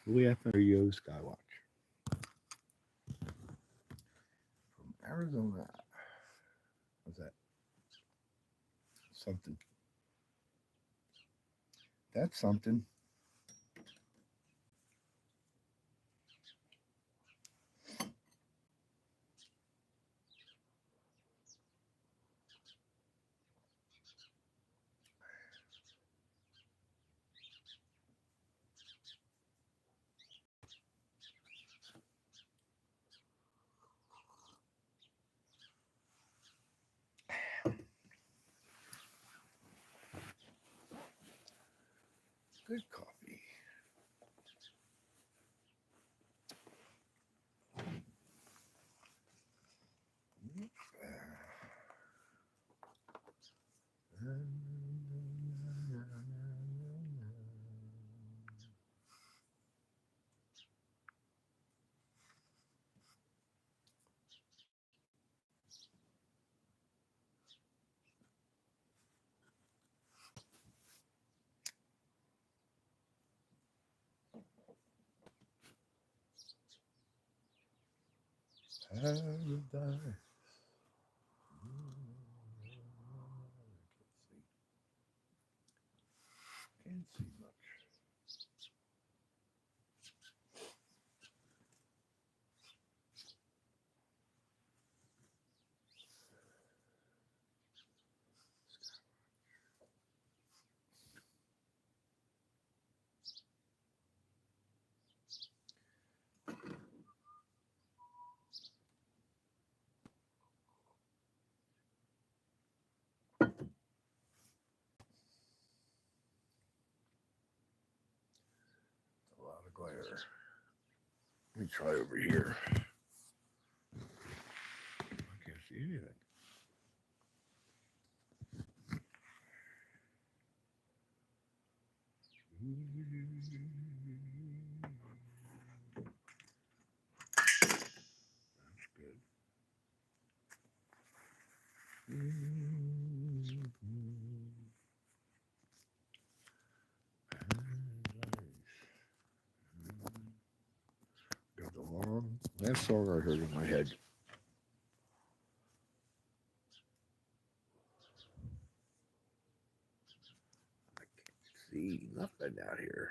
Williefmradio skywatch from Arizona. What's that? Something. That's something. Good coffee. Paradise. Can't see much. A lot of glare. Let me try over here. I can't see anything. That's good. Got the long last song I heard in my head. I can't see nothing out here.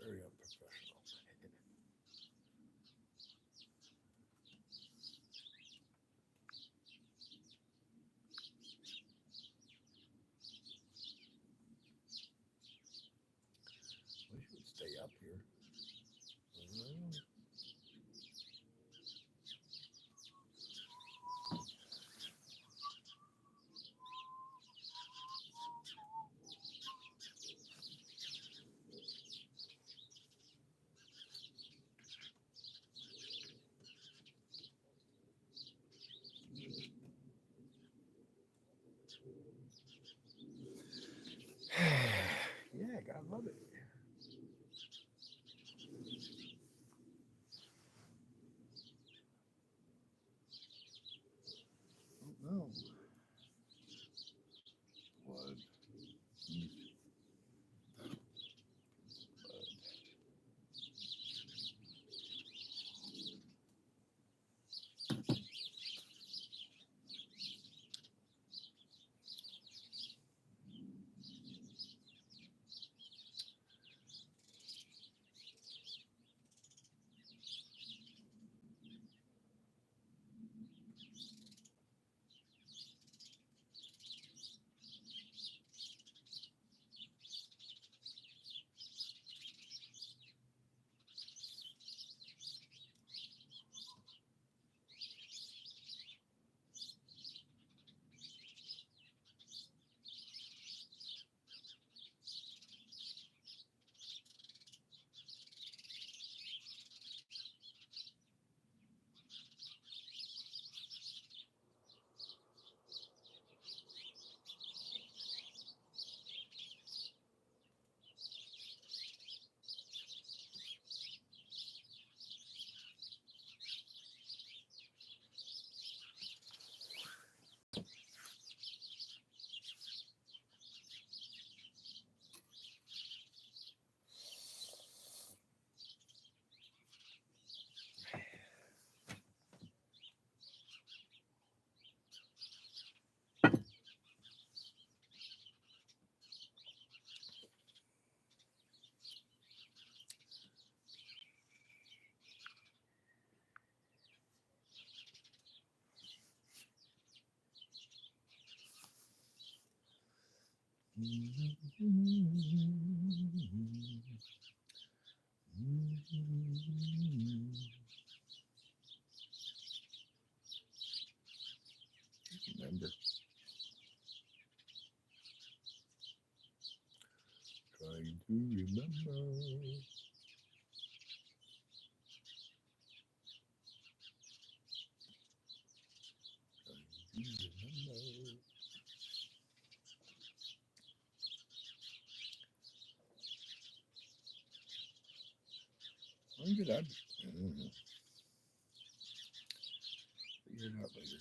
Very unprofessional. I love it. Oh no. Blood. Remember. Trying to remember. When did I? Figure it out later.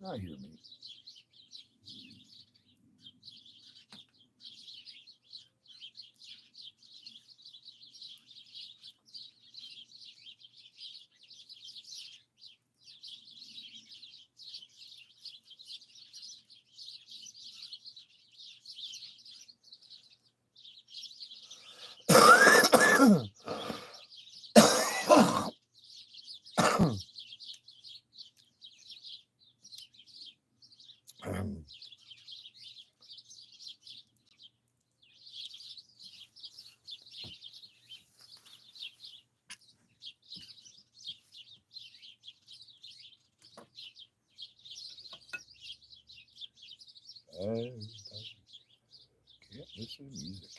I hear me. Can't listen to music.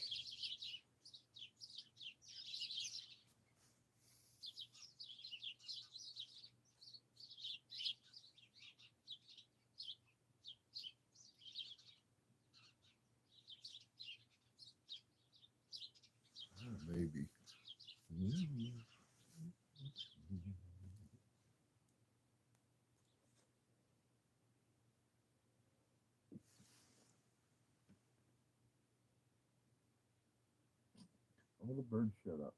All the birds shut up.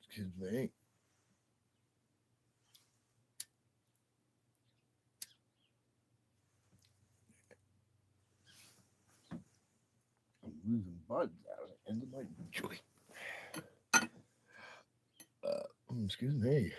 Excuse me. I'm losing buds out of the end of my joint. Excuse me.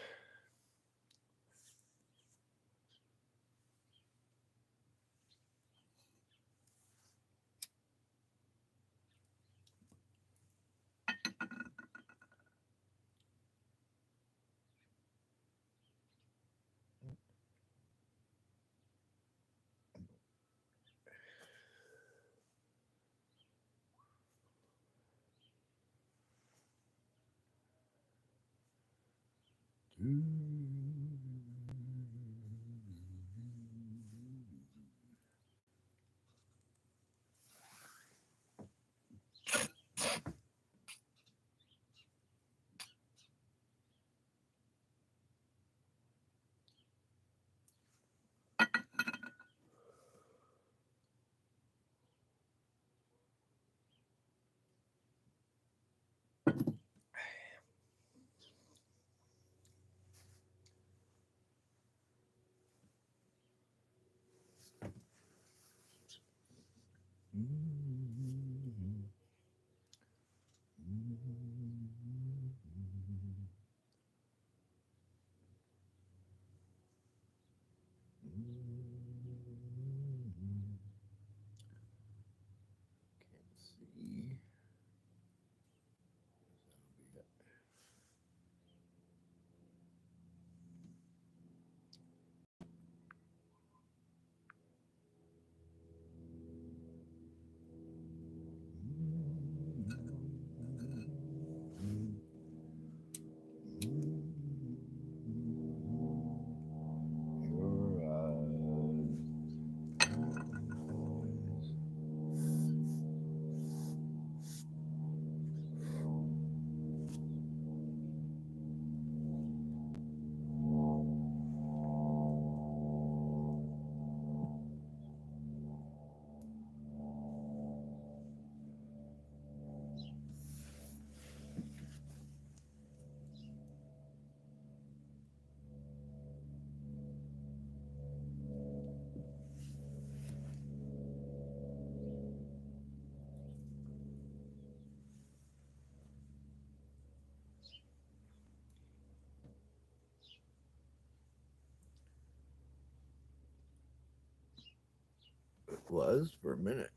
Was for a minute.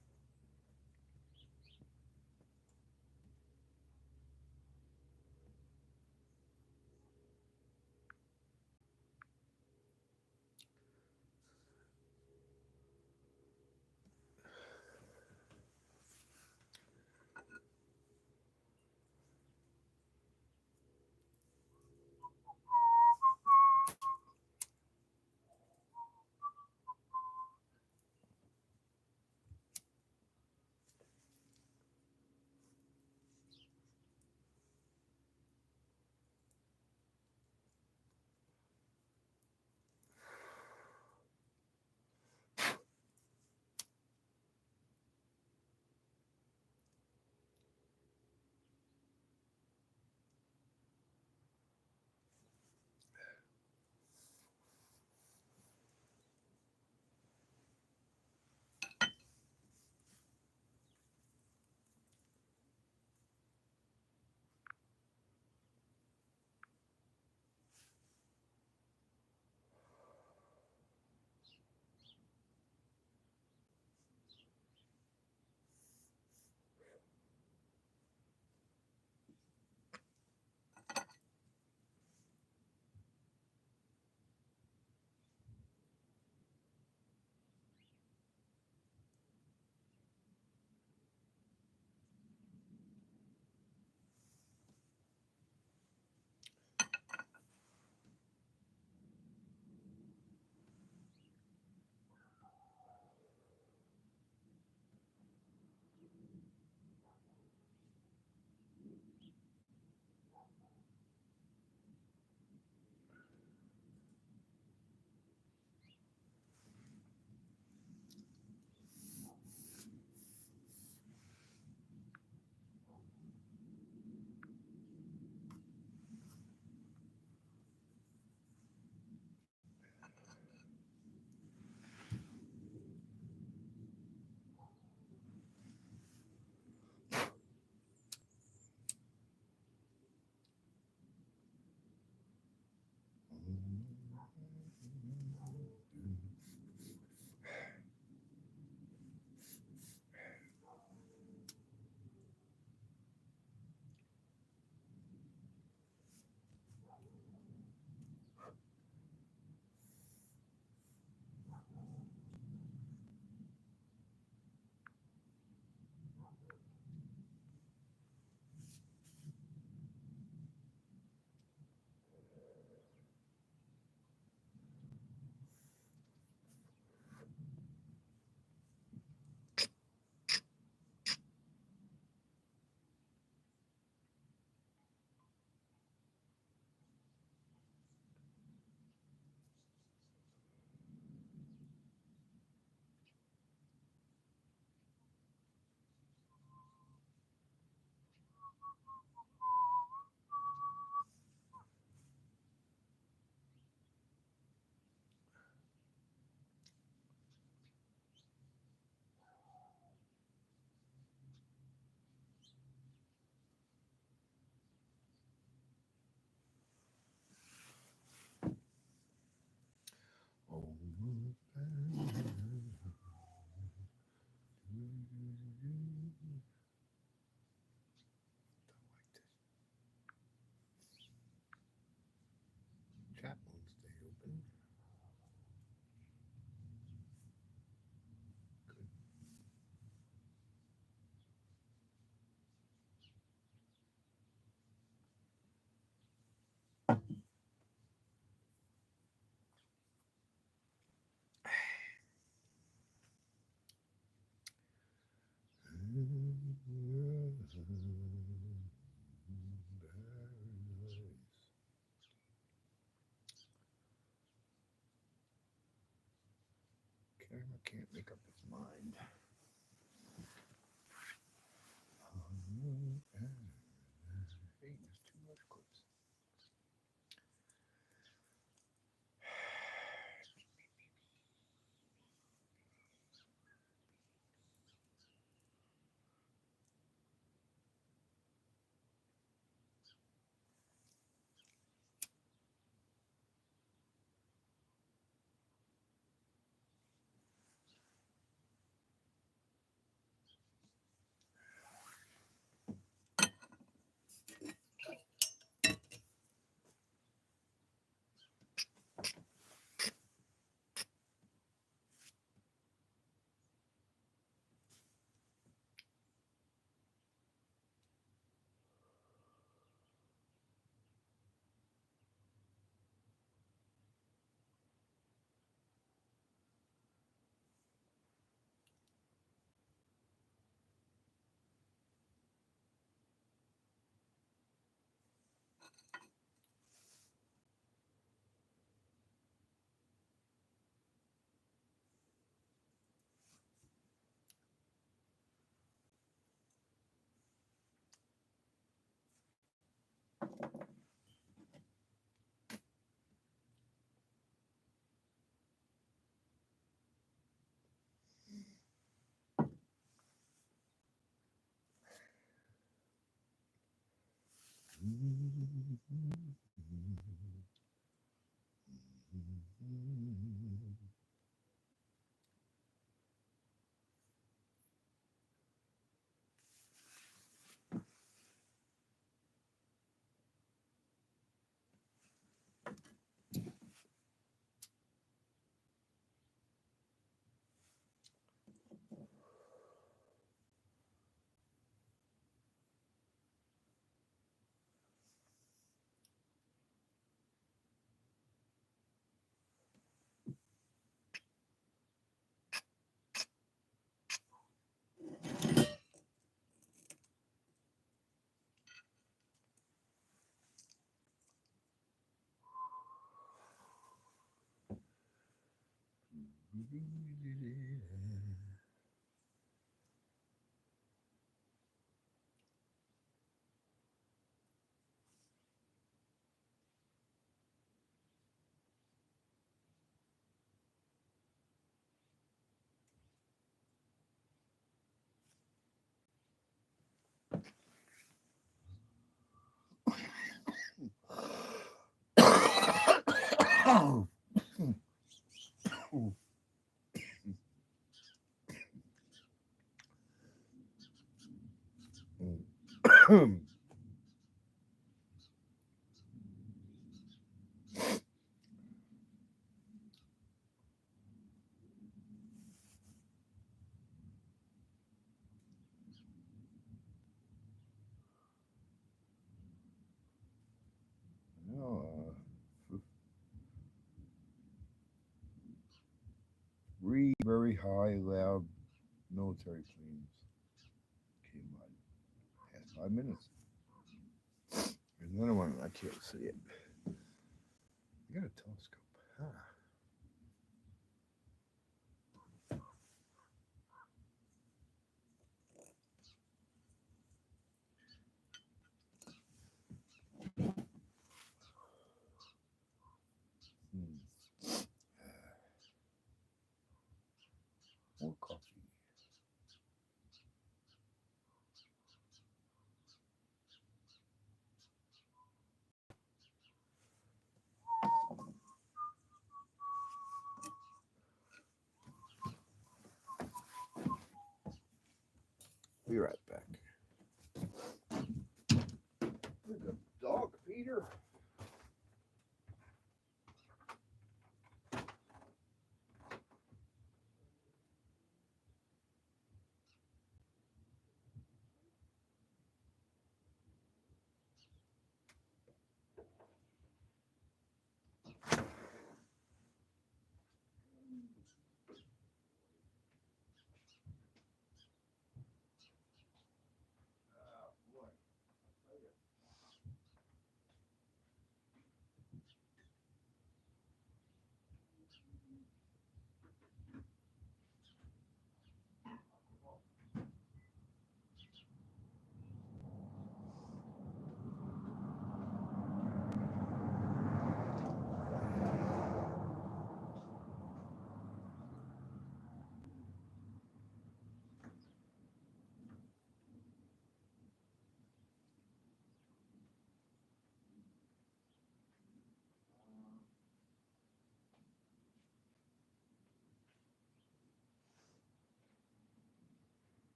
camera can't make up its mind. Hey, there's too much clips. No, 3 very high, loud military planes came by past 5 minutes. There's another one. I can't see it. You got a telescope. Huh. More coffee. Be right back. Look at the dog, Peter.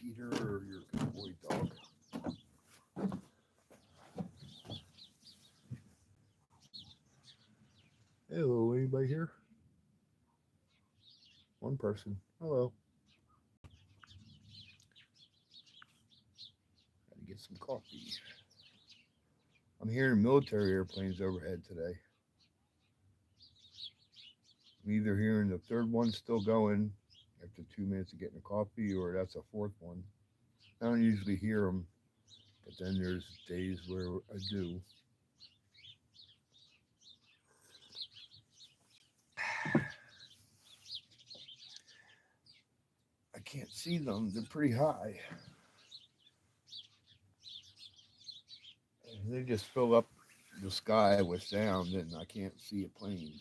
Peter, or your good boy dog. Hello, anybody here? One person. Hello. Gotta get some coffee. I'm hearing military airplanes overhead today. I'm either hearing the third one still going after 2 minutes of getting a coffee, or that's a fourth one. I don't usually hear them, but then there's days where I do. I can't see them. They're pretty high. They just fill up the sky with sound, and I can't see a plane.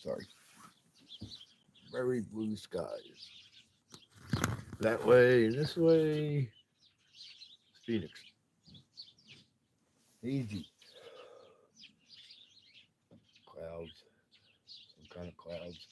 Sorry. Very blue skies. That way and this way. Phoenix. Easy. Clouds. Some kind of clouds.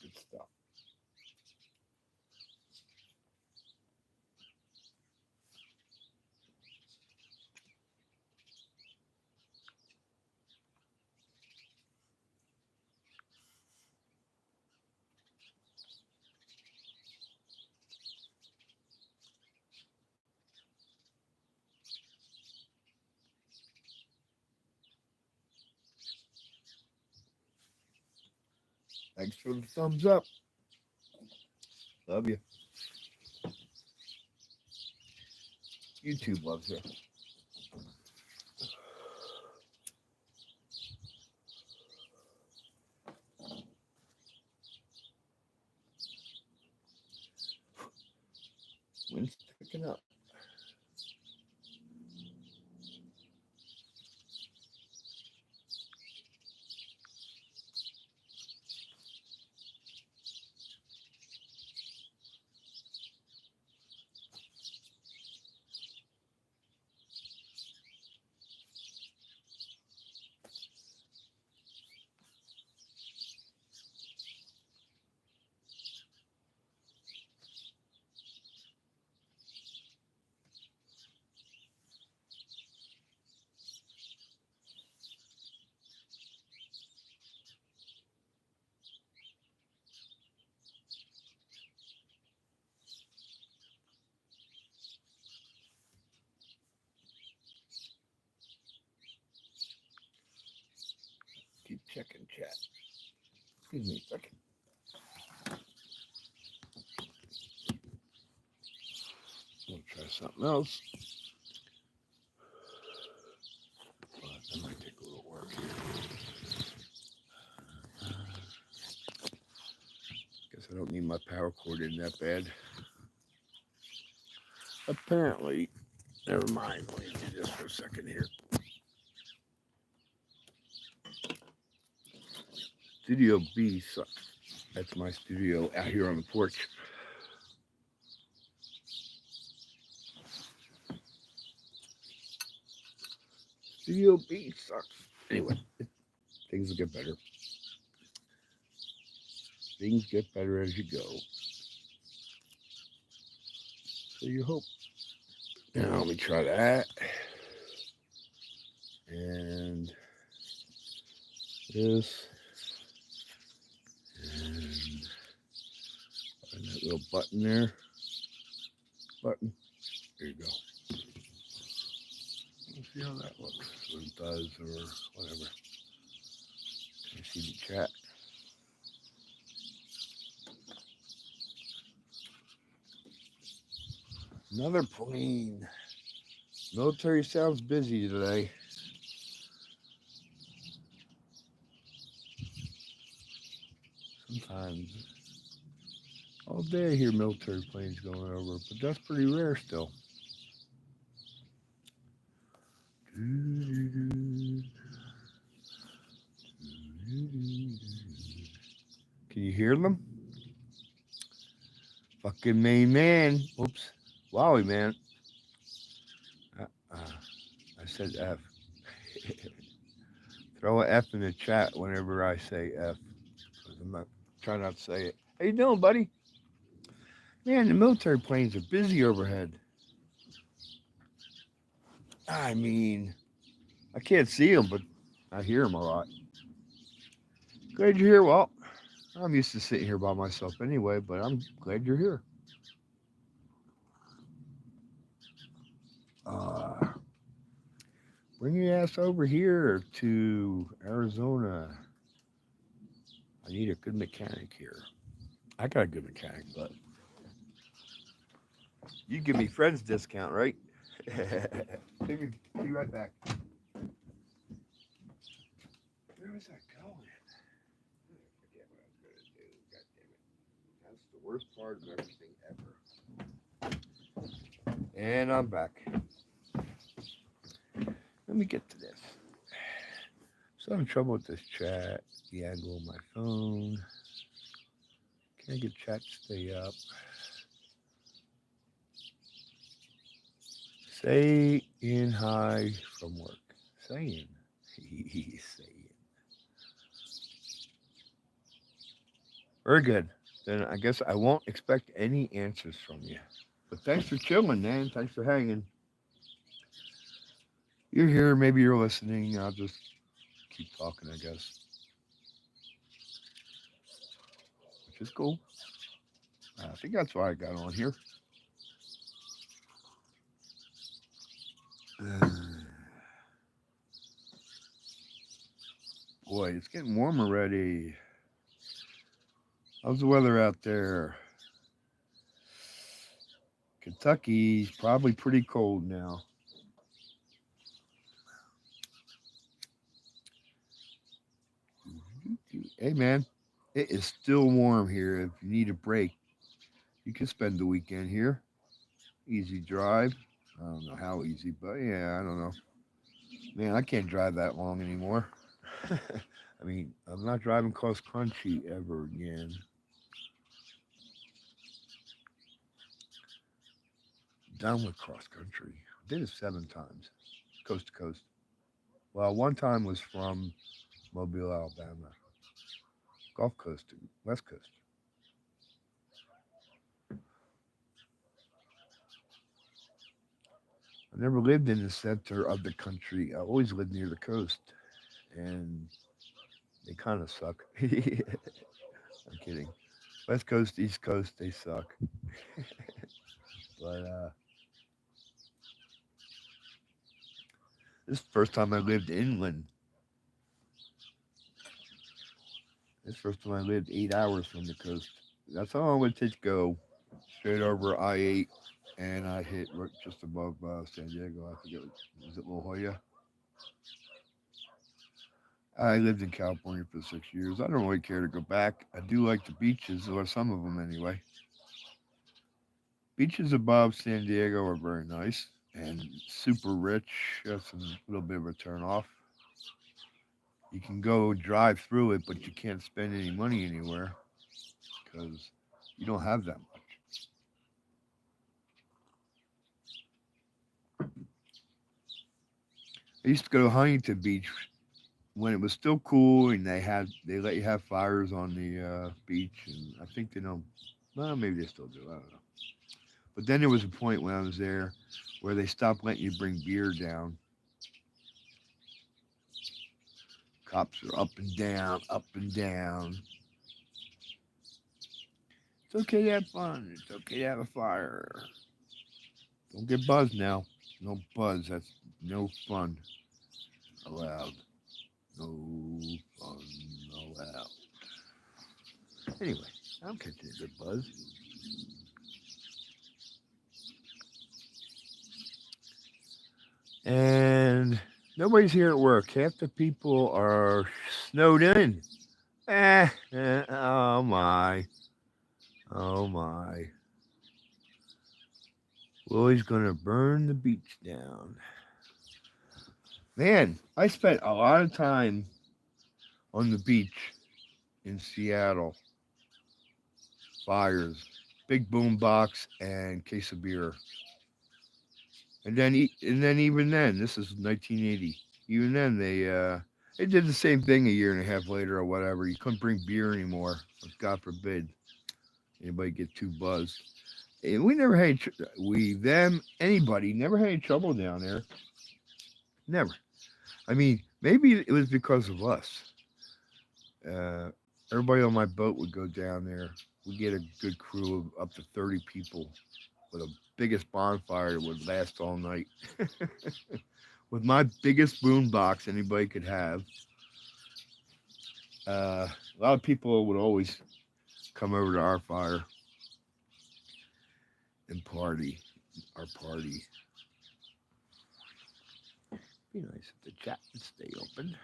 Good stuff. Thanks for the thumbs up. Love you. YouTube loves you. Wind's picking up. checking chat. Excuse me a second. We'll try something else. But that might take a little work here. Guess I don't need my power cord in that bad. Apparently, never mind. Let me do this for a second here. Studio B sucks. That's my studio out here on the porch. Studio B sucks. Anyway, things will get better. Things get better as you go. So you hope. Now let me try that. And this. And that little button there. Button. There you go. Let's see how that looks. What it does or whatever. Can you see the chat? Another plane. Military sounds busy today. Sometimes. All day I hear military planes going over, but that's pretty rare still. Can you hear them? Fucking main man. Oops. Wowie, man. I said F. Throw an F in the chat whenever I say F. I'm not trying not to say it. How you doing, buddy? Man, the military planes are busy overhead. I mean, I can't see them, but I hear them a lot. Glad you're here. Well, I'm used to sitting here by myself anyway, but I'm glad you're here. Bring your ass over here to Arizona. I need a good mechanic here. I got a good mechanic, but you give me friends discount, right? Be right back. Where was I going? I forget what I was going to do. God damn it. That's the worst part of everything ever. And I'm back. Let me get to this. So I'm having trouble with this chat. The angle of my phone. Can't get chat to stay up. Say in hi from work. Saying. Saying. Very good. Then I guess I won't expect any answers from you. But thanks for chilling, man. Thanks for hanging. You're here. Maybe you're listening. I'll just keep talking, I guess. Which is cool. I think that's why I got on here. Boy, it's getting warm already. How's the weather out there? Kentucky's probably pretty cold now. Hey, man, it is still warm here. If you need a break, you can spend the weekend here. Easy drive. I don't know how easy, but yeah, I don't know. Man, I can't drive that long anymore. I mean, I'm not driving cross country ever again. Done with cross country. Did it 7 times, coast to coast. Well, one time was from Mobile, Alabama, Gulf Coast to West Coast. I never lived in the center of the country. I always lived near the coast, and they kind of suck. I'm kidding. West Coast, East Coast, they suck. But this is the first time I lived inland. This first time I lived 8 hours from the coast. That's how long it would take to go straight over I-8, and I hit right just above San Diego. I forget, was it La Jolla? I lived in California for 6 years. I don't really care to go back. I do like the beaches, or some of them anyway. Beaches above San Diego are very nice and super rich. That's a little bit of a turn off. You can go drive through it, but you can't spend any money anywhere because you don't have that much. I used to go to Huntington Beach when it was still cool, and they let you have fires on the beach, and I think they don't. Well, maybe they still do. I don't know. But then there was a point when I was there where they stopped letting you bring beer down. Cops are up and down, up and down. It's okay to have fun. It's okay to have a fire. Don't get buzzed now. No buzz. That's no fun allowed. No fun allowed. Anyway, I'm catching a good buzz. And nobody's here at work. Half the people are snowed in. Oh my. Oh my. Willie's gonna burn the beach down. Man, I spent a lot of time on the beach in Seattle. Fires, big boom box, and case of beer. And then even then, this is 1980. Even then, they did the same thing a year and a half later or whatever. You couldn't bring beer anymore. God forbid anybody get too buzzed. And we never had anybody never had any trouble down there. Never. I mean, maybe it was because of us. Uh, Everybody on my boat would go down there. We get a good crew of up to 30 people with a biggest bonfire that would last all night. With my biggest boom box anybody could have. A lot of people would always come over to our fire and party. Our party. Be nice if the chat would stay open.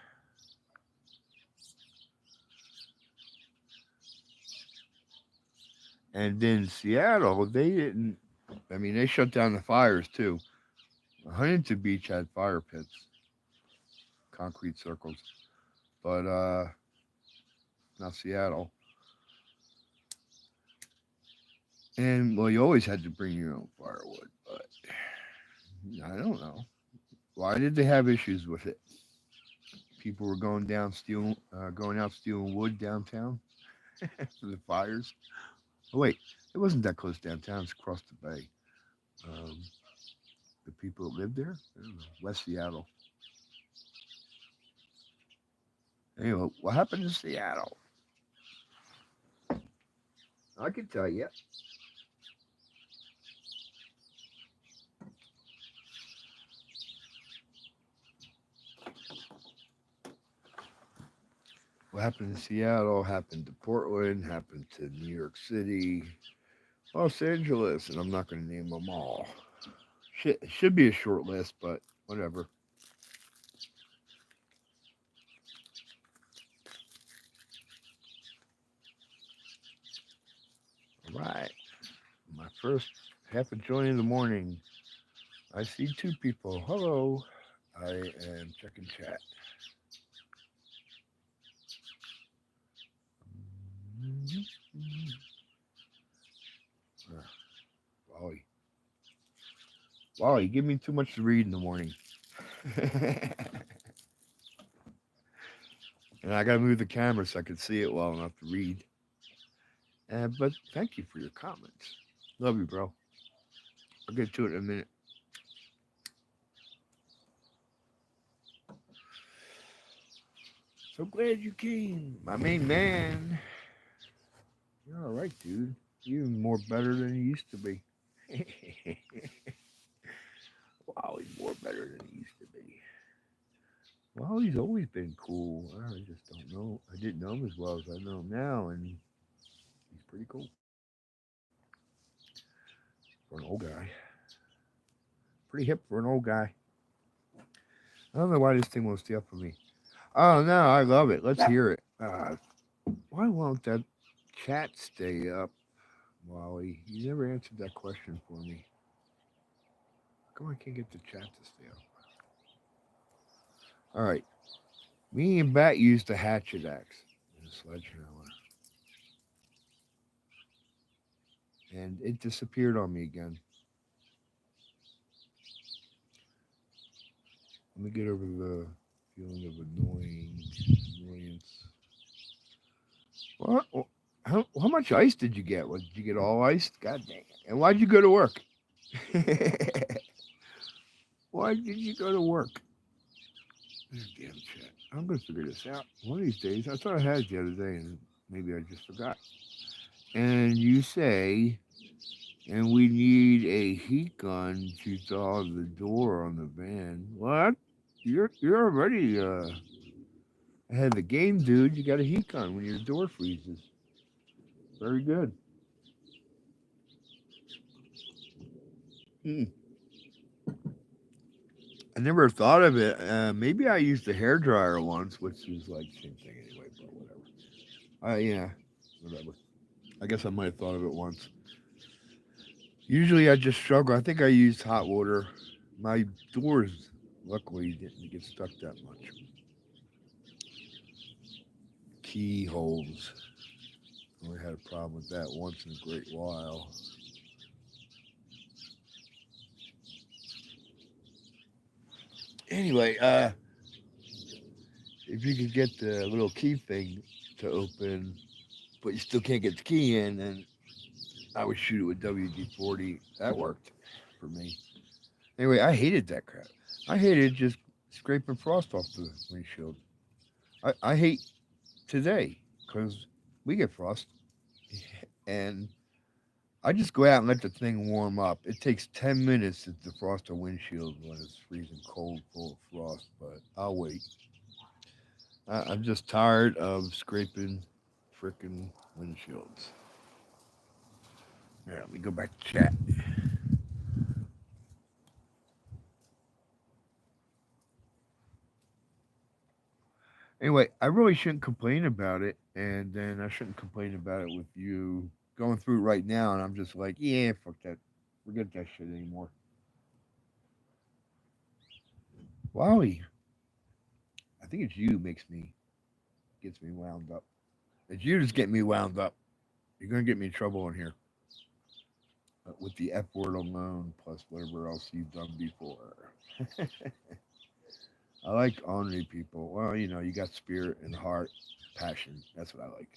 And in Seattle, they didn't. I mean, they shut down the fires too. Huntington Beach had fire pits, concrete circles, but not Seattle. And well, you always had to bring your own firewood, but I don't know. Why did they have issues with it? People were going out stealing wood downtown for the fires. Oh wait, it wasn't that close downtown. It's across the bay. Um, the people that lived there, I don't know, West Seattle. Anyway, what happened in Seattle? I can tell you. What happened in Seattle happened to Portland, happened to New York City, Los Angeles, and I'm not going to name them all. It should be a short list, but whatever. All right. My first half a joint in the morning. I see two people. Hello. I am checking chat. Wally. Wally, you give me too much to read in the morning. And I got to move the camera so I can see it well enough to read. But thank you for your comments. Love you, bro. I'll get to it in a minute. So glad you came, my main man. You're all right, dude. You're even more better than you used to be. Wow, he's more better than he used to be. Well, he's always been cool. I just don't know. I didn't know him as well as I know him now, and he's pretty cool for an old guy. Pretty hip for an old guy. I don't know why this thing won't stay up for me. Oh no, I love it. Let's hear it. Why won't that chat stay up, Wally? You never answered that question for me. How come I can't get the chat to stay up? All right. Me and Bat used a hatchet axe and a sledgehammer, and it disappeared on me again. Let me get over the feeling of annoyance. What? How much ice did you get? Did you get all iced? God dang it. And why'd you go to work? Why did you go to work? Damn chat. I'm going to figure this out. One of these days, I thought I had it the other day, and maybe I just forgot. And you say, and we need a heat gun to thaw the door on the van. What? You're already ahead of the game, dude. You got a heat gun when your door freezes. Very good. Hmm. I never thought of it. Maybe I used a hair dryer once, which is like the same thing anyway, but whatever. Yeah, whatever. I guess I might have thought of it once. Usually I just struggle. I think I used hot water. My doors, luckily, didn't get stuck that much. Keyholes. Only had a problem with that once in a great while. Anyway, if you could get the little key thing to open, but you still can't get the key in, then I would shoot it with WD-40. That worked for me. Anyway, I hated that crap. I hated just scraping frost off the windshield. I hate today because we get frost, and I just go out and let the thing warm up. It takes 10 minutes to defrost a windshield when it's freezing cold, full of frost, but I'll wait. I'm just tired of scraping frickin' windshields. Yeah, let me go back to chat. Anyway, I really shouldn't complain about it, and then I shouldn't complain about it with you going through it right now, and I'm just like, yeah, fuck that. Forget that shit anymore. Wowie. I think it's you gets me wound up. It's you just getting me wound up. You're gonna get me in trouble in here with the F word alone, plus whatever else you've done before. I like ornery people. Well, you got spirit and heart, passion. That's what I like.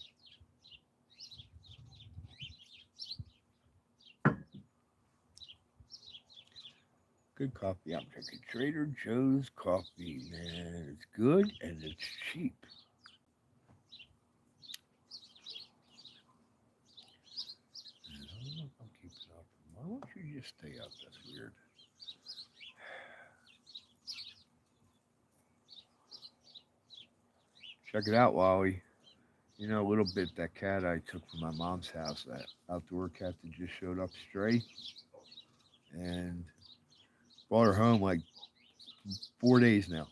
Good coffee. I'm drinking Trader Joe's coffee, man. It's good and it's cheap. I don't know if I'm keeping up. Why won't you just stay up? That's weird. Check it out, Wally. A little bit that cat I took from my mom's house, that outdoor cat that just showed up stray, and brought her home like 4 days now.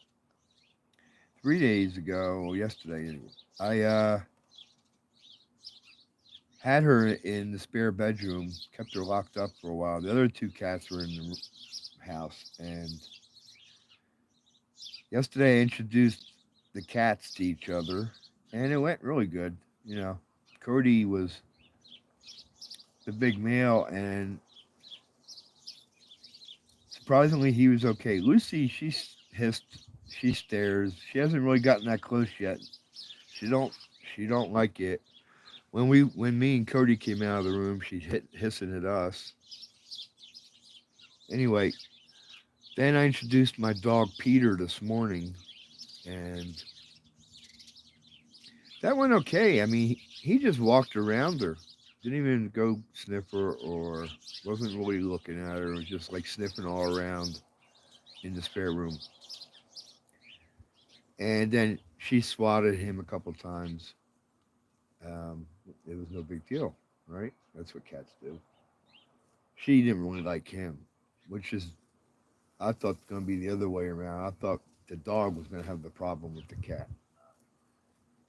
3 days ago, yesterday, anyway, I had her in the spare bedroom, kept her locked up for a while. The other two cats were in the house, and yesterday I introduced the cats to each other, and it went really good. Cody was the big male, and surprisingly, he was okay. Lucy, she hissed, she stares. She hasn't really gotten that close yet. She don't, she don't like it. When me and Cody came out of the room, she hissing at us. Anyway, then I introduced my dog Peter this morning, and that went okay. I mean, he just walked around her, didn't even go sniff her or wasn't really looking at her. It was just like sniffing all around in the spare room. And then she swatted him a couple times. It was no big deal, right? That's what cats do. She didn't really like him, which is, I thought, going to be the other way around. I thought the dog was going to have the problem with the cat.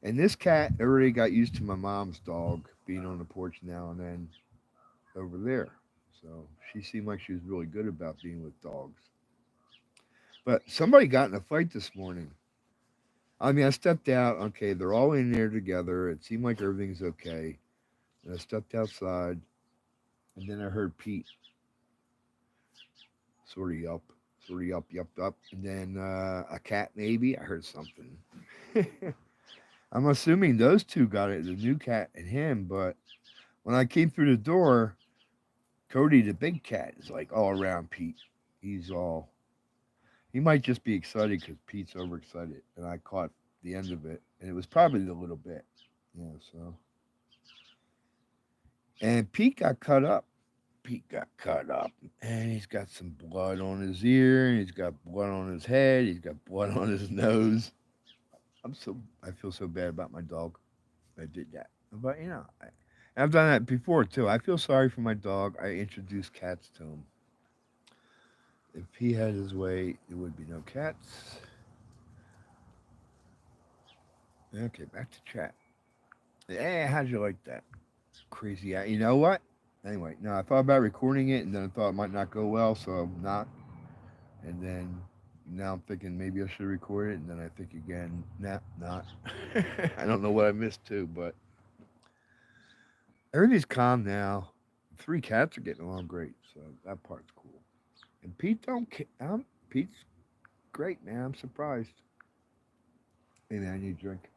And this cat already got used to my mom's dog being on the porch now and then over there. So she seemed like she was really good about being with dogs. But somebody got in a fight this morning. I mean, I stepped out. Okay, they're all in there together. It seemed like everything's okay. And I stepped outside, and then I heard Pete sort of yup, yup. And then a cat, maybe. I heard something. I'm assuming those two got it, the new cat and him. But when I came through the door, Cody, the big cat, is like all around Pete. He's all, he might just be excited because Pete's overexcited. And I caught the end of it. And it was probably a little bit. Yeah, so. And Pete got cut up. Pete got cut up, and he's got some blood on his ear, and he's got blood on his head, he's got blood on his nose. I feel so bad about my dog. I did that, but I've done that before too. I feel sorry for my dog. I introduced cats to him. If he had his way, there would be no cats. Okay, back to chat. Hey, how'd you like that? Crazy. You know what? Anyway, no, I thought about recording it, and then I thought it might not go well, so I'm not. And then now I'm thinking maybe I should record it, and then I think again, nah, not. I don't know what I missed too, but everything's calm now. 3 cats are getting along great, so that part's cool. And Pete Pete's great, man. I'm surprised. Hey, man, I need a drink.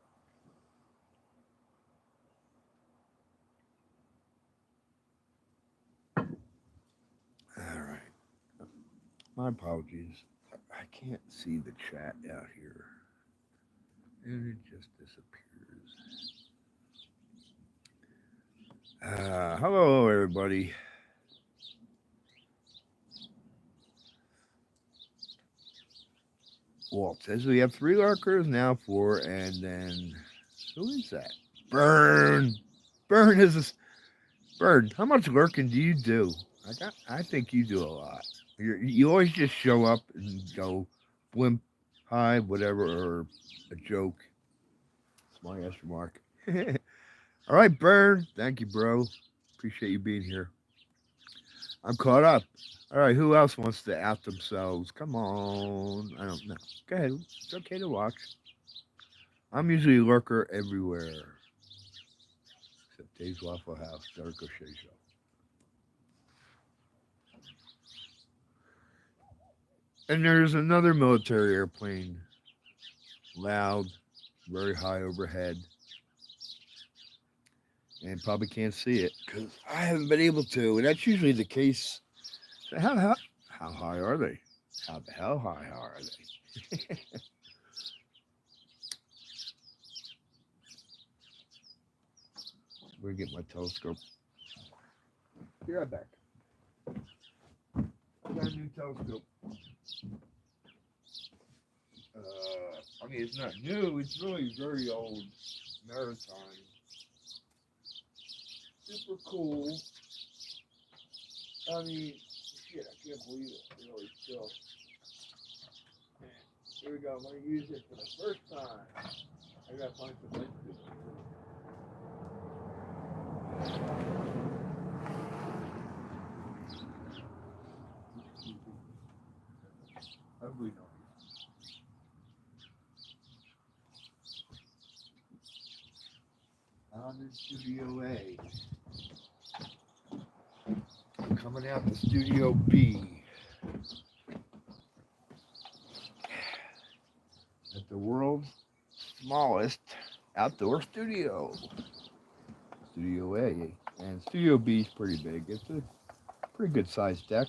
All right. My apologies. I can't see the chat out here. And it just disappears. Hello, everybody. Walt says we have 3 lurkers, now 4, and then who is that? Burn. Burn is a Burn. How much lurking do you do? I think you do a lot. You always just show up and go, blimp, hi, whatever, or a joke. Smart ass remark. All right, Burn. Thank you, bro. Appreciate you being here. I'm caught up. All right, who else wants to out themselves? Come on. I don't know. Go ahead. It's okay to watch. I'm usually a lurker everywhere. Except Dave's Waffle House, Derek O'Shea Show. And there's another military airplane. Loud, very high overhead. And probably can't see it because I haven't been able to. And that's usually the case. So how high are they? How the hell high are they? We're gonna get my telescope. Be right back. I got a new telescope. I mean, it's not new. It's really very old. Maritime. Super cool. I mean, shit, I can't believe it. Really, still. Here we go. I'm going to use it for the first time. I got to find some lenses. Ugly noise. On in Studio A. Coming out to Studio B. At the world's smallest outdoor studio. Studio A. And Studio B is pretty big. It's a pretty good sized deck.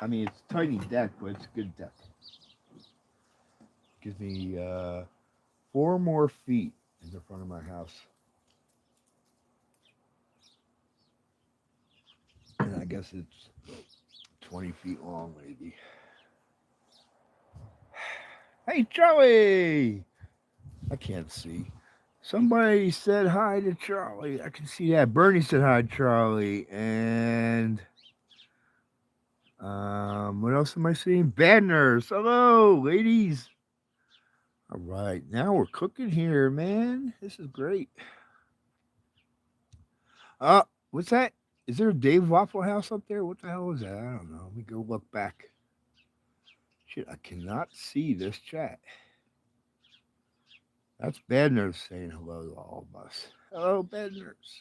I mean, it's a tiny deck, but it's a good deck. Gives me 4 more feet in the front of my house. And I guess it's 20 feet long, maybe. Hey, Charlie! I can't see. Somebody said hi to Charlie. I can see that. Bernie said hi to Charlie. And what else am I seeing? Bad Nurse. Hello, ladies. All right, now we're cooking here, man. This is great. What's that? Is there a Dave Waffle House up there? What the hell is that? I don't know. Let me go look back. Shit, I cannot see this chat. That's Bad Nurse saying hello to all of us. Hello, Bad Nurse.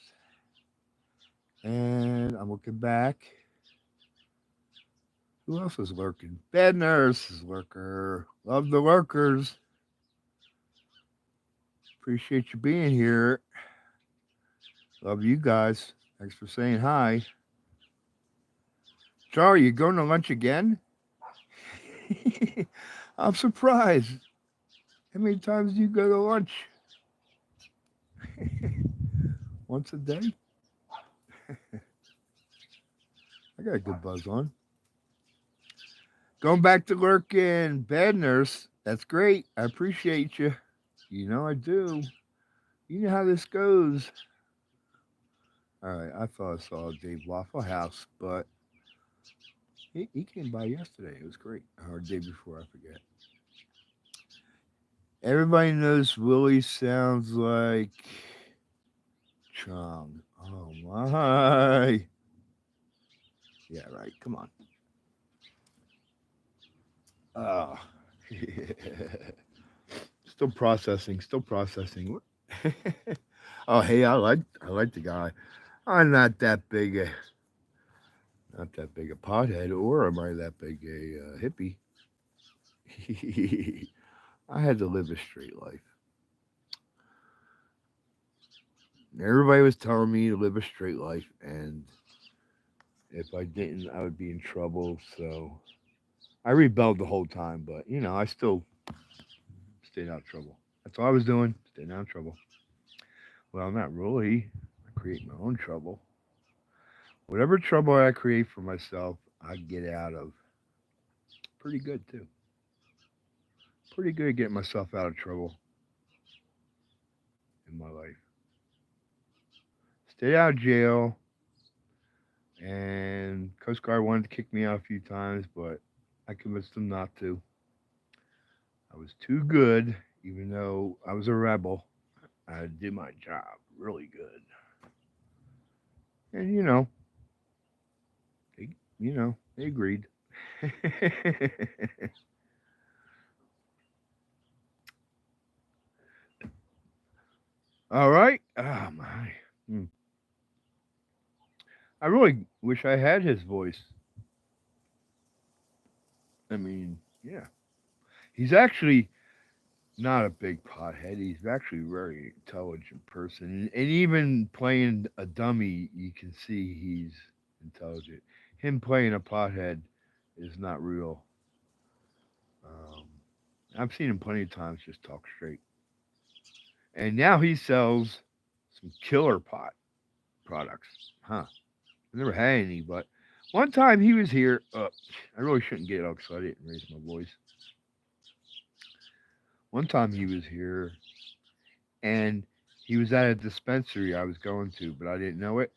And I'm looking back. Who else is lurking? Bad Nurse is lurker. Love the lurkers. Appreciate you being here. Love you guys. Thanks for saying hi. Charlie, you going to lunch again? I'm surprised. How many times do you go to lunch? Once a day? I got a good buzz on. Going back to lurking. Bad Nurse. That's great. I appreciate you. You know I do. You know how this goes. All right, I thought I saw Dave Waffle House, but he came by yesterday. It was great. Or the day before, I forget. Everybody knows Willie sounds like Chong. Oh my. Yeah, right. Come on. Oh. Still processing. Still processing. Oh, hey, I like the guy. I'm not that big a pothead, or am I that big a hippie? I had to live a straight life. Everybody was telling me to live a straight life, and if I didn't, I would be in trouble. So I rebelled the whole time, but I still stayed out of trouble. That's all I was doing, staying out of trouble. Well, not really. I create my own trouble. Whatever trouble I create for myself, I get out of. Pretty good too. Pretty good at getting myself out of trouble in my life. Stayed out of jail, and Coast Guard wanted to kick me out a few times, but I convinced them not to. I was too good, even though I was a rebel. I did my job really good, and they agreed. All right. Oh my. Hmm. I really wish I had his voice. I mean, yeah. He's actually not a big pothead. He's actually a very intelligent person. And even playing a dummy, you can see he's intelligent. Him playing a pothead is not real. Um, I've seen him plenty of times just talk straight. And now he sells some killer pot products. Huh. I never had any, but one time he was here. I really shouldn't get all excited and raise my voice. One time he was here, and he was at a dispensary I was going to, but I didn't know it.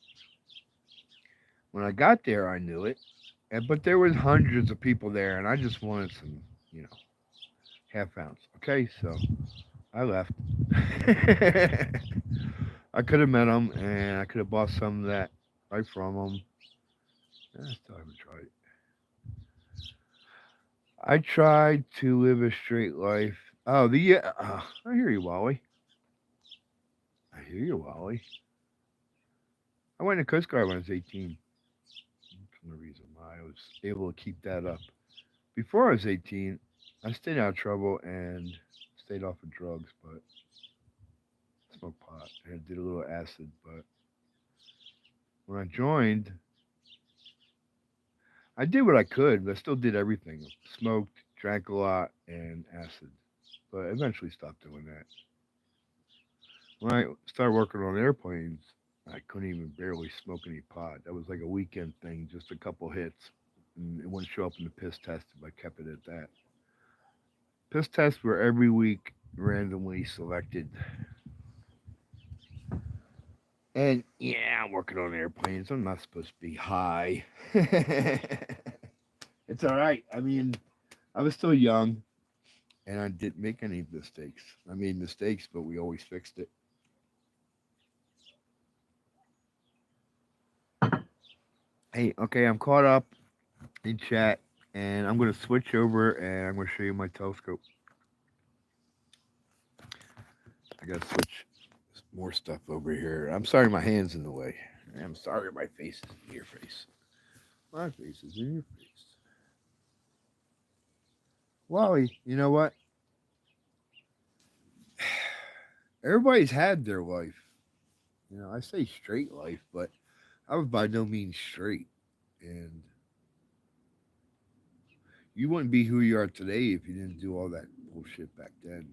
When I got there, I knew it, but there was hundreds of people there, and I just wanted some, you know, half ounce. Okay, so I left. I could have met him, and I could have bought some of that right from him. I still haven't tried it. I tried to live a straight life. Oh, I hear you, Wally. I hear you, Wally. I went to Coast Guard when I was 18. That's the reason why I was able to keep that up. Before I was 18, I stayed out of trouble and stayed off of drugs, but smoked pot. I did a little acid, but when I joined, I did what I could, but I still did everything. Smoked, drank a lot, and acid. But I eventually stopped doing that. When I started working on airplanes, I couldn't even barely smoke any pot. That was like a weekend thing, just a couple hits. And it wouldn't show up in the piss test if I kept it at that. Piss tests were every week randomly selected. And yeah, I'm working on airplanes. I'm not supposed to be high. It's all right. I mean, I was still young and I didn't make any mistakes. I made mistakes, but we always fixed it. Hey, okay, I'm caught up in chat and I'm going to switch over and I'm going to show you my telescope. I got to switch more stuff over here. I'm sorry my hand's in the way. I'm sorry my face is in your face. My face is in your face. Wally, you know what? Everybody's had their life. You know, I say straight life, but I was by no means straight. And you wouldn't be who you are today if you didn't do all that bullshit back then.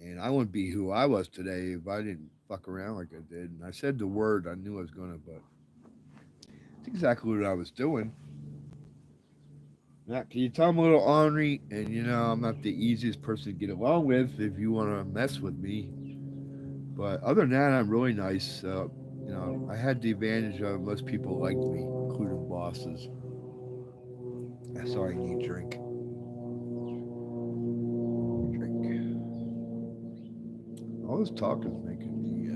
And I wouldn't be who I was today if I didn't fuck around like I did. And I said the word I knew I was gonna, but it's exactly what I was doing. Now, can you tell I'm a little ornery? And you know, I'm not the easiest person to get along with if you want to mess with me. But other than that, I'm really nice. You know, I had the advantage of most people liked me, including bosses. That's all I need. Drink. Drink. All this talk is making me.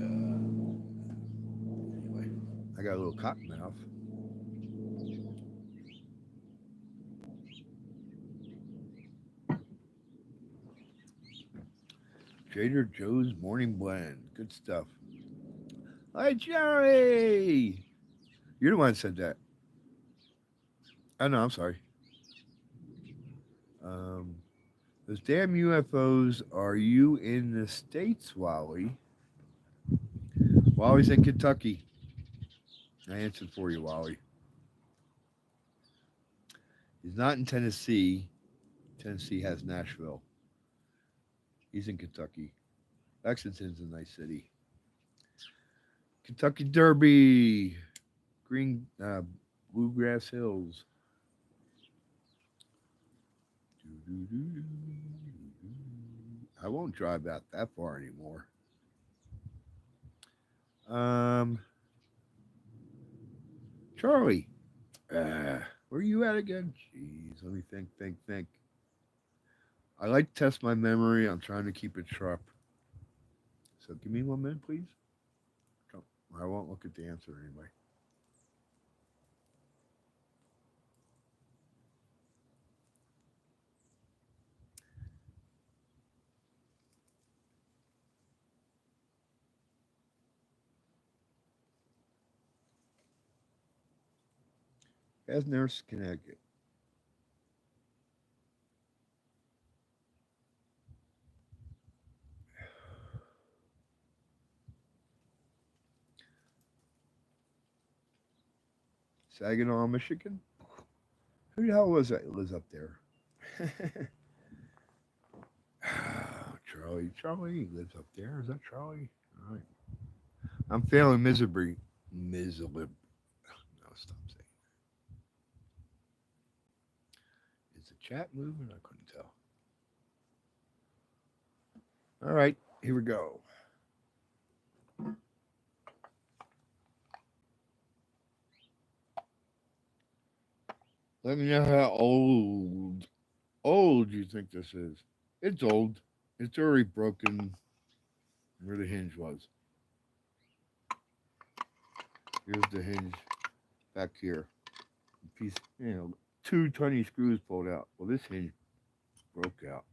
Anyway, I got a little cotton mouth. Trader Joe's Morning Blend. Good stuff. Hi, Jerry! You're the one that said that. Oh, no, I'm sorry. Um, those damn UFOs, are you in the States, Wally? Wally's in Kentucky. I answered for you, Wally. He's not in Tennessee. Tennessee has Nashville. He's in Kentucky. Lexington's a nice city. Kentucky Derby. Green Bluegrass Hills. I won't drive out that far anymore. Charlie, where are you at again? Jeez, let me think. I like to test my memory. I'm trying to keep it sharp. So give me 1 minute, please. I won't look at the answer anyway. As Nurse, Connecticut. Saginaw, Michigan. Who the hell was that lives up there? Charlie lives up there. Is that Charlie? All right. I'm failing miserably. Miserably. No, stop saying that. Is the chat moving? I couldn't tell. All right, here we go. Let me know how old you think this is. It's old. It's already broken where the hinge was. Here's the hinge back here. A piece, two tiny screws pulled out. Well, this hinge broke out.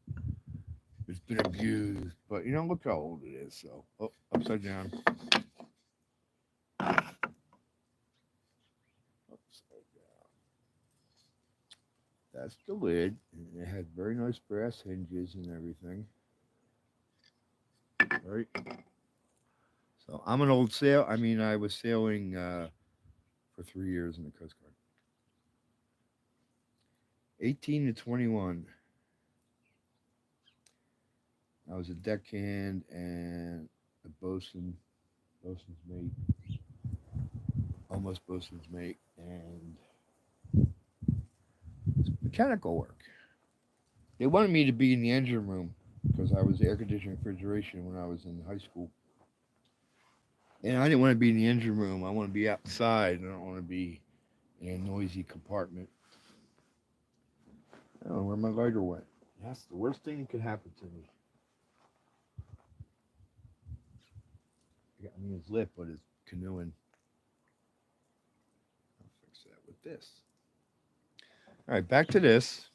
It's been abused, but look how old it is. So, upside down. Upside down. That's the lid. And it had very nice brass hinges and everything. Right. So I'm an old sail. I mean, I was sailing for 3 years in the Coast Guard. 18 to 21. I was a deckhand and a bosun's mate, almost bosun's mate, and mechanical work. They wanted me to be in the engine room because I was air conditioning refrigeration when I was in high school. And I didn't want to be in the engine room. I want to be outside. I don't want to be in a noisy compartment. I don't know where my lighter went. That's the worst thing that could happen to me. I mean, it's lit, but it's canoeing. I'll fix that with this. All right, back to this.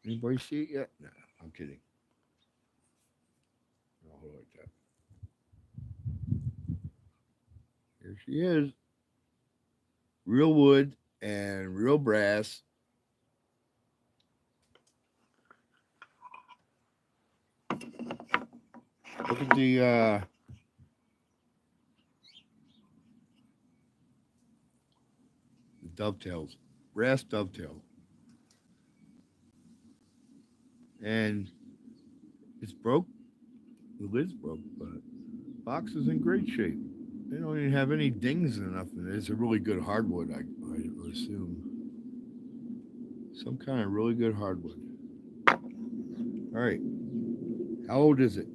Anybody see it yet? No, I'm kidding. I'll hold it like that. Here she is. Real wood and real brass. Look at the dovetails. Brass dovetail. And it's broke. The lid's broke, but the box is in great shape. They don't even have any dings or nothing. It's a really good hardwood, I would assume. Some kind of really good hardwood. All right. How old is it?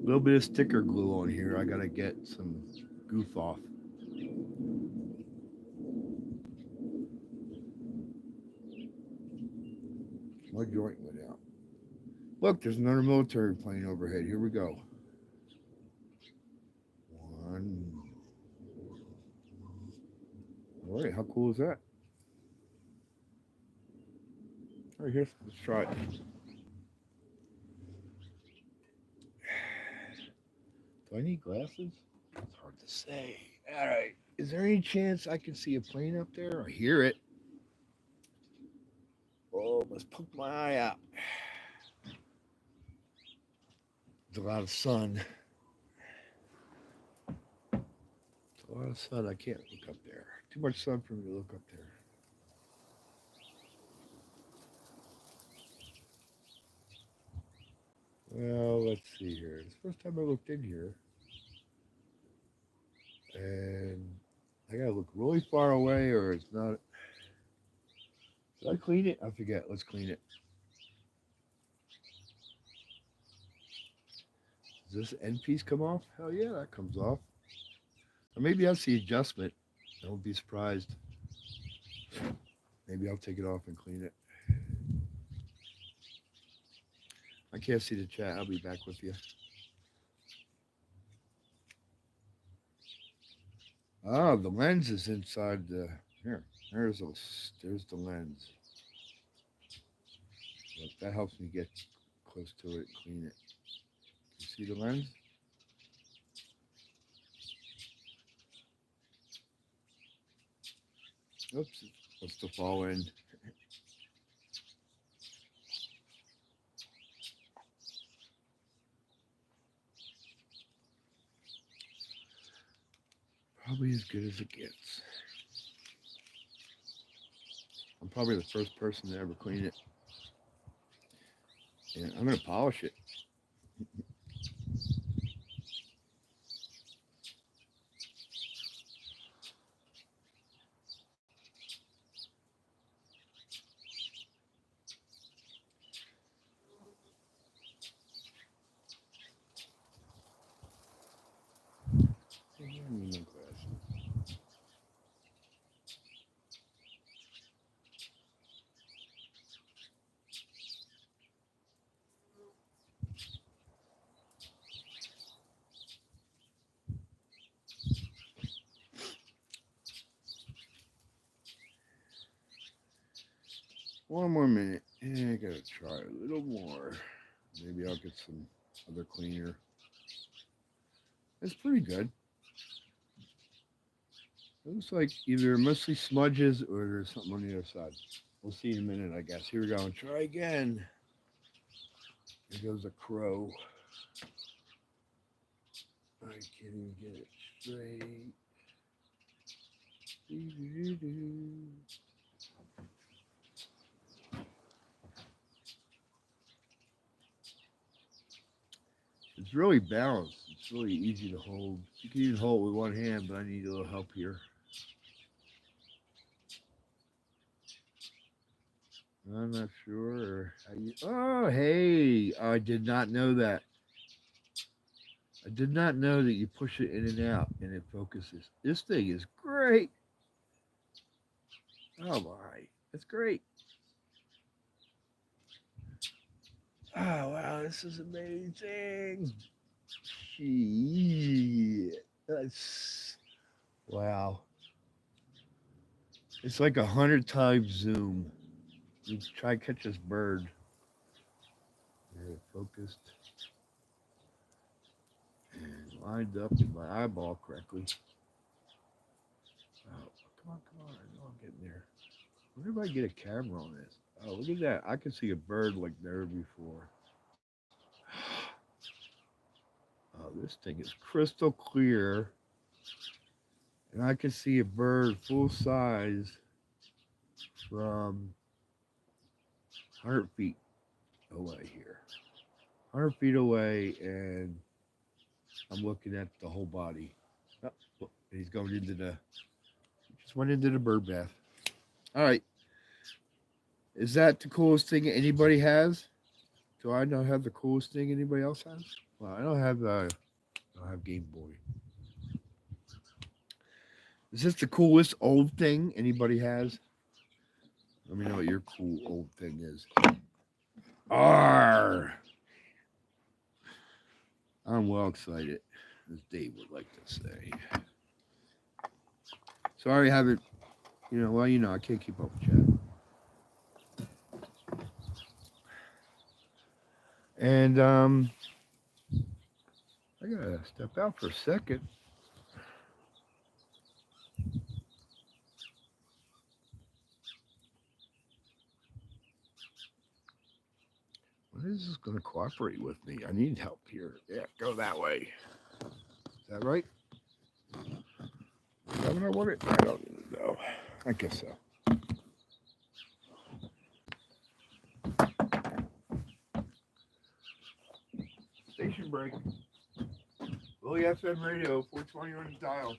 A little bit of sticker glue on here. I got to get some goof off. My joint went out. Look, there's another military plane overhead. Here we go. One. All right, how cool is that? All right, here, let's try it. Do I need glasses? It's hard to say. All right, is there any chance I can see a plane up there? I hear it. Oh, let's poke my eye out. There's a lot of sun. It's a lot of sun. I can't look up there. Too much sun for me to look up there. Well, let's see here. It's the first time I looked in here. And I gotta look really far away or it's not. Did I clean it? I forget. Let's clean it. Does this end piece come off? Hell yeah, that comes off. Or maybe that's the adjustment. I won't be surprised. Maybe I'll take it off and clean it. I can't see the chat. I'll be back with you. Oh, the lens is inside the here. There's the lens. Look, that helps me get close to it, clean it. You see the lens? Oops, what's to fall in? Probably as good as it gets. I'm probably the first person to ever clean it. And I'm going to polish it. One more minute. Yeah, I gotta try a little more. Maybe I'll get some other cleaner. It's pretty good. It looks like either mostly smudges or there's something on the other side. We'll see in a minute, I guess. Here we go. And try again. Here goes a crow. I can't even get it straight. It's really balanced. It's really easy to hold. You can even hold it with one hand, but I need a little help here. I'm not sure. Oh, hey. I did not know that. I did not know that you push it in and out and it focuses. This thing is great. Oh, my. That's great. Oh, wow. This is amazing. Shit. That's, wow. It's like 100 times zoom. You try to catch this bird. There, focused and lined up in my eyeball correctly. Oh, come on. I know I'm getting there. I wonder if I get a camera on this. Oh, look at that. I can see a bird like never before. Oh, this thing is crystal clear. And I can see a bird full size from 100 feet away here. 100 feet away, and I'm looking at the whole body. Oh, look, he's going into the, just went into the bird bath. All right. Is that the coolest thing anybody has? Do I not have the coolest thing anybody else has? Well, I don't have Game Boy. Is this the coolest old thing anybody has? Let me know what your cool old thing is. R. I'm well excited, as Dave would like to say. Sorry I haven't, I can't keep up with chat. And I gotta step out for a second. When is this going to cooperate with me? I need help here. Yeah, go that way. Is that right? Is that what I wanted? I don't even know. I guess so. Station break. Williefmradio, 420 on the dial.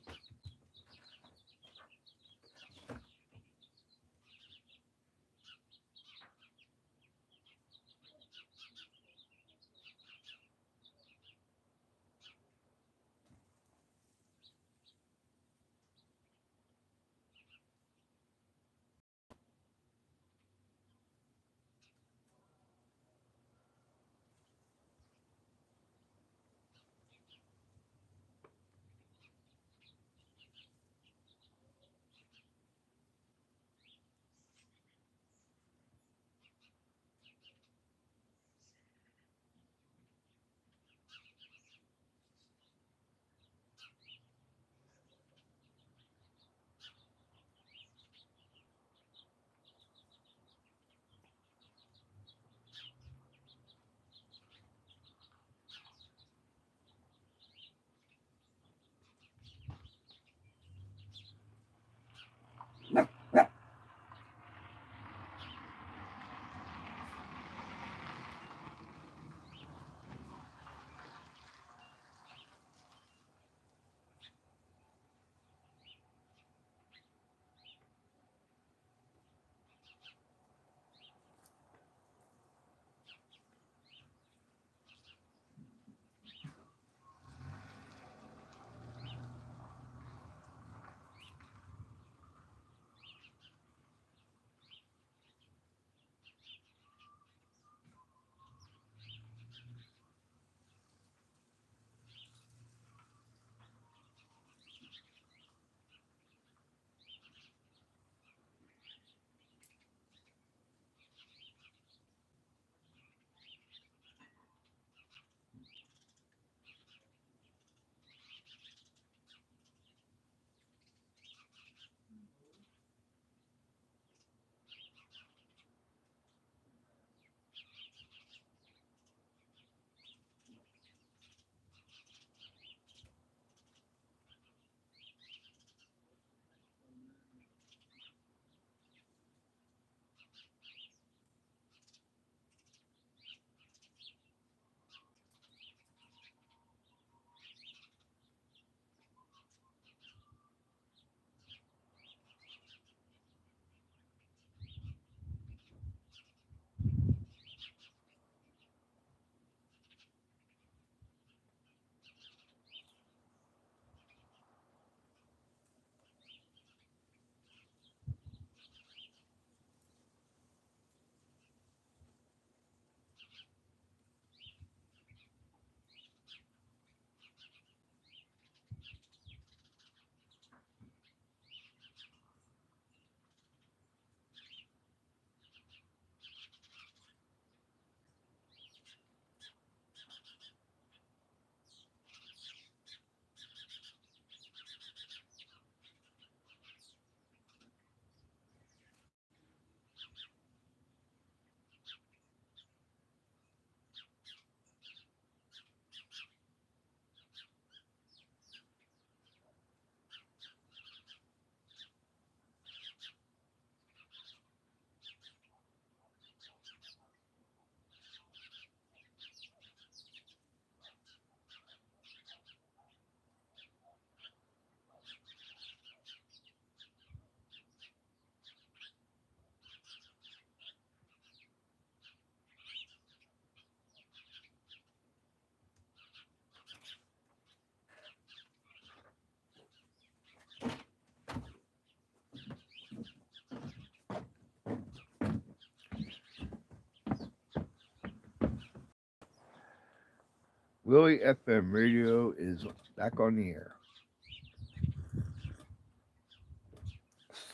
Willie FM radio is back on the air.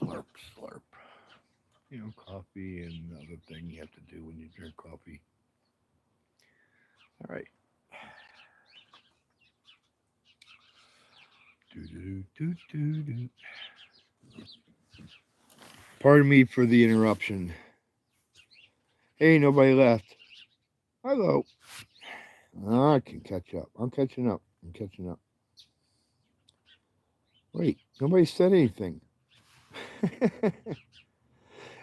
Slurp, slurp. Coffee and other thing you have to do when you drink coffee. All right. Do do do do do. Pardon me for the interruption. Hey, nobody left. Hello. I can catch up. I'm catching up. I'm catching up. Wait, nobody said anything.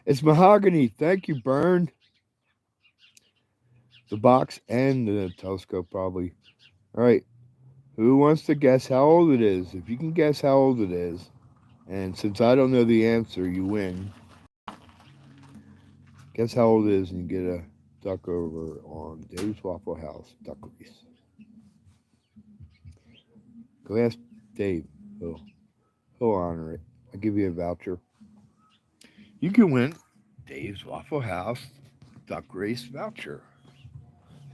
It's mahogany. Thank you, Bern. The box and the telescope, probably. All right. Who wants to guess how old it is? If you can guess how old it is, and since I don't know the answer, you win. Guess how old it is, and you get a duck over on Dave's Waffle House duck race. Go ask Dave. He'll honor it. I'll give you a voucher. You can win Dave's Waffle House duck race voucher.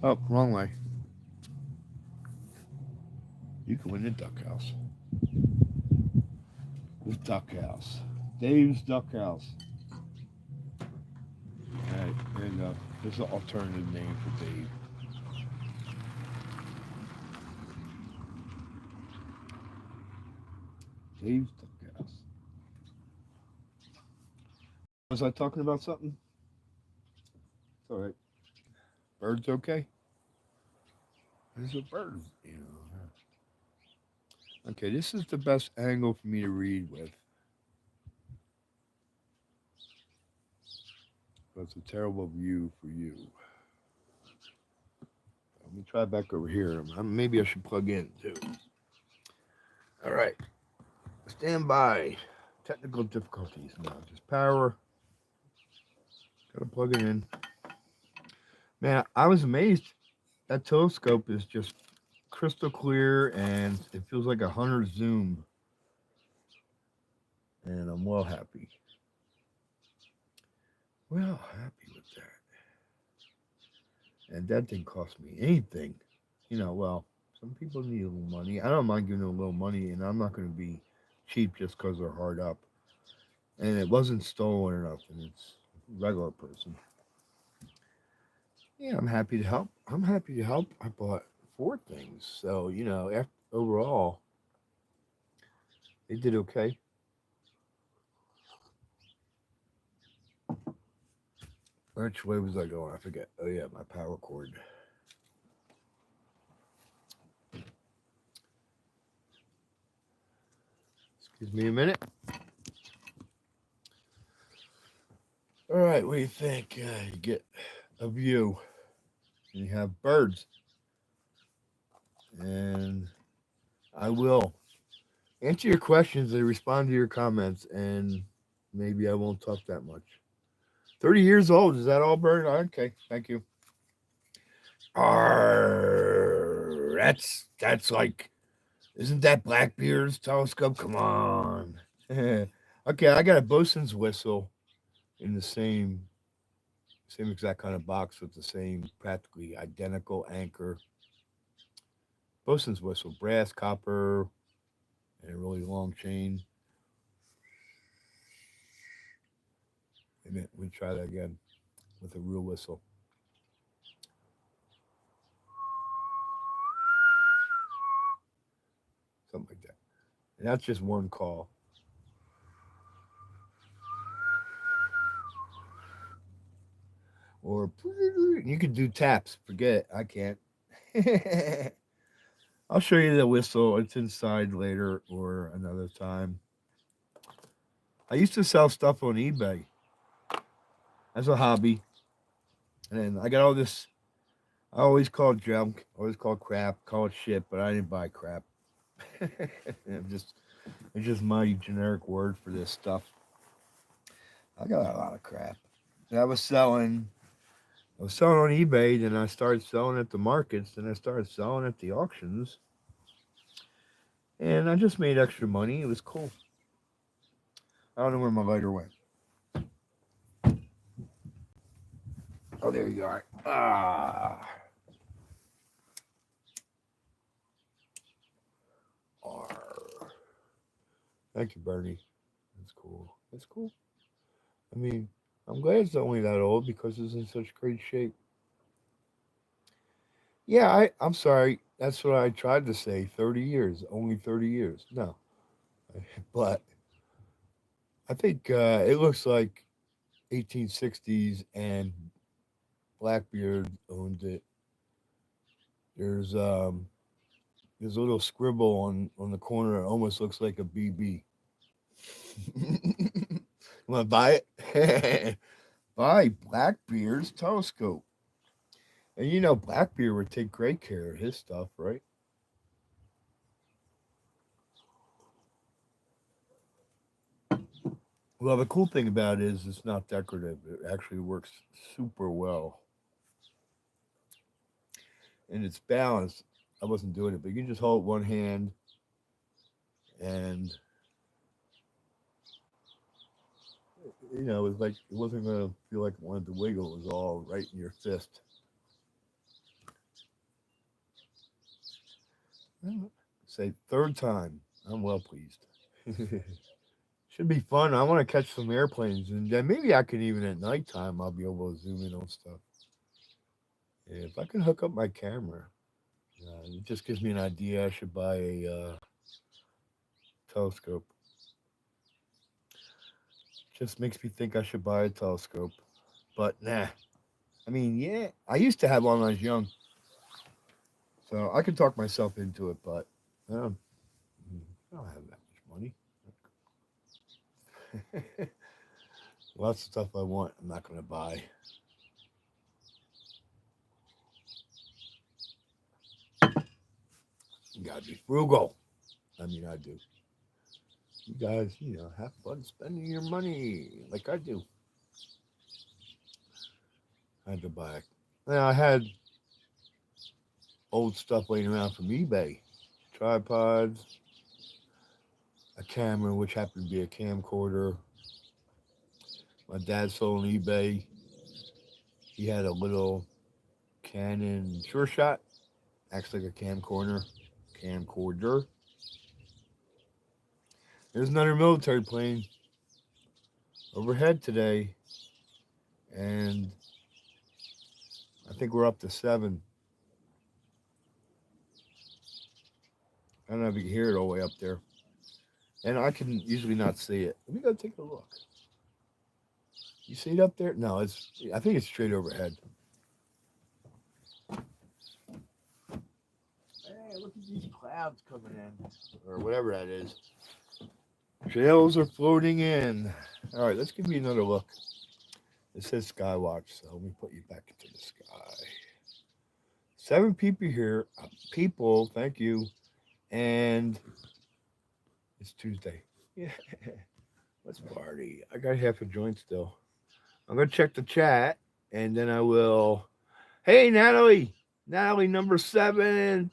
Oh, wrong way. You can win the duck house. The duck house. Dave's duck house. All right, there you go. There's an alternative name for Dave. Dave's duck house. Was I talking about something? It's all right. Birds okay? There's a bird, Okay, this is the best angle for me to read with. But it's a terrible view for you. Let me try back over here. Maybe I should plug in too. All right. Stand by. Technical difficulties. No, just power. Gotta plug it in. Man, I was amazed. That telescope is just crystal clear and it feels like 100 zoom. And I'm well happy. Well happy with that. And that didn't cost me anything. Well, some people need a little money. I don't mind giving them a little money, and I'm not going to be cheap just because they're hard up. And it wasn't stolen or nothing. It's a regular person. Yeah, I'm happy to help. I bought 4 things. So, overall, they did okay. Which way was I going? I forget. Oh, yeah, my power cord. Excuse me a minute. All right, what do you think? You get a view. And you have birds. And I will answer your questions and respond to your comments. And maybe I won't talk that much. 30 years old. Is that all, Bird? Okay, thank you. That's like, isn't that Blackbeard's telescope? Come on. Okay, I got a bosun's whistle in the same exact kind of box with the same practically identical anchor. Bosun's whistle, brass, copper, and a really long chain. Let me try that again with a real whistle. Something like that. And that's just one call. Or you can do taps. Forget it. I can't. I'll show you the whistle. It's inside later or another time. I used to sell stuff on eBay as a hobby. And I got all this. I always called junk, always called crap, call it shit, but I didn't buy crap. it's just my generic word for this stuff. I got a lot of crap. And I was selling on eBay, then I started selling at the markets, then I started selling at the auctions. And I just made extra money. It was cool. I don't know where my lighter went. Oh, there you are. Thank you, Bernie. That's cool. That's cool. I mean, I'm glad it's only that old because it's in such great shape. Yeah, I'm sorry. That's what I tried to say. 30 years. Only 30 years. No. But I think it looks like 1860s and Blackbeard owned it. There's um there's a little scribble on the corner. It almost looks like a BB. Want to buy it? Buy Blackbeard's telescope. And you know Blackbeard would take great care of his stuff, right? Well, the cool thing about it is it's not decorative. It actually works super well, and it's balanced. I wasn't doing it, but you can just hold one hand, and it was like it wasn't gonna feel like it wanted to wiggle. It was all right in your fist. Say third time. I'm well pleased. Should be fun. I want to catch some airplanes, and then maybe I can even at nighttime I'll be able to zoom in on stuff. Yeah, if I can hook up my camera, it just gives me an idea. I should buy a telescope. Just makes me think I should buy a telescope, but nah. I mean, yeah, I used to have one when I was young, so I could talk myself into it, but um, I don't have that much money. Lots of stuff I want, I'm not going to buy. You got to be frugal. I mean, I do. You guys, have fun spending your money like I do. I had to buy. Now, I had old stuff laying around from eBay, tripods, a camera, which happened to be a camcorder. My dad sold on eBay. He had a little Canon Sure Shot, acts like a camcorder. There's another military plane overhead today, and I think we're up to 7. I don't know if you can hear it all the way up there, and I can usually not see it. Let me go take a look. You see it up there? No, it's. I think it's straight overhead. Hey, look at these clouds coming in, or whatever that is. Trails are floating in. All right, let's give you another look. It says skywatch, so let me put you back into the sky. 7 people here. People, thank you. And it's Tuesday. Yeah, let's party. I got half a joint still. I'm gonna check the chat, and then I will. Hey, Natalie. Natalie, number 7.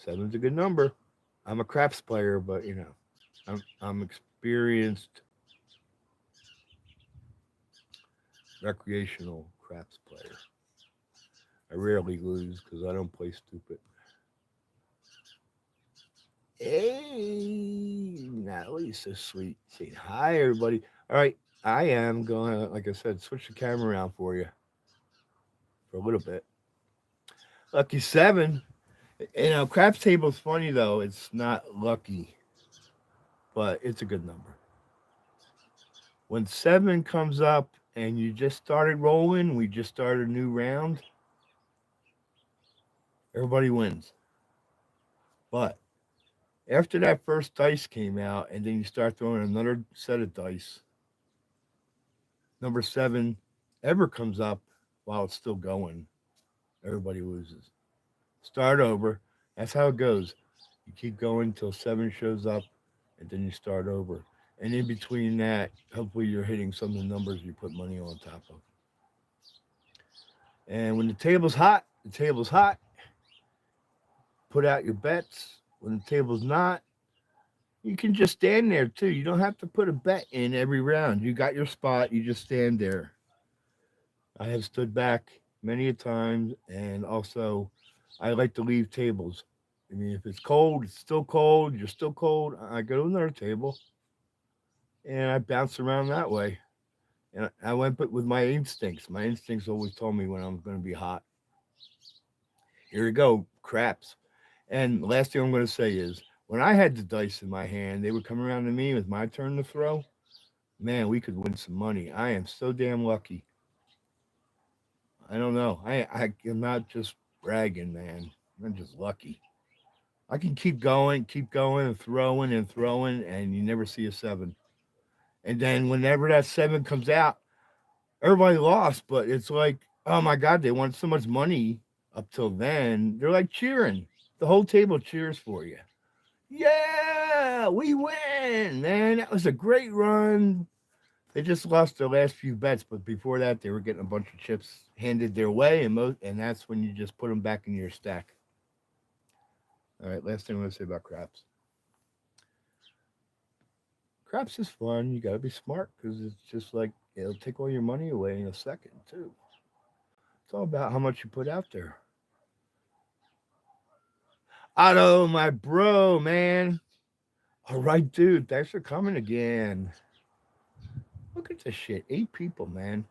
7's a good number. I'm a craps player, but I'm experienced recreational craps player. I rarely lose because I don't play stupid. Hey, Natalie's so sweet. Saying hi, everybody. All right, I am going to, like I said, switch the camera around for you for a little bit. Lucky 7. Craps table's funny, though. It's not lucky, but it's a good number. When 7 comes up and you just started rolling, we just started a new round, everybody wins. But after that first dice came out, and then you start throwing another set of dice, number 7 ever comes up while it's still going, everybody loses. Start over. That's how it goes. You keep going until 7 shows up, and then you start over. And in between that, hopefully you're hitting some of the numbers you put money on top of. And when the table's hot, the table's hot. Put out your bets. When the table's not, you can just stand there too. You don't have to put a bet in every round. You got your spot, you just stand there. I have stood back many a times, and also I like to leave tables. I mean, if it's cold, it's still cold. You're still cold. I go to another table and I bounce around that way. And I went but with my instincts. My instincts always told me when I'm going to be hot. Here we go, craps. And the last thing I'm going to say is when I had the dice in my hand, they would come around to me. It was my turn to throw. Man, we could win some money. I am so damn lucky. I don't know. I'm not just bragging, man. I'm just lucky. I can keep going, and throwing, and you never see a seven. And then whenever that seven comes out, everybody lost, but it's like, oh my God, they won so much money up till then. They're like cheering. The whole table cheers for you. Yeah, we win, man. That was a great run. They just lost their last few bets, but before that, they were getting a bunch of chips handed their way, and that's when you just put them back in your stack. All right, last thing I'm going to say about craps. Craps is fun. You got to be smart because it's just like it'll take all your money away in a second, too. It's all about how much you put out there. Otto, my bro, man. All right, dude. Thanks for coming again. Look at this shit. 8 people, man.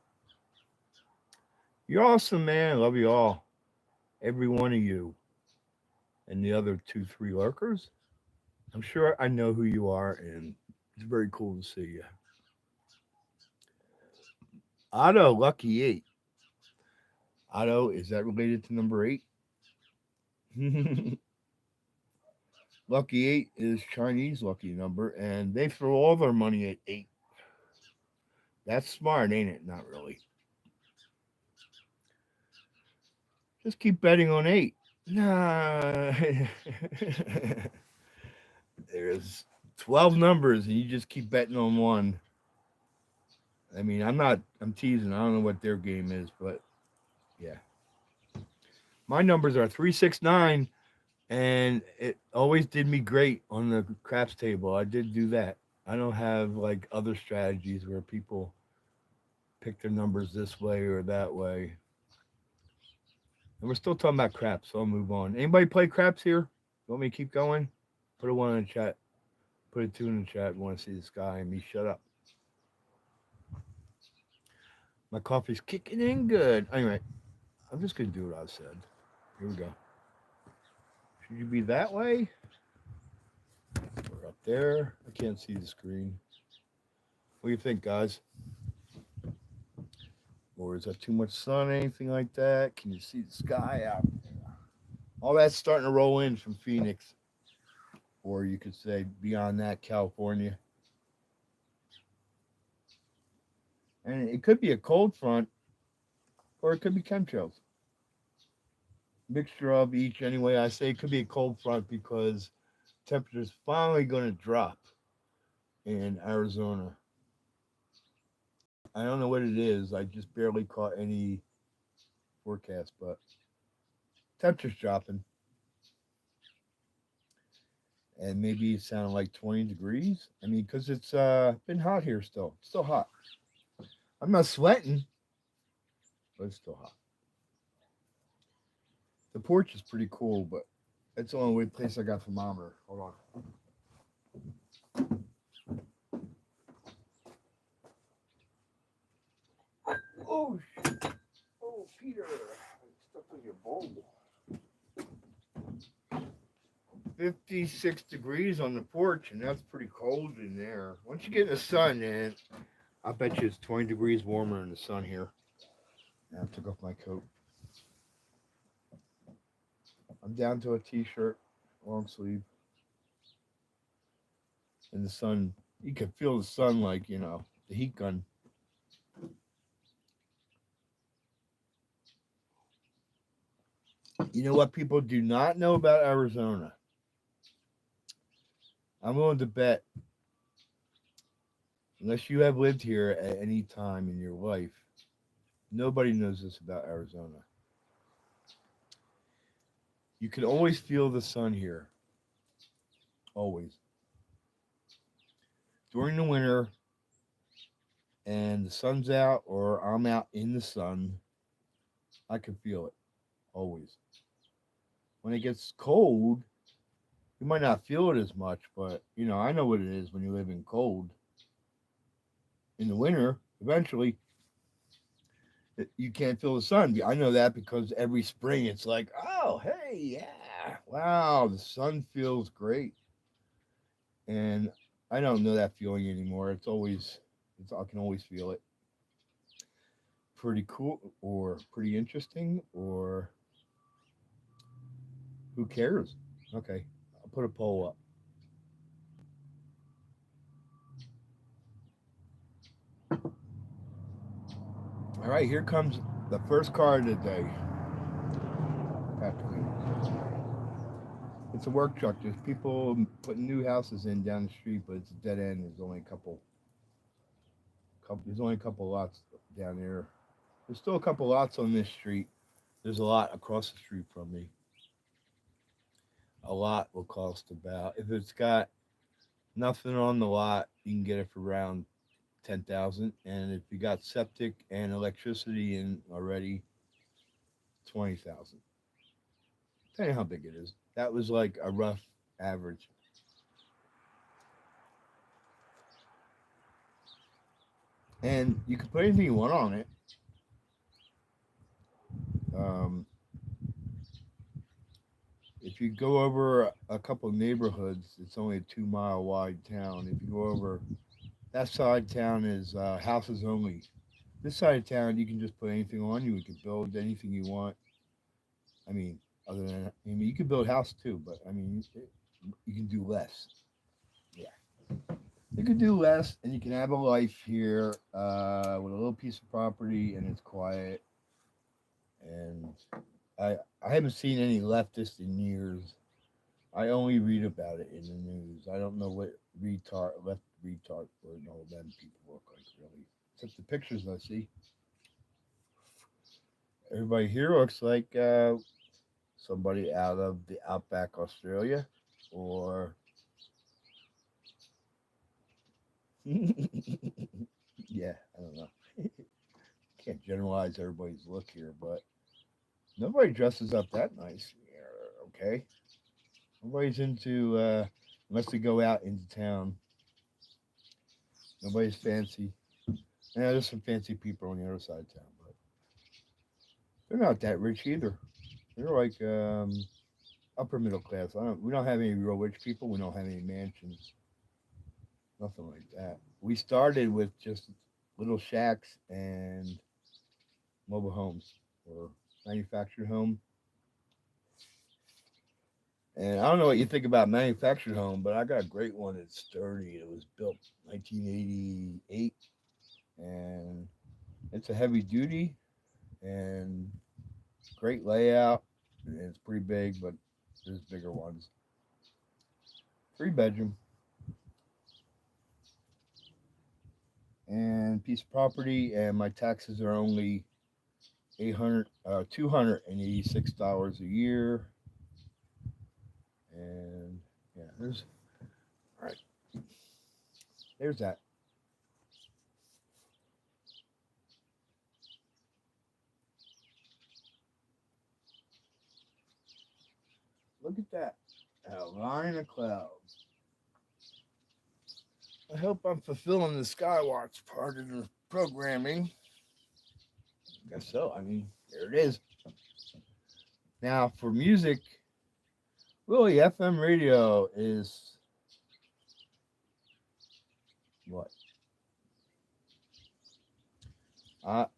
You're awesome, man. Love you all. Every one of you. And the other 2, 3 lurkers. I'm sure I know who you are, and it's very cool to see you. Otto, lucky 8. Otto, is that related to number 8? Lucky 8 is Chinese lucky number, and they throw all their money at 8. That's smart, ain't it? Not really. Just keep betting on 8. Nah. There's 12 numbers, and you just keep betting on one. I mean, I'm teasing. I don't know what their game is, but yeah. My numbers are 369, and it always did me great on the craps table. I did do that. I don't have like other strategies where people pick their numbers this way or that way. And we're still talking about craps, so I'll move on. Anybody play craps here? You want me to keep going? Put a 1 in the chat. Put a 2 in the chat. Want to see the sky and me shut up. My coffee's kicking in good. Anyway, I'm just going to do what I said. Here we go. Should you be that way? Or up there? I can't see the screen. What do you think, guys? Or is that too much sun, anything like that? Can you see the sky out there? All that's starting to roll in from Phoenix. Or you could say beyond that, California. And it could be a cold front, or it could be chemtrails. Mixture of each anyway. I say it could be a cold front because temperature's finally going to drop in Arizona. I don't know what it is. I just barely caught any forecast, but temperature's dropping. And maybe it sounded like 20 degrees. I mean, because it's been hot here still. It's still hot. I'm not sweating, but it's still hot. The porch is pretty cool, but that's the only place I got thermometer. Hold on. Oh, shit. Oh, Peter. I'm stuck in your bowl. 56 degrees on the porch, and that's pretty cold in there. Once you get in the sun, man, I bet you it's 20 degrees warmer in the sun here. I took off my coat. I'm down to a t-shirt, long sleeve. In the sun, you can feel the sun like, the heat gun. You know what people do not know about Arizona? I'm willing to bet, unless you have lived here at any time in your life, nobody knows this about Arizona. You can always feel the sun here. Always. During the winter, and the sun's out or I'm out in the sun, I can feel it. Always. When it gets cold, You might not feel it as much, but I know what it is when you live in cold. In the winter, eventually, you can't feel the sun. I know that because every spring it's like, oh, hey, yeah, wow, the sun feels great, and I don't know that feeling anymore. I can always feel it. Pretty cool, or pretty interesting, or who cares? Okay, I'll put a poll up. All right, here comes the first car of the day. Patrick. It's a work truck. There's people putting new houses in down the street, but it's a dead end. There's only a couple lots down there. There's still a couple lots on this street. There's a lot across the street from me. A lot will cost about, if it's got nothing on the lot, you can get it for around 10,000. And if you got septic and electricity in already, 20,000. Tell you how big it is. That was like a rough average. And you can put anything you want on it. Um, if you go over a couple neighborhoods, it's only a 2 mile wide town. If you go over that side town is houses only. This side of town, you can just put anything on you. You can build anything you want. I mean, other than you can build a house too, but I mean, you can do less. Yeah, you can do less, and you can have a life here with a little piece of property, and it's quiet. And I haven't seen any leftists in years. I only read about it in the news. I don't know what left retard or no them people look like really. Except the pictures I see. Everybody here looks like somebody out of the outback Australia, or yeah, I don't know. Can't generalize everybody's look here, but nobody dresses up that nice here. Okay, nobody's into unless they go out into town. Nobody's fancy. Yeah, there's some fancy people on the other side of town, but they're not that rich either. They're like upper middle class. We don't have any real rich people. We don't have any mansions. Nothing like that. We started with just little shacks and mobile homes or manufactured home. And I don't know what you think about manufactured home, but I got a great one. It's sturdy. It was built 1988, and it's a heavy duty and great layout. And it's pretty big, but there's bigger ones. 3 bedroom and piece of property, and my taxes are only 286 dollars a year. And yeah, all right. There's that. Look at that. A line of clouds. I hope I'm fulfilling the skywatch part of the programming. I guess so. I mean, there it is. Now for music, Willie FM radio is what?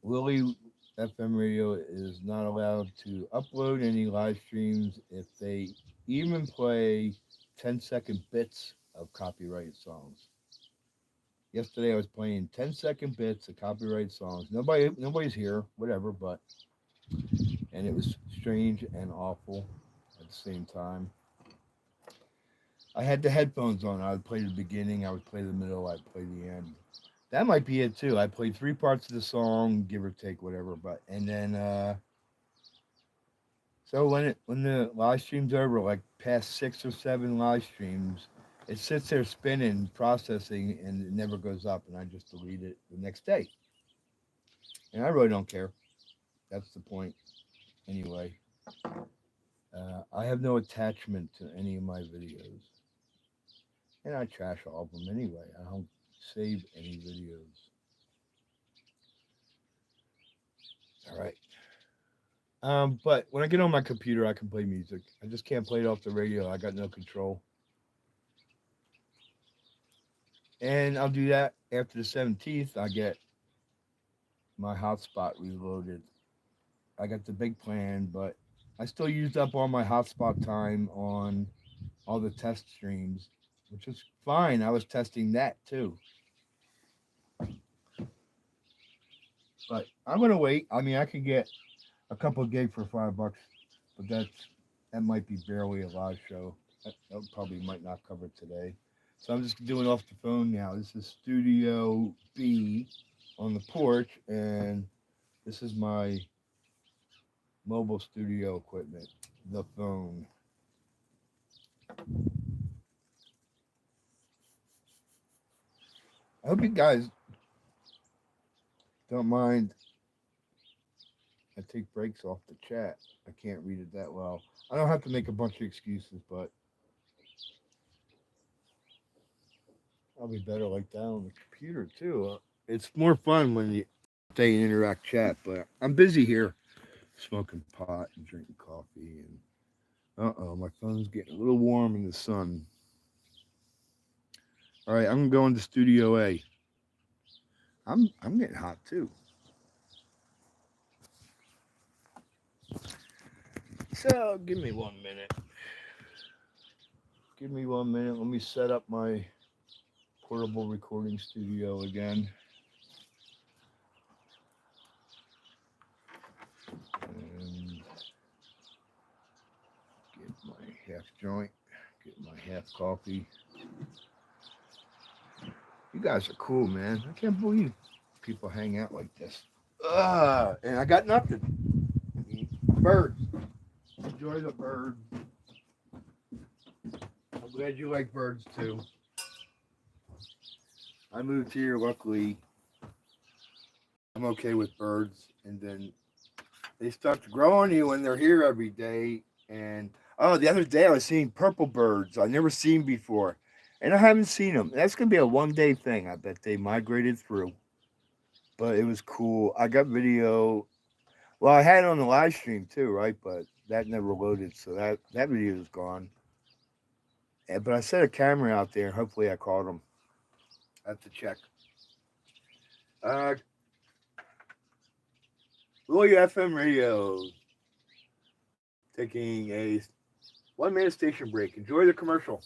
Willie FM radio is not allowed to upload any live streams if they even play 10-second bits of copyrighted songs. Yesterday I was playing 10-second bits of copyrighted songs. Nobody's here, whatever, but and it was strange and awful at the same time. I had the headphones on. I would play the beginning, I would play the middle, I'd play the end. That might be it too. I played 3 parts of the song, give or take, whatever. But and then so when the live stream's over, like past 6 or 7 live streams, it sits there spinning, processing, and it never goes up. And I just delete it the next day. And I really don't care. That's the point, anyway. I have no attachment to any of my videos, and I trash all of them anyway. I don't save any videos. All right. But when I get on my computer, I can play music. I just can't play it off the radio. I got no control. And I'll do that after the 17th. I get my hotspot reloaded. I got the big plan, but I still used up all my hotspot time on all the test streams, which is fine. I was testing that too. But I'm gonna wait. I mean, I could get a couple of gig for $5, but that might be barely a live show. That probably might not cover today. So I'm just doing off the phone now. This is Studio B on the porch, and this is my mobile studio equipment, the phone. I hope you guys don't mind. I take breaks off the chat. I can't read it that well. I don't have to make a bunch of excuses, but I'll be better like that on the computer too. It's more fun when you stay in interact chat, but I'm busy here smoking pot and drinking coffee and my phone's getting a little warm in the sun. All right, I'm going to Studio A. I'm getting hot too. So give me 1 minute. Give me 1 minute. Let me set up my portable recording studio again. And get my half joint. Get my half coffee. You guys are cool, man. I can't believe people hang out like this. And I got nothing. Birds. Enjoy the birds. I'm glad you like birds too. I moved here, luckily. I'm okay with birds, and then they start to grow on you when they're here every day. And the other day I was seeing purple birds I never seen before, and I haven't seen them. That's gonna be a 1 day thing. I bet they migrated through, but it was cool. I got video. Well, I had it on the live stream too, right? But that never loaded, so that video is gone. But I set a camera out there. Hopefully, I caught them. I have to check. Williefmradio taking a 1 minute station break. Enjoy the commercial.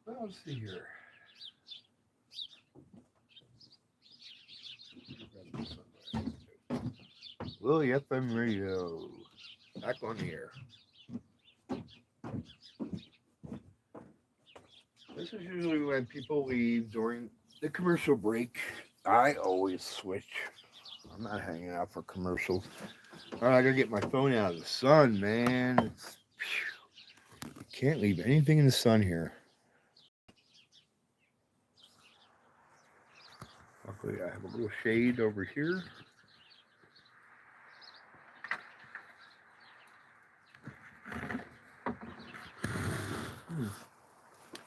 Well, let's see here. Williefmradio. Back on the air. This is usually when people leave during the commercial break. I always switch. I'm not hanging out for commercials. All right, I gotta get my phone out of the sun, man. Can't leave anything in the sun here. Luckily, I have a little shade over here.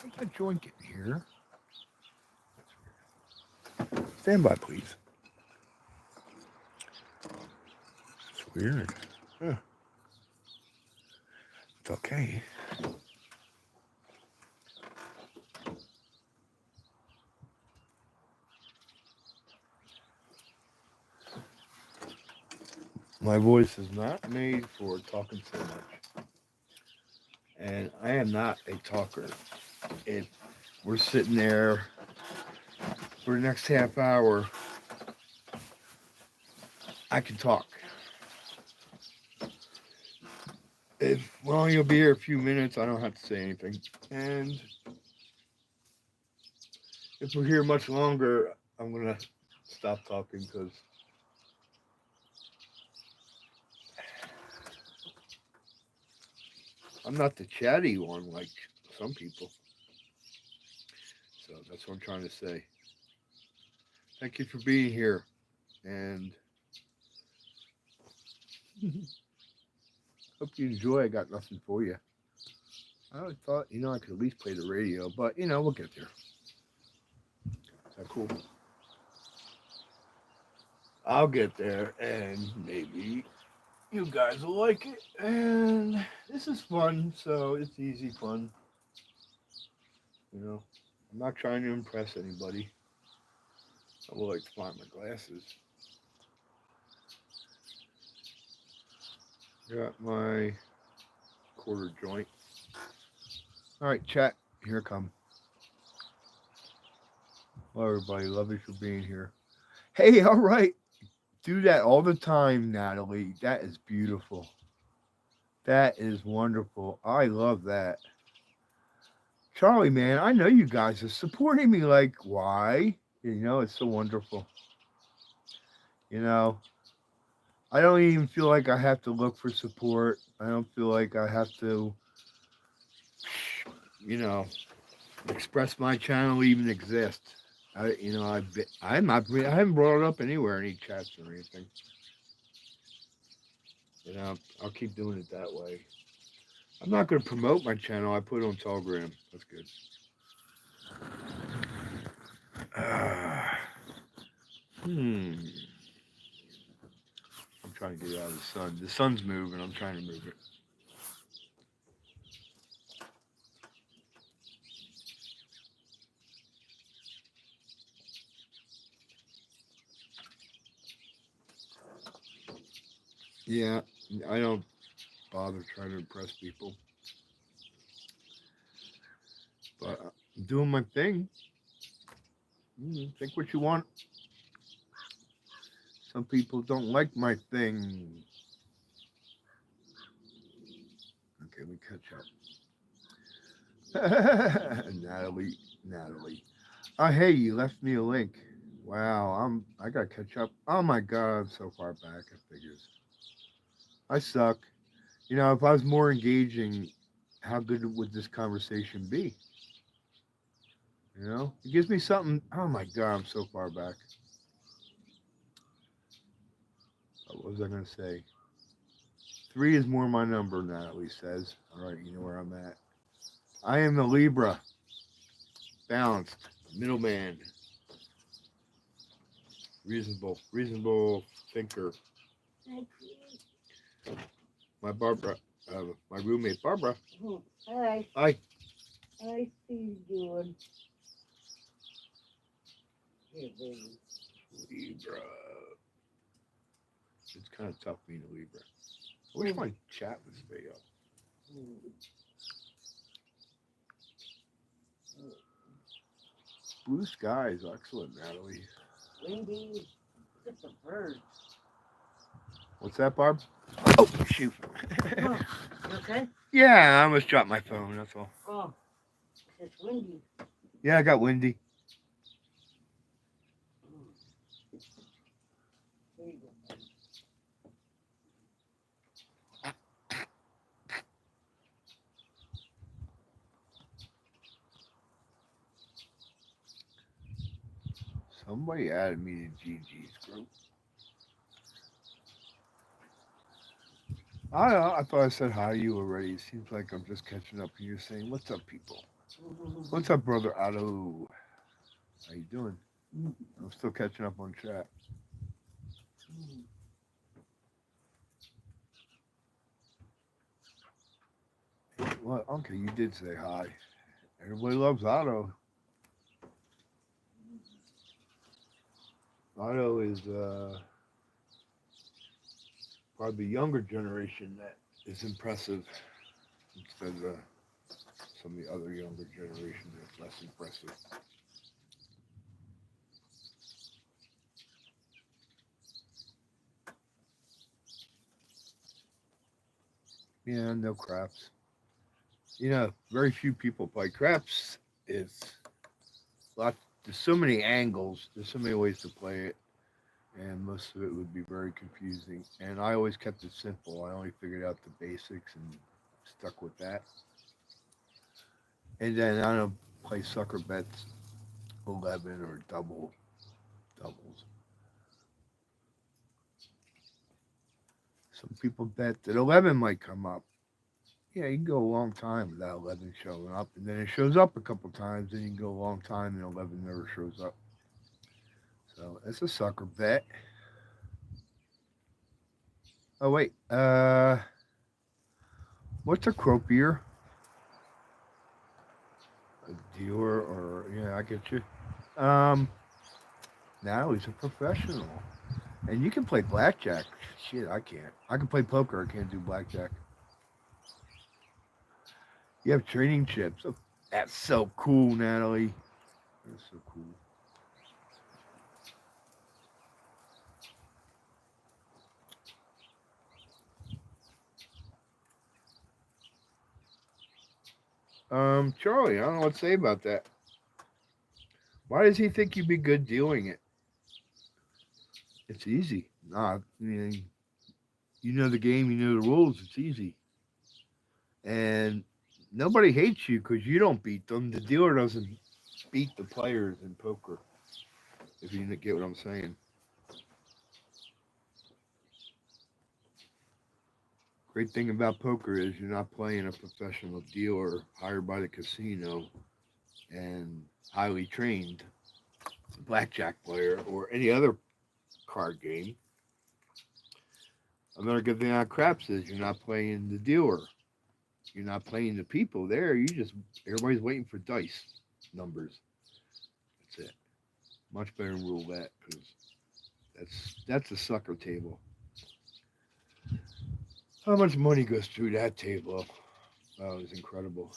How's that joint getting here? Stand by, please. It's weird. Huh. It's okay. My voice is not made for talking so much. And I am not a talker. If we're sitting there for the next half hour, I can talk. If you'll be here a few minutes, I don't have to say anything. And if we're here much longer, I'm going to stop talking because I'm not the chatty one like some people. So that's what I'm trying to say. Thank you for being here. And hope you enjoy. I got nothing for you. I thought, I could at least play the radio, but, we'll get there. Is that cool? I'll get there, and maybe you guys will like it. And this is fun, so it's easy fun. I'm not trying to impress anybody. I would like to find my glasses. Got my quarter joint. All right, chat. Here I come. Hello, everybody. Love you for being here. Hey, all right. Do that all the time, Natalie. That is beautiful. That is wonderful. I love that. Charlie, man, I know you guys are supporting me. Like, why? It's so wonderful. I don't even feel like I have to look for support. I don't feel like I have to, express my channel even exists. I haven't brought it up anywhere, any chats or anything. I'll keep doing it that way. I'm not going to promote my channel. I put it on Telegram. That's good. I'm trying to get out of the sun. The sun's moving. I'm trying to move it. Yeah, I don't bother trying to impress people. But I'm doing my thing. Think what you want. Some people don't like my thing. Okay, let me catch up. Natalie. Oh, hey, you left me a link. Wow, I gotta catch up. Oh my God, I'm so far back. I figures. I suck. If I was more engaging, how good would this conversation be? It gives me something. Oh my God, I'm so far back. What was I going to say? 3 is more my number, Natalie says. All right, you know where I'm at. I am a Libra. Balanced. Middleman. Reasonable thinker. My roommate Barbara. Hi. Hi. I see you doing. Libra. It's kind of tough being a Libra. I wish my chat would stay up. Blue skies, excellent, Natalie. Windy, just a bird. What's that, Barb? Oh, shoot. Oh, you okay? Yeah, I almost dropped my phone, that's all. Oh, it's windy. Yeah, I got windy. There you go. Somebody added me to GG's group. I don't know. I thought I said hi to you already. It seems like I'm just catching up. And you're saying, "What's up, people? What's up, brother Otto? How you doing?" I'm still catching up on chat. Well, Uncle, you did say hi. Everybody loves Otto. Otto is probably the younger generation that is impressive instead of some of the other younger generation that's less impressive. Yeah, no craps. You know, very few people play craps. It's lot. There's so many angles. There's so many ways to play it, and most of it would be very confusing. And I always kept it simple. I only figured out the basics and stuck with that. And then I don't play sucker bets, 11 or doubles. Some people bet that 11 might come up. Yeah, you can go a long time without 11 showing up, and then it shows up a couple times, then you can go a long time and 11 never shows up. So it's a sucker bet. Oh wait, what's a cropier? A dealer or yeah, I get you. Um, now he's a professional, and you can play blackjack. Shit, I can't. I can play poker. I can't do blackjack. You have training chips. Oh, that's so cool, Natalie. That's so cool. Charlie, I don't know what to say about that. Why does he think you'd be good doing it? It's easy. Nah, you know the game, you know the rules. It's easy, and nobody hates you because you don't beat them. The dealer doesn't beat the players in poker. If you get what I'm saying. Great thing about poker is you're not playing a professional dealer hired by the casino and highly trained blackjack player or any other card game. Another good thing on craps is you're not playing the dealer. You're not playing the people there. You just everybody's waiting for dice numbers. That's it. Much better than roulette because that's a sucker table. How much money goes through that table? Oh, it was incredible.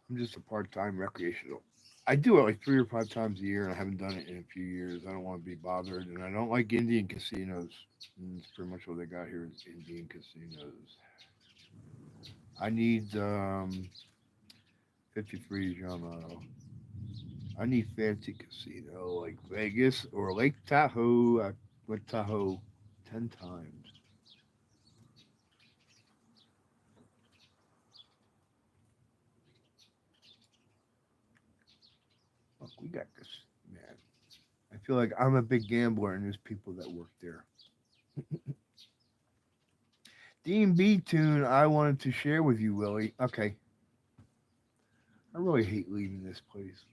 I'm just a part-time recreational. I do it like 3 or 5 times a year, and I haven't done it in a few years. I don't want to be bothered, and I don't like Indian casinos. And that's pretty much what they got here is Indian casinos. I need 53 Yamato. I need fancy casino like Vegas or Lake Tahoe. I went Tahoe 10 times. Look, we got this, man. I feel like I'm a big gambler, and there's people that work there. D&B tune I wanted to share with you, Willie. Okay. I really hate leaving this place.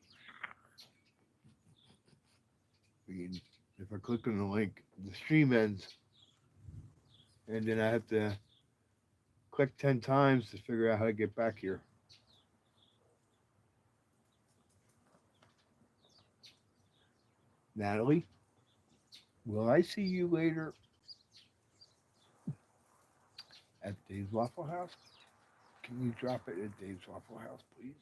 I mean, if I click on the link, the stream ends, and then I have to click 10 times to figure out how to get back here. Natalie, will I see you later at Dave's Waffle House? Can you drop it at Dave's Waffle House, please?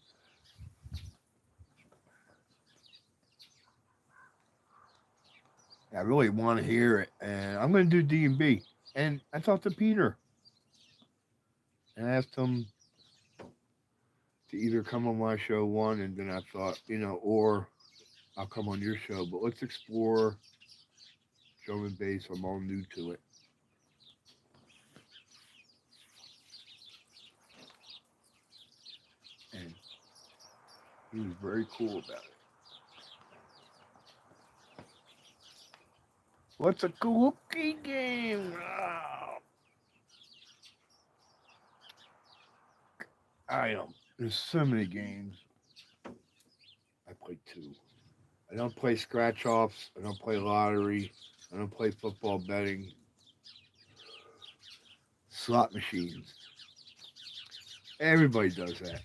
I really want to hear it, and I'm going to do D&B. And I talked to Peter and I asked him to either come on my show one, and then I thought, or I'll come on your show. But let's explore drum and bass. I'm all new to it, and he was very cool about it. What's a cookie game? Oh, I don't. There's so many games. I play two. I don't play scratch offs. I don't play lottery. I don't play football betting. Slot machines. Everybody does that.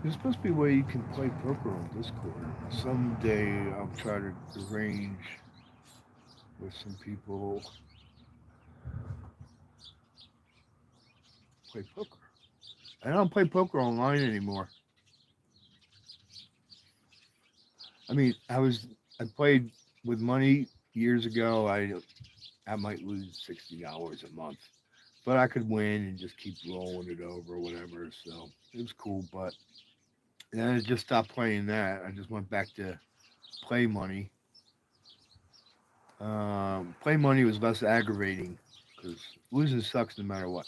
There's supposed to be a way you can play poker on Discord. Someday I'll try to arrange with some people play poker. I don't play poker online anymore. I mean, I played with money years ago. I might lose $60 a month, but I could win and just keep rolling it over or whatever. So it was cool. But then I just stopped playing that. I just went back to play money. Play money was less aggravating because losing sucks no matter what.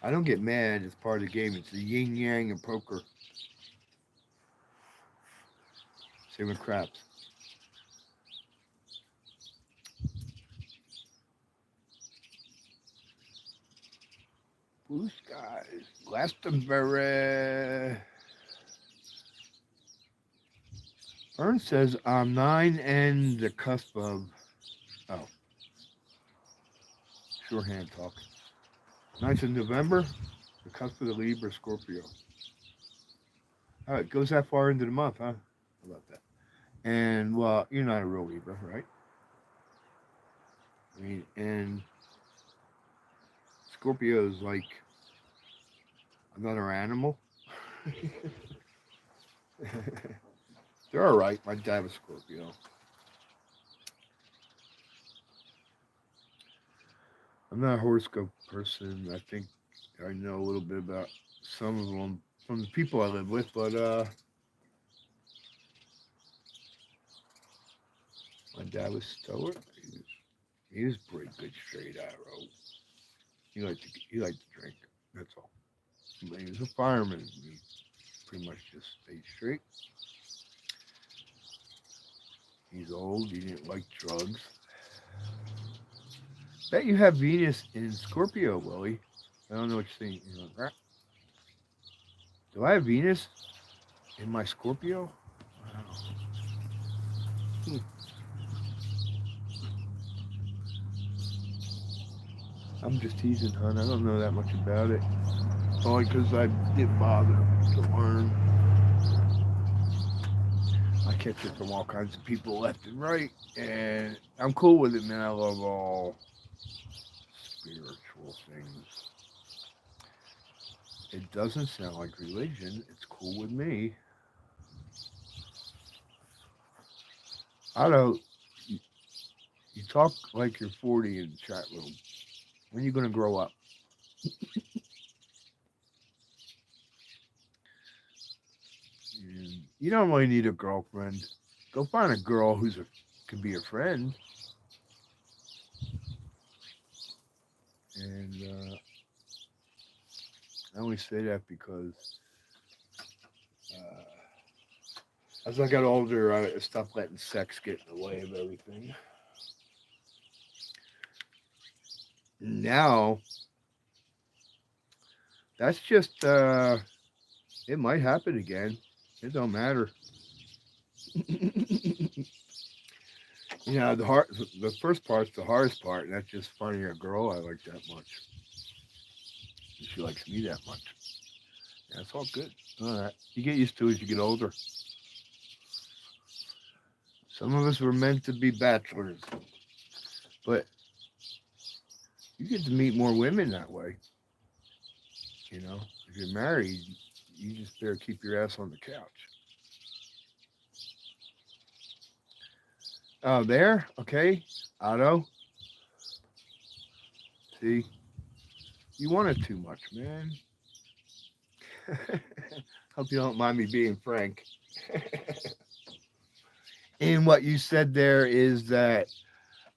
I don't get mad. It's part of the game. It's the yin yang of poker. Same with craps. Blue skies, Glastonbury. Ern says I'm 9 and the cusp of. Oh, shorthand talk. 9th of November, the cusp of the Libra Scorpio. Oh, it goes that far into the month, huh? How about that? And well, you're not a real Libra, right? I mean, and Scorpio is like another animal. They're all right. My dad was Scorpio. I'm not a horoscope person. I think I know a little bit about some of them from the people I live with, but my dad was stoic. He was pretty good straight arrow. He liked to drink. That's all. But he was a fireman. He pretty much just stayed straight. He's old. He didn't like drugs. Bet you have Venus in Scorpio, Willie. I don't know what you're saying. You're like, "Ah, do I have Venus in my Scorpio? Wow. Hmm. I'm just teasing, hon. I don't know that much about it. Only because I didn't bother to learn. I catch it from all kinds of people left and right, and I'm cool with it, man. I love all spiritual things. It doesn't sound like religion. It's cool with me. I don't. You talk like you're 40 in the chat room. When are you going to grow up? And you don't really need a girlfriend. Go find a girl can be a friend. And I only say that because as I got older, I stopped letting sex get in the way of everything. Now, that's just, it might happen again. It don't matter. The first part's the hardest part, and that's just finding a girl I like that much. And she likes me that much. That's all good. All right. You get used to it as you get older. Some of us were meant to be bachelors, but you get to meet more women that way. You know, if you're married, you just better keep your ass on the couch. Oh, there? Okay. Otto, see, you want it too much, man. Hope you don't mind me being frank. And what you said there is that,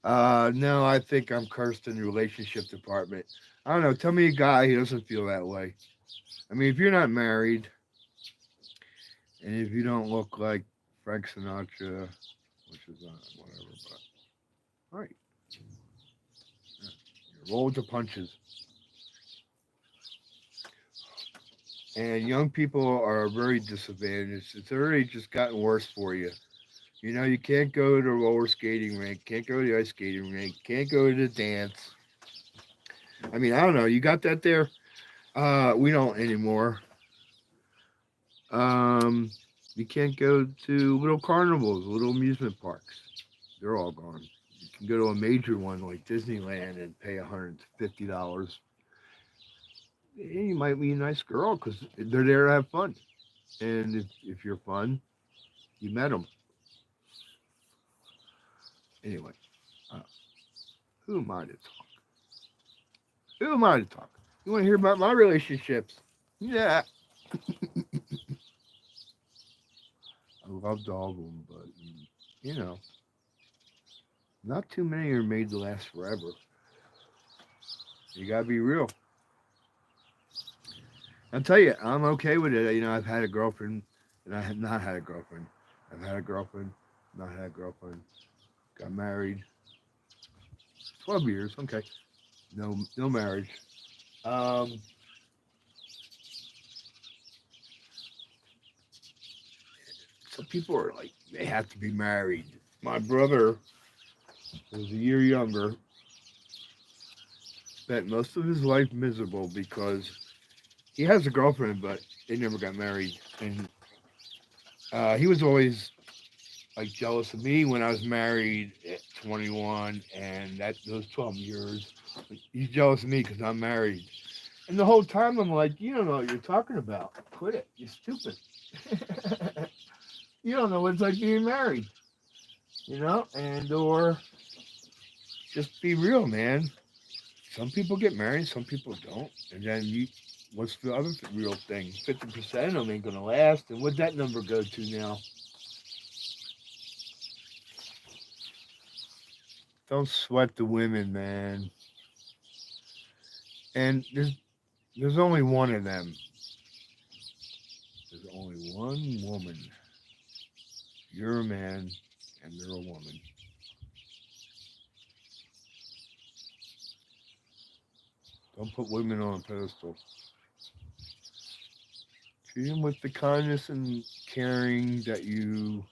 no, I think I'm cursed in the relationship department. I don't know. Tell me a guy who doesn't feel that way. I mean, if you're not married and if you don't look like Frank Sinatra, which is whatever, but all right, yeah, you roll with the punches. And young people are very disadvantaged. It's already just gotten worse for you. You know, you can't go to the roller skating rink, can't go to the ice skating rink, can't go to the dance. I mean, I don't know. You got that there? We don't anymore. Um, you can't go to little carnivals, little amusement parks. They're all gone. You can go to a major one like Disneyland and pay $150. And you might meet a nice girl because they're there to have fun. And if you're fun, you met them. Anyway, uh, who am I to talk? Who am I to talk? You want to hear about my relationships? Yeah, I loved all of them, but you know, not too many are made to last forever. You gotta be real. I'll tell you, I'm okay with it. You know, I've had a girlfriend, and I have not had a girlfriend. I've had a girlfriend, not had a girlfriend. Got married, 12 years. Okay, no marriage. Um, some people are like they have to be married. My brother was a year younger, spent most of his life miserable because he has a girlfriend, but they never got married, and he was always like jealous of me when I was married at 21, and that those 12 years, he's jealous of me because I'm married. And the whole time I'm like, you don't know what you're talking about. Quit it. You're stupid. You don't know what it's like being married, you know? And or just be real, man. Some people get married, some people don't. And then what's the other real thing? 50% of them ain't gonna last. And what'd that number go to now? Don't sweat the women, man. And there's only one of them. There's only one woman. You're a man, and they're a woman. Don't put women on a pedestal. Treat them with the kindness and caring that you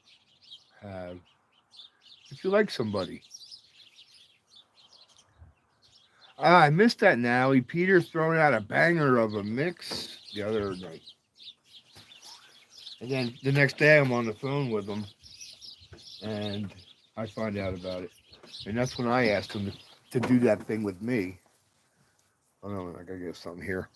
have. If you like somebody. I missed that now. Peter's throwing out a banger of a mix the other night. And then the next day I'm on the phone with him and I find out about it. And that's when I asked him to do that thing with me. Oh no, I gotta get something here.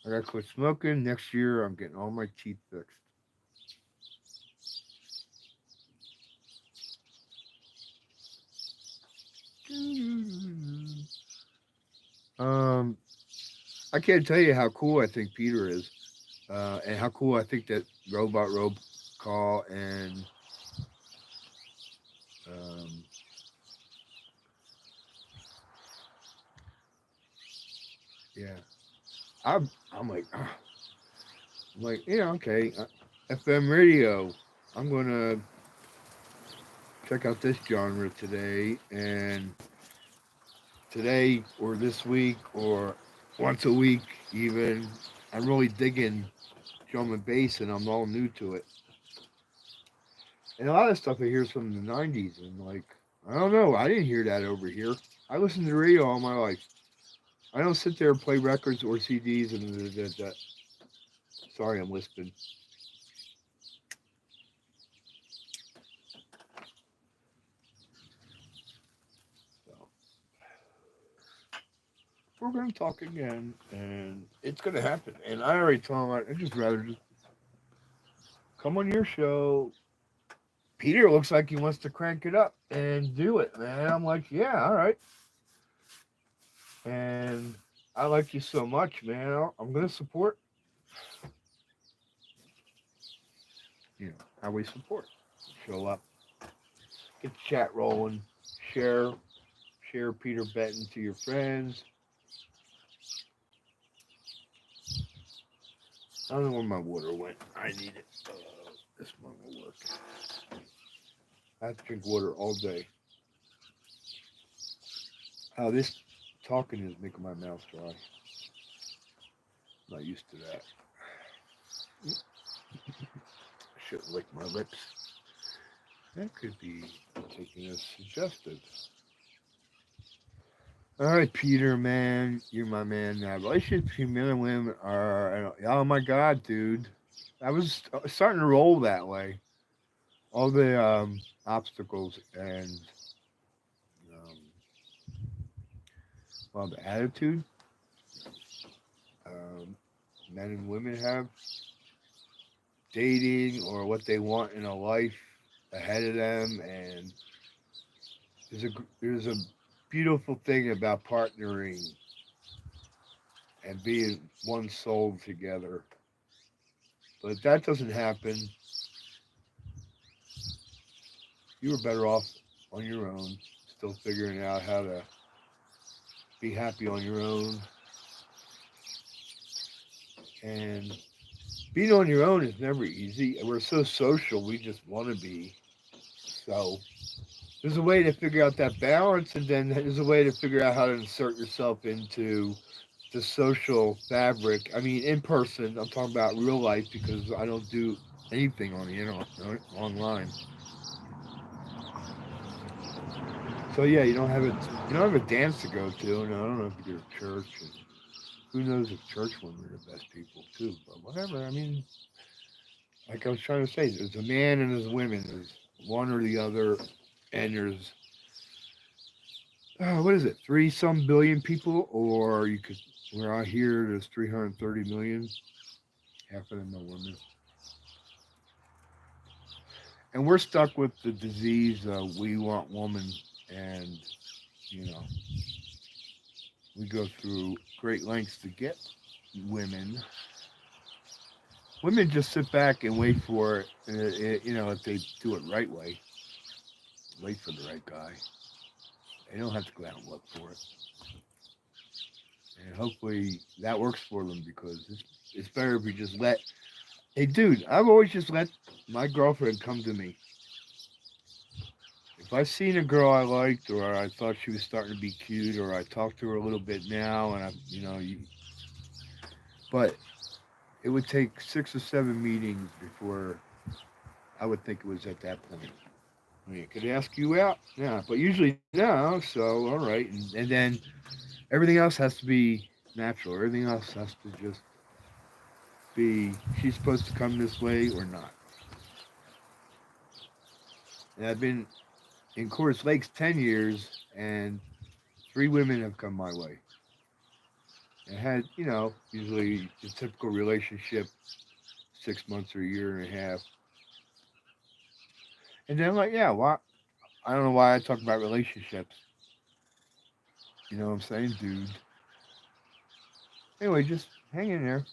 I gotta quit smoking. Next year I'm getting all my teeth fixed. Um, I can't tell you how cool I think Peter is, and how cool I think that Robot Robe Call and um, yeah, I'm like, I'm like, yeah, okay, FM radio. I'm gonna check out this genre today, and today or this week or once a week even. I'm really digging drum and bass, and I'm all new to it. And a lot of stuff I hear is from the '90s, and like I don't know, I didn't hear that over here. I listened to radio all my life. I don't sit there and play records or CDs and that. Sorry, I'm lisping. So we're gonna talk again, and it's gonna happen. And I already told him I'd just rather just come on your show. Peter looks like he wants to crank it up and do it, man. I'm like, yeah, all right. And I like you so much, man. I'm gonna support, how we support. Show up, get the chat rolling, share, share Peter Benton to your friends. I don't know where my water went. I need it. This one will work. I have to drink water all day. Oh, this talking is making my mouth dry. Not used to that. I shouldn't lick my lips. That could be taking as suggested. All right, Peter, man, you're my man now. Relationships between men and women are, oh my God, dude. I was starting to roll that way. All the obstacles and, um, well, the attitude men and women have dating or what they want in a life ahead of them, and there's a beautiful thing about partnering and being one soul together. But if that doesn't happen, you were better off on your own, still figuring out how to be happy on your own. And being on your own is never easy. We're so social, we just want to be. So there's a way to figure out that balance, and then there's a way to figure out how to insert yourself into the social fabric. I mean, in person, I'm talking about real life because I don't do anything on the internet, online. So yeah, you don't have a dance to go to, and I don't know if you go to church, and who knows if church women are the best people too. But whatever. I mean, like I was trying to say, there's a man and there's women. There's one or the other, and there's what is it, 3 some billion people, or you could where I hear there's 330 million. Half of them are women, and we're stuck with the disease. We want woman, and you know we go through great lengths to get women. Women just sit back and wait for it. If they do it right way, wait for the right guy. They don't have to go out and look for it. And hopefully that works for them because it's better if we just let. Hey, dude, I've always just let my girlfriend come to me. If I seen a girl I liked, or I thought she was starting to be cute, or I talked to her a little bit now, and but it would take 6 or 7 meetings before I would think it was at that point. I mean, could ask you out, yeah, but usually no. So all right, and then everything else has to be natural. Everything else has to just be. She's supposed to come this way or not. And I've been in Coors Lakes 10 years, and 3 women have come my way. And had usually the typical relationship, 6 months or a year and a half. And then I'm like, yeah, why? I don't know why I talk about relationships. You know what I'm saying, dude? Anyway, just hang in there.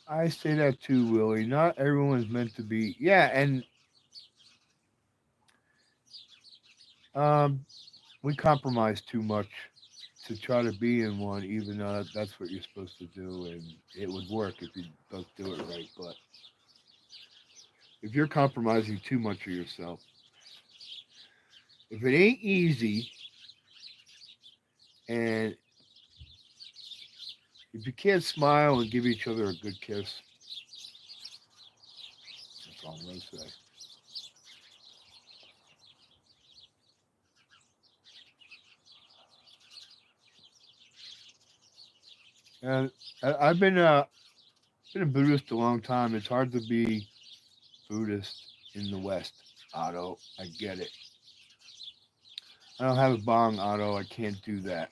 I say that too, Willie. Not everyone is meant to be. Yeah, and um, we compromise too much to try to be in one, even though that's what you're supposed to do, and it would work if you both do it right. But if you're compromising too much of yourself, if it ain't easy, and if you can't smile and give each other a good kiss, that's all I'm gonna say. And I've been Been a Buddhist a long time. It's hard to be Buddhist in the West, Otto. I get it. I don't have a bong, Otto. I can't do that.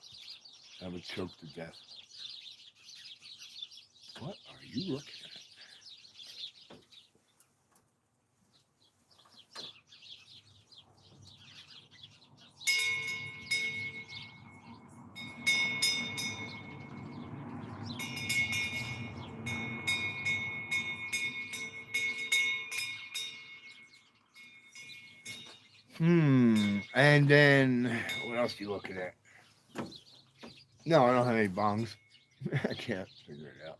I would choke to death. What are you looking at? And then what else are you looking at? No, I don't have any bongs. I can't figure it out.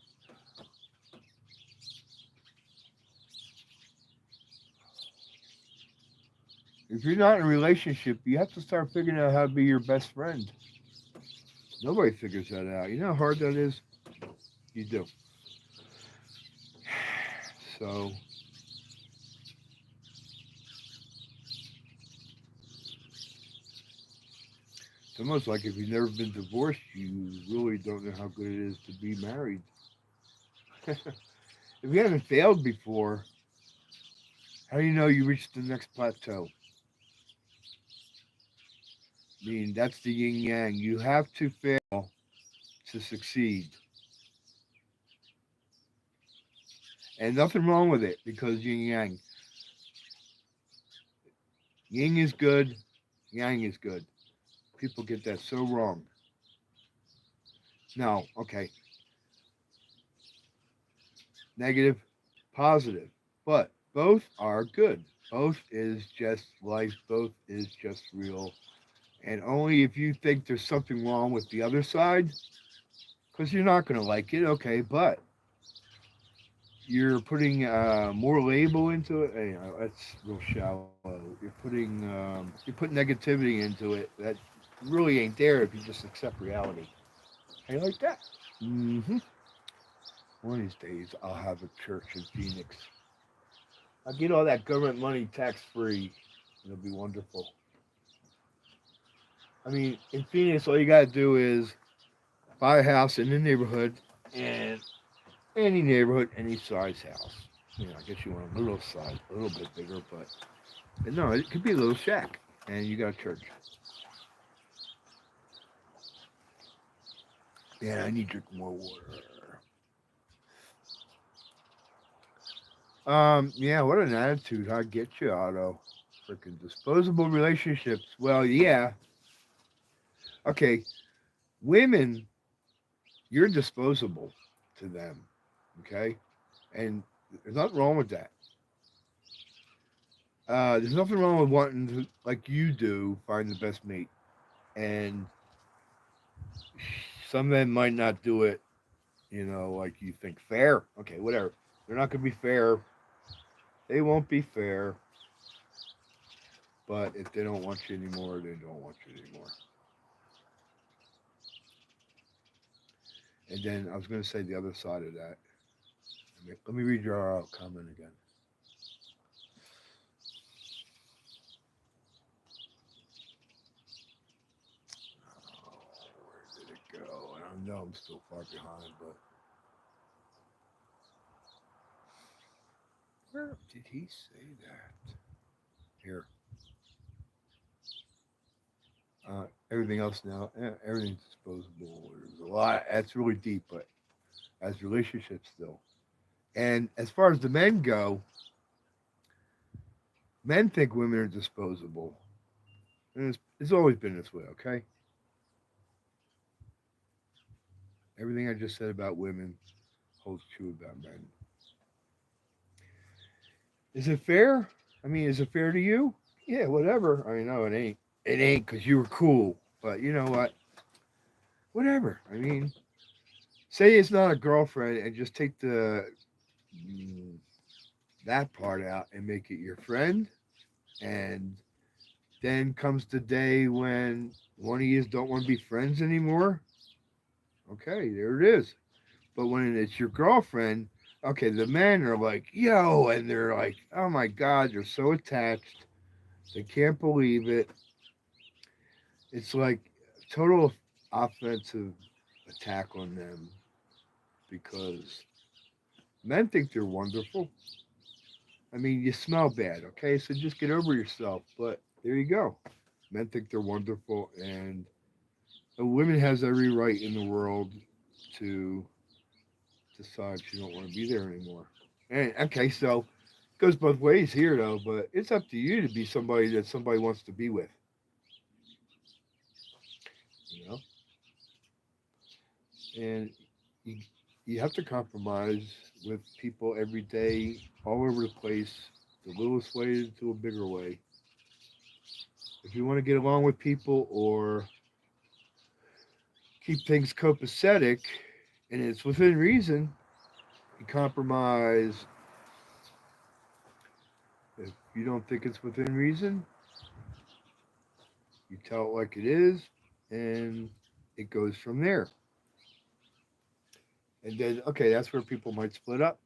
If you're not in a relationship, you have to start figuring out how to be your best friend. Nobody figures that out. You know how hard that is? You do. So, it's almost like if you've never been divorced, you really don't know how good it is to be married. If you haven't failed before, how do you know you reached the next plateau? I mean, that's the yin yang. You have to fail to succeed. And nothing wrong with it because yin yang. Yin is good, yang is good. People get that so wrong. No, okay. Negative, positive. But both are good. Both is just life. Both is just real. And only if you think there's something wrong with the other side, because you're not going to like it, okay, but you're putting more label into it. Hey, that's real shallow. You put negativity into it that really ain't there if you just accept reality. How you like that? Mm-hmm. One of these days, I'll have a church in Phoenix. I'll get all that government money tax free. It'll be wonderful. I mean, in Phoenix, all you gotta do is buy a house in the neighborhood, and any neighborhood, any size house. You know, I guess you want a little size, a little bit bigger, but no, it could be a little shack, and you got a church. Yeah, I need to drink more water. Yeah, what an attitude. I get you, Otto. Freaking disposable relationships. Well, yeah. Okay, women, you're disposable to them. Okay? And there's nothing wrong with that. There's nothing wrong with wanting to, like you do, find the best mate. And some men might not do it, like you think fair. Okay, whatever. They're not going to be fair. They won't be fair. But if they don't want you anymore, they don't want you anymore. And then I was going to say the other side of that. Let me read your comment again. Oh, where did it go? I don't know. I'm still far behind, but where did he say that? Here. Everything else now, everything's disposable. There's a lot. That's really deep, but as relationships still. And as far as the men go, men think women are disposable. And it's always been this way, okay? Everything I just said about women holds true about men. Is it fair? I mean, is it fair to you? Yeah, whatever. I mean, no, it ain't. It ain't because you were cool. But you know what? Whatever. I mean, say it's not a girlfriend and just take mm, that part out and make it your friend. And then comes the day when one of you don't want to be friends anymore. Okay, there it is. But when it's your girlfriend, okay, the men are like, yo, and they're like, oh my God, they're so attached. They can't believe it. It's like total offensive attack on them because Men think they're wonderful. I mean, you smell bad, okay? So just get over yourself. But there you go. Men think they're wonderful, and a woman has every right in the world to decide she don't want to be there anymore. And okay, so it goes both ways here, though. But it's up to you to be somebody that somebody wants to be with. You know, and you you have to compromise with people every day, all over the place, the littlest way to a bigger way. If you want to get along with people or keep things copacetic, and it's within reason, you compromise. If you don't think it's within reason, you tell it like it is, and it goes from there. And then, okay, that's where people might split up.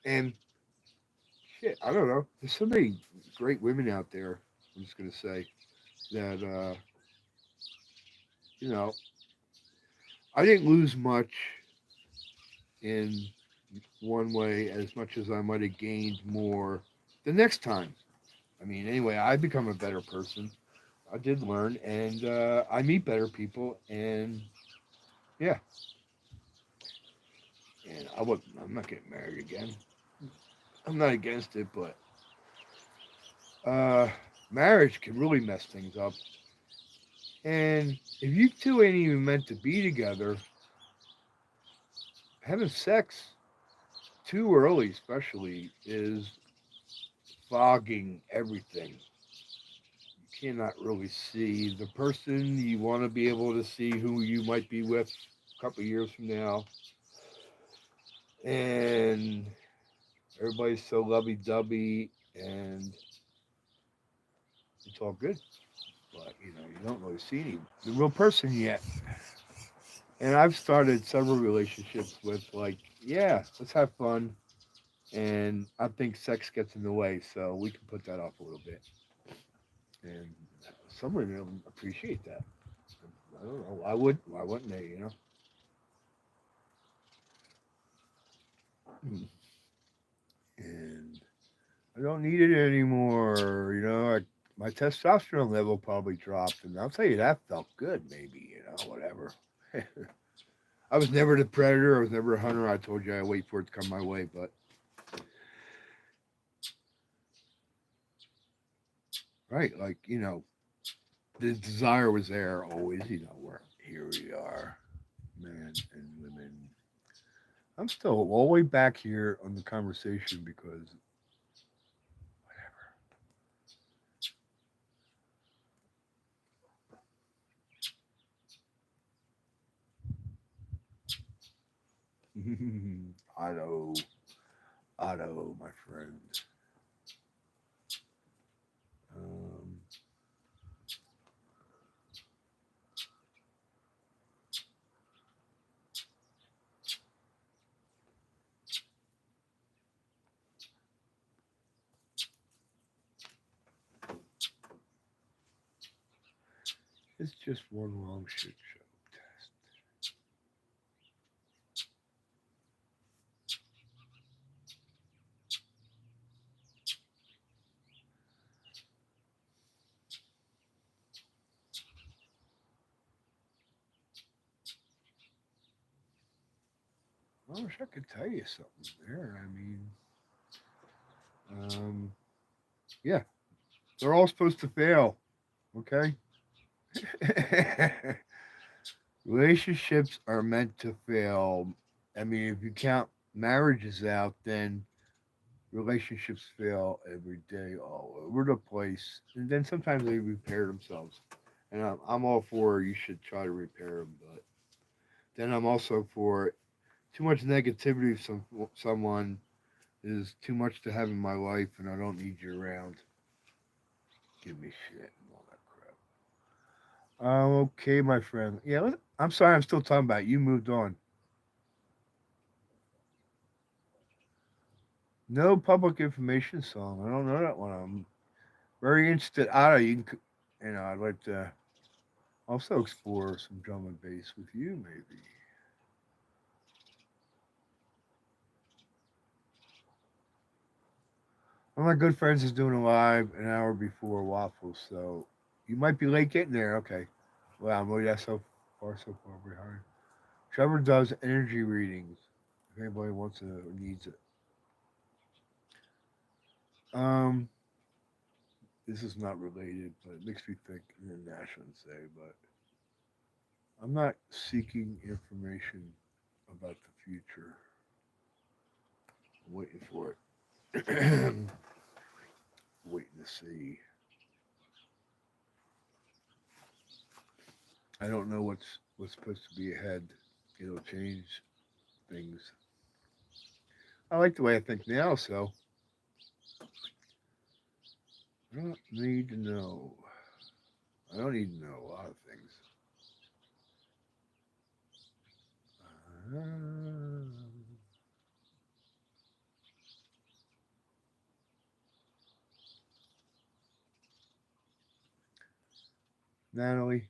And shit, I don't know. There's so many great women out there. I'm just gonna say that you know I didn't lose much in one way as much as I might have gained more the next time. I mean, anyway, I become a better person. I did learn, and I meet better people, and yeah, and I'm not getting married again. I'm not against it, but uh, marriage can really mess things up. And if you two ain't even meant to be together, having sex too early, especially, is fogging everything. You cannot really see the person you want to be able to see who you might be with a couple of years from now. And everybody's so lovey-dovey, and it's all good. But you don't really see the real person yet. And I've started several relationships with like, yeah, let's have fun, and I think sex gets in the way, so we can put that off a little bit. And some women appreciate that. I don't know. Why wouldn't they? And I don't need it anymore. My testosterone level probably dropped, and I'll tell you that felt good. Maybe whatever. I was never the predator. I was never a hunter. I told you I wait for it to come my way, but right, like the desire was there always. Where here we are, men and women. I'm still all the way back here on the conversation because whatever. Otto, Otto, my friend. Um, it's just one long shit show test. I wish I could tell you something there. I mean, um, yeah, they're all supposed to fail. Okay. Relationships are meant to fail. I mean, if you count marriages out, then relationships fail every day, all over the place. And then sometimes they repair themselves. And I'm all for you should try to repair them, but then I'm also for too much negativity from someone is too much to have in my life, and I don't need you around. Give me shit and all that crap. Okay, my friend. Yeah, I'm sorry, I'm still talking about it. You moved on. No public information song. I don't know that one. I'm very interested. I don't. I'd like to also explore some drum and bass with you, maybe. One of my good friends is doing a live an hour before Waffles, so you might be late getting there. Okay. Wow, I'm really that so far behind. Trevor does energy readings. If anybody wants it or needs it. Um, this is not related, but it makes me think international and say, but I'm not seeking information about the future. I'm waiting for it. Waiting to see. I don't know what's supposed to be ahead. It'll change things. I like the way I think now, so I don't need to know. I don't need to know a lot of things. Uh, Natalie,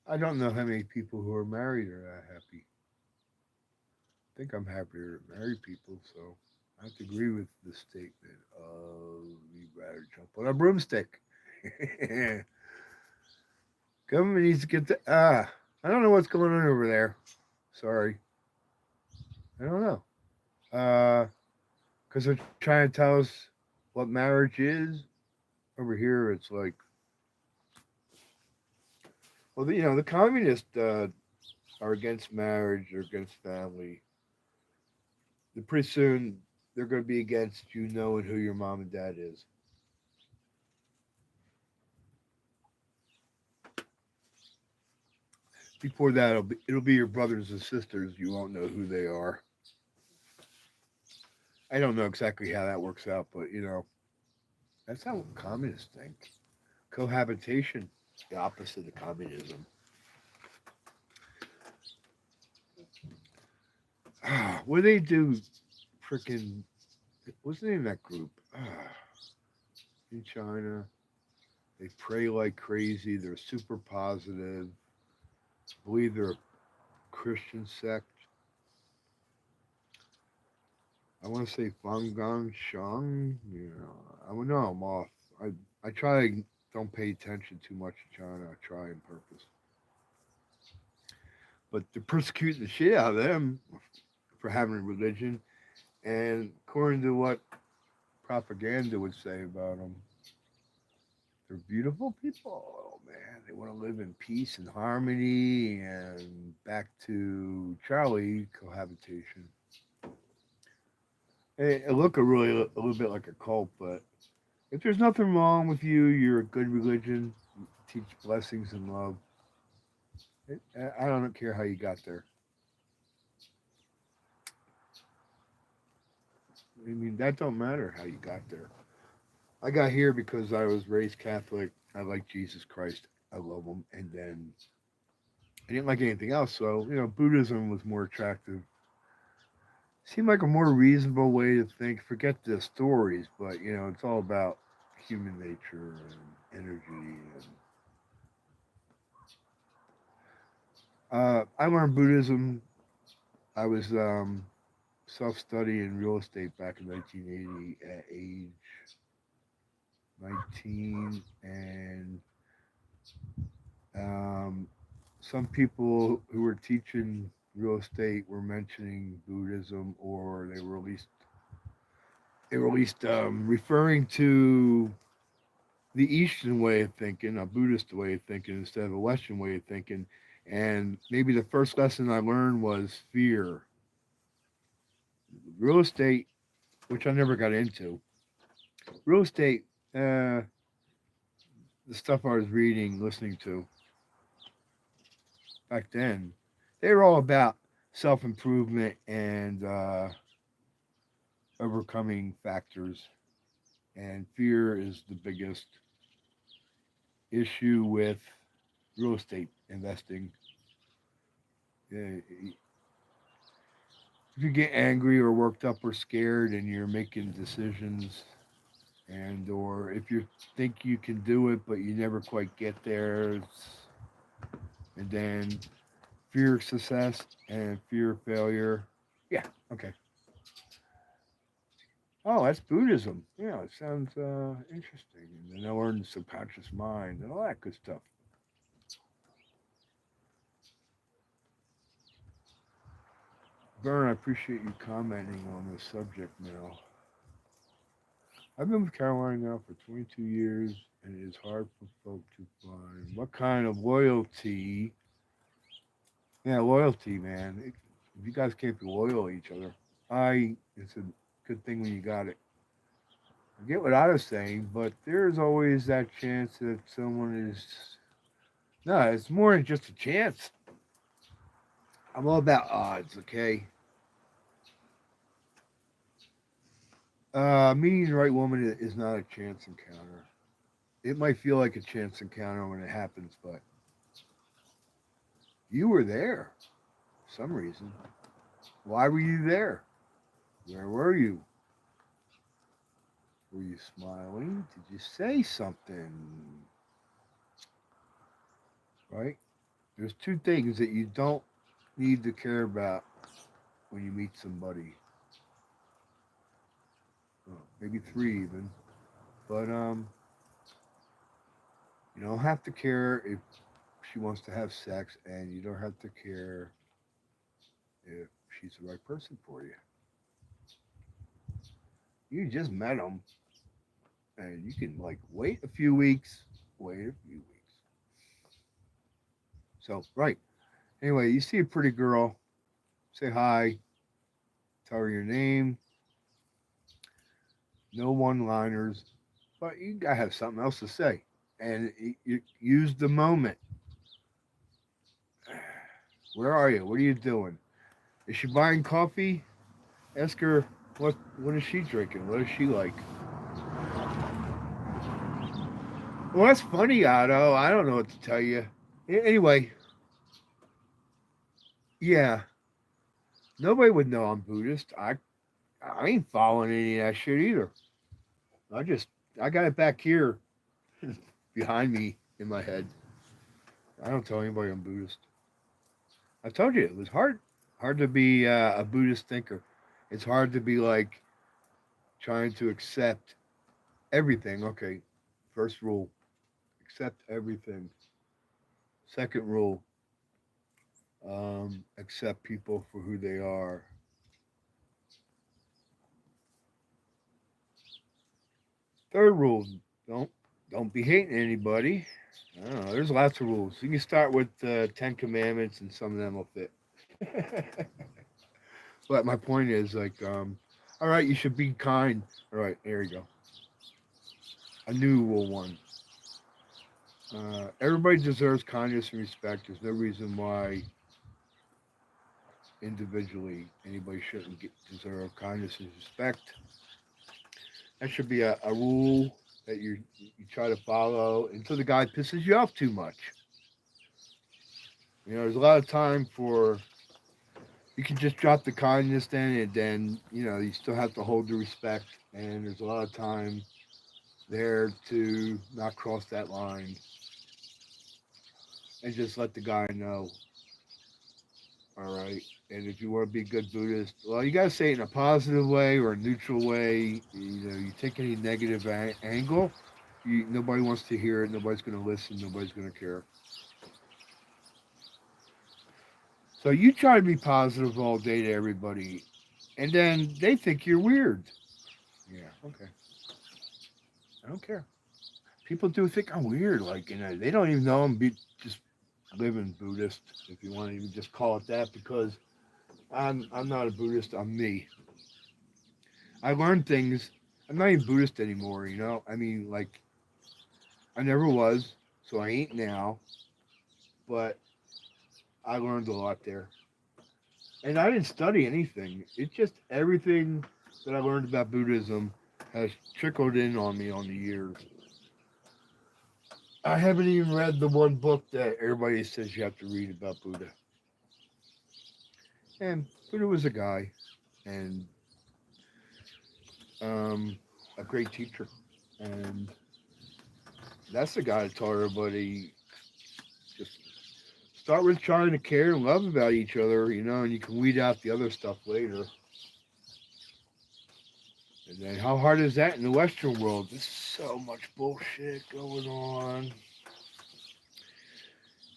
I don't know how many people who are married are that happy. I think I'm happier to marry people, so I have to agree with the statement of you'd rather jump on a broomstick. Government needs to get the I don't know what's going on over there. Sorry, I don't know. Because they're trying to tell us what marriage is. Over here, it's like, well, the communists are against marriage, they're against family. Pretty soon, they're going to be against you knowing who your mom and dad is. Before that, it'll be your brothers and sisters. You won't know who they are. I don't know exactly how that works out, but that's how communists think. Cohabitation, the opposite of communism. What do they do? Freaking, what's the name of that group? In China, they pray like crazy. They're super positive. Believe they're a Christian sect. I want to say Fangang Shang. I know I'm off. I try to don't pay attention too much to China. I try on purpose. But they're persecuting the shit out of them for having a religion. And according to what propaganda would say about them, they're beautiful people. Oh man, they want to live in peace and harmony. And back to Charlie, cohabitation. It look a little bit like a cult, but if there's nothing wrong with you, you're a good religion, you teach blessings and love. I don't care how you got there. I mean, that don't matter how you got there. I got here because I was raised Catholic. I like Jesus Christ. I love him. And then I didn't like anything else. So, Buddhism was more attractive. Seemed like a more reasonable way to think. Forget the stories, but, it's all about human nature and energy. And I learned Buddhism. I was self-studying real estate back in 1980 at age 19, and um, some people who were teaching real estate were mentioning Buddhism, or they were at least referring to the Eastern way of thinking, a Buddhist way of thinking instead of a Western way of thinking. And maybe the first lesson I learned was fear. Real estate, which I never got into. Real estate, the stuff I was reading, listening to back then, they were all about self improvement and overcoming factors. And fear is the biggest issue with real estate investing. If you get angry or worked up or scared and you're making decisions, and or if you think you can do it but you never quite get there, and then fear of success and fear of failure. Yeah, okay. Oh, that's Buddhism. Yeah, it sounds interesting. And then I learned the subconscious mind and all that good stuff. Vern, I appreciate you commenting on this subject now. I've been with Caroline now for 22 years, and it is hard for folk to find what kind of loyalty. Yeah, loyalty, man. If you guys can't be loyal to each other, it's a good thing when you got it. I get what I was saying, but there's always that chance that someone is. No, it's more than just a chance. I'm all about odds, okay? Meeting the right woman is not a chance encounter. It might feel like a chance encounter when it happens, but you were there for some reason. Why were you there? Where were you? Were you smiling? Did you say something? Right? There's two things that you don't need to care about when you meet somebody. Well, maybe three even. But you don't have to care if she wants to have sex, and you don't have to care if she's the right person for you. You just met them, and you can like wait a few weeks, wait a few weeks. So right. Anyway, you see a pretty girl, say hi, tell her your name. No one-liners, but you gotta have something else to say, and you use the moment. Where are you? What are you doing? Is she buying coffee? Ask her what is she drinking? What is she like? Well, that's funny, Otto. I don't know what to tell you. Anyway, yeah, nobody would know I'm Buddhist. I ain't following any of that shit either. I just I got it back here behind me in my head. I don't tell anybody I'm Buddhist. I told you it was hard to be a Buddhist thinker. It's hard to be like trying to accept everything. Okay, first rule, accept everything. Second rule, accept people for who they are. Third rule, don't don't be hating anybody. I don't know. There's lots of rules. You can start with the Ten Commandments, and some of them will fit. But my point is, like, all right, you should be kind. All right, there you go. A new rule one. Everybody deserves kindness and respect. There's no reason why individually anybody shouldn't deserve kindness and respect. That should be a rule that you try to follow until the guy pisses you off too much. There's a lot of time for you can just drop the kindness then, and then you still have to hold the respect. And there's a lot of time there to not cross that line and just let the guy know. All right. And if you want to be a good Buddhist, well, you got to say it in a positive way or a neutral way. You take any negative angle, nobody wants to hear it. Nobody's going to listen. Nobody's going to care. So you try to be positive all day to everybody, and then they think you're weird. Yeah, okay. I don't care. People do think I'm weird. Like, they don't even know I'm just living Buddhist, if you want to even just call it that, because I'm not a Buddhist. I'm me. I learned things. I'm not even Buddhist anymore. I mean, like, I never was, so I ain't now. But I learned a lot there, and I didn't study anything. It's just everything that I learned about Buddhism has trickled in on me on the years. I haven't even read the one book that everybody says you have to read about Buddha. And Buddha was a guy, and a great teacher, and that's the guy that taught everybody just start with trying to care and love about each other, and you can weed out the other stuff later. And then how hard is that in the Western world? There's so much bullshit going on.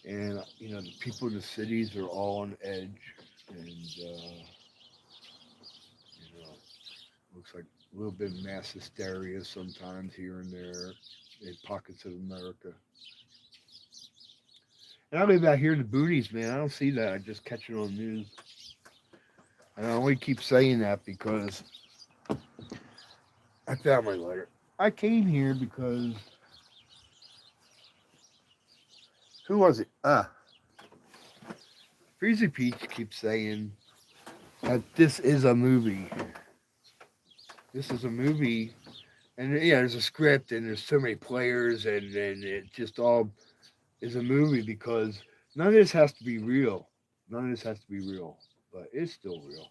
And, the people in the cities are all on edge. And, looks like a little bit of mass hysteria sometimes here and there in pockets of America. And I live out here in the boonies, man. I don't see that. I just catch it on the news. And I only keep saying that because I found my letter. I came here because who was it? Freezy Peach keeps saying that this is a movie. This is a movie, and there's a script, and there's so many players, and it just all is a movie because none of this has to be real. None of this has to be real, but it's still real.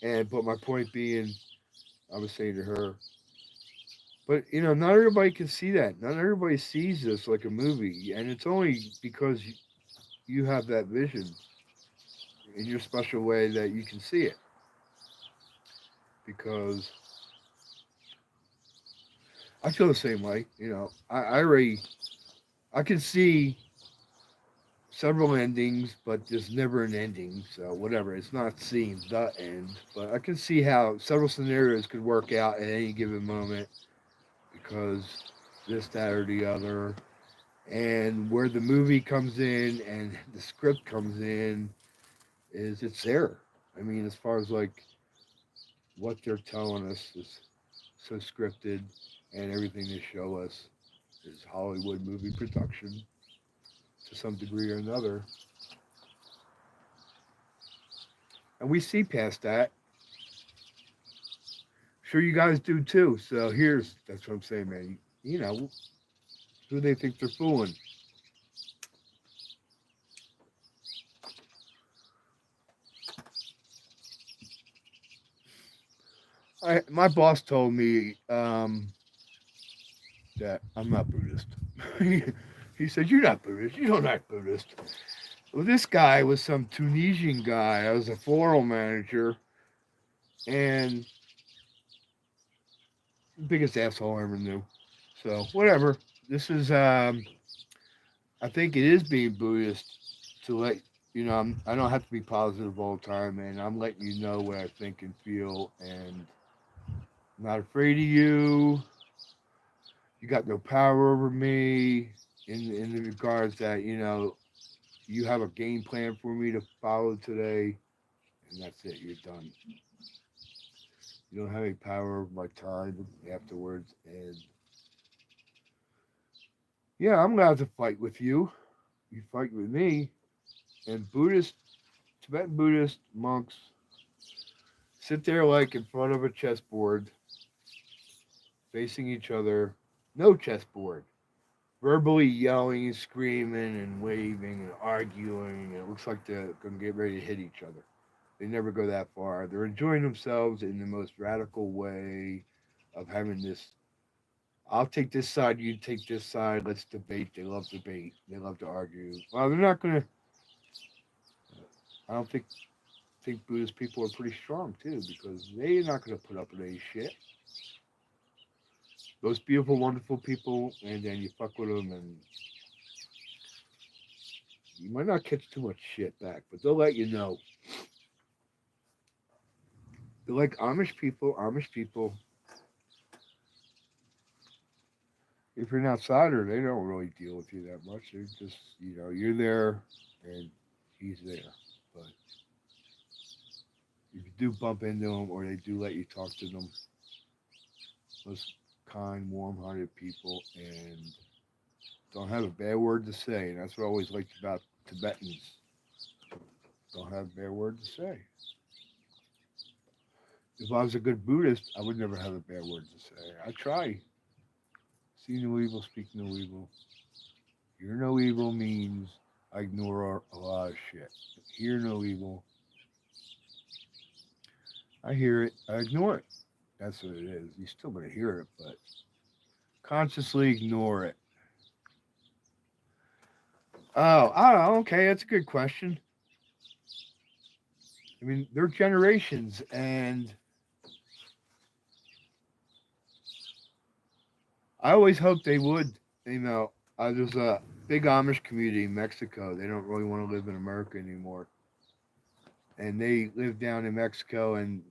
But my point being, I was saying to her, but not everybody can see that. Not everybody sees this like a movie, and it's only because you have that vision in your special way that you can see it. Because I feel the same way. I can see several endings, but there's never an ending. So whatever, it's not seeing the end, but I can see how several scenarios could work out at any given moment because this, that, or the other, and where the movie comes in and the script comes in is it's there. I mean, as far as like what they're telling us is so scripted, and everything they show us is Hollywood movie production to some degree or another. And we see past that. Sure, you guys do too. So that's what I'm saying, man. Who they think they're fooling. My boss told me that I'm not Buddhist. He said, "You're not Buddhist. You don't act Buddhist." Well, this guy was some Tunisian guy. I was a floral manager, and biggest asshole I ever knew. So whatever. This is, I think it is being Buddhist to let I don't have to be positive all the time, and I'm letting you know what I think and feel, and I'm not afraid of you. You got no power over me in the regards that you have a game plan for me to follow today, and that's it. You're done. You don't have any power over my time afterwards, and yeah, I'm allowed to fight with you. You fight with me, and Tibetan Buddhist monks sit there like in front of a chessboard, facing each other. No chessboard. Verbally yelling and screaming and waving and arguing. And it looks like they're going to get ready to hit each other. They never go that far. They're enjoying themselves in the most radical way of having this. I'll take this side, you take this side, let's debate. They love debate. They love to argue. Well, they're not going to. I don't think Buddhist people are pretty strong too because they're not going to put up with any shit. Those beautiful, wonderful people, and then you fuck with them, and you might not catch too much shit back, but they'll let you know. They're like Amish people. Amish people, if you're an outsider, they don't really deal with you that much. They're just, you're there, and he's there. But if you do bump into them, or they do let you talk to them, those kind, warm-hearted people, and don't have a bad word to say. And that's what I always liked about Tibetans. Don't have a bad word to say. If I was a good Buddhist, I would never have a bad word to say. I try. See no evil, speak no evil. Hear no evil means I ignore a lot of shit. Hear no evil. I hear it, I ignore it. That's what it is. You're still going to hear it, but consciously ignore it. Oh, okay, that's a good question. I mean, they're generations, and I always hoped they would. You know, there's a big Amish community in Mexico. They don't really want to live in America anymore, and they live down in Mexico, and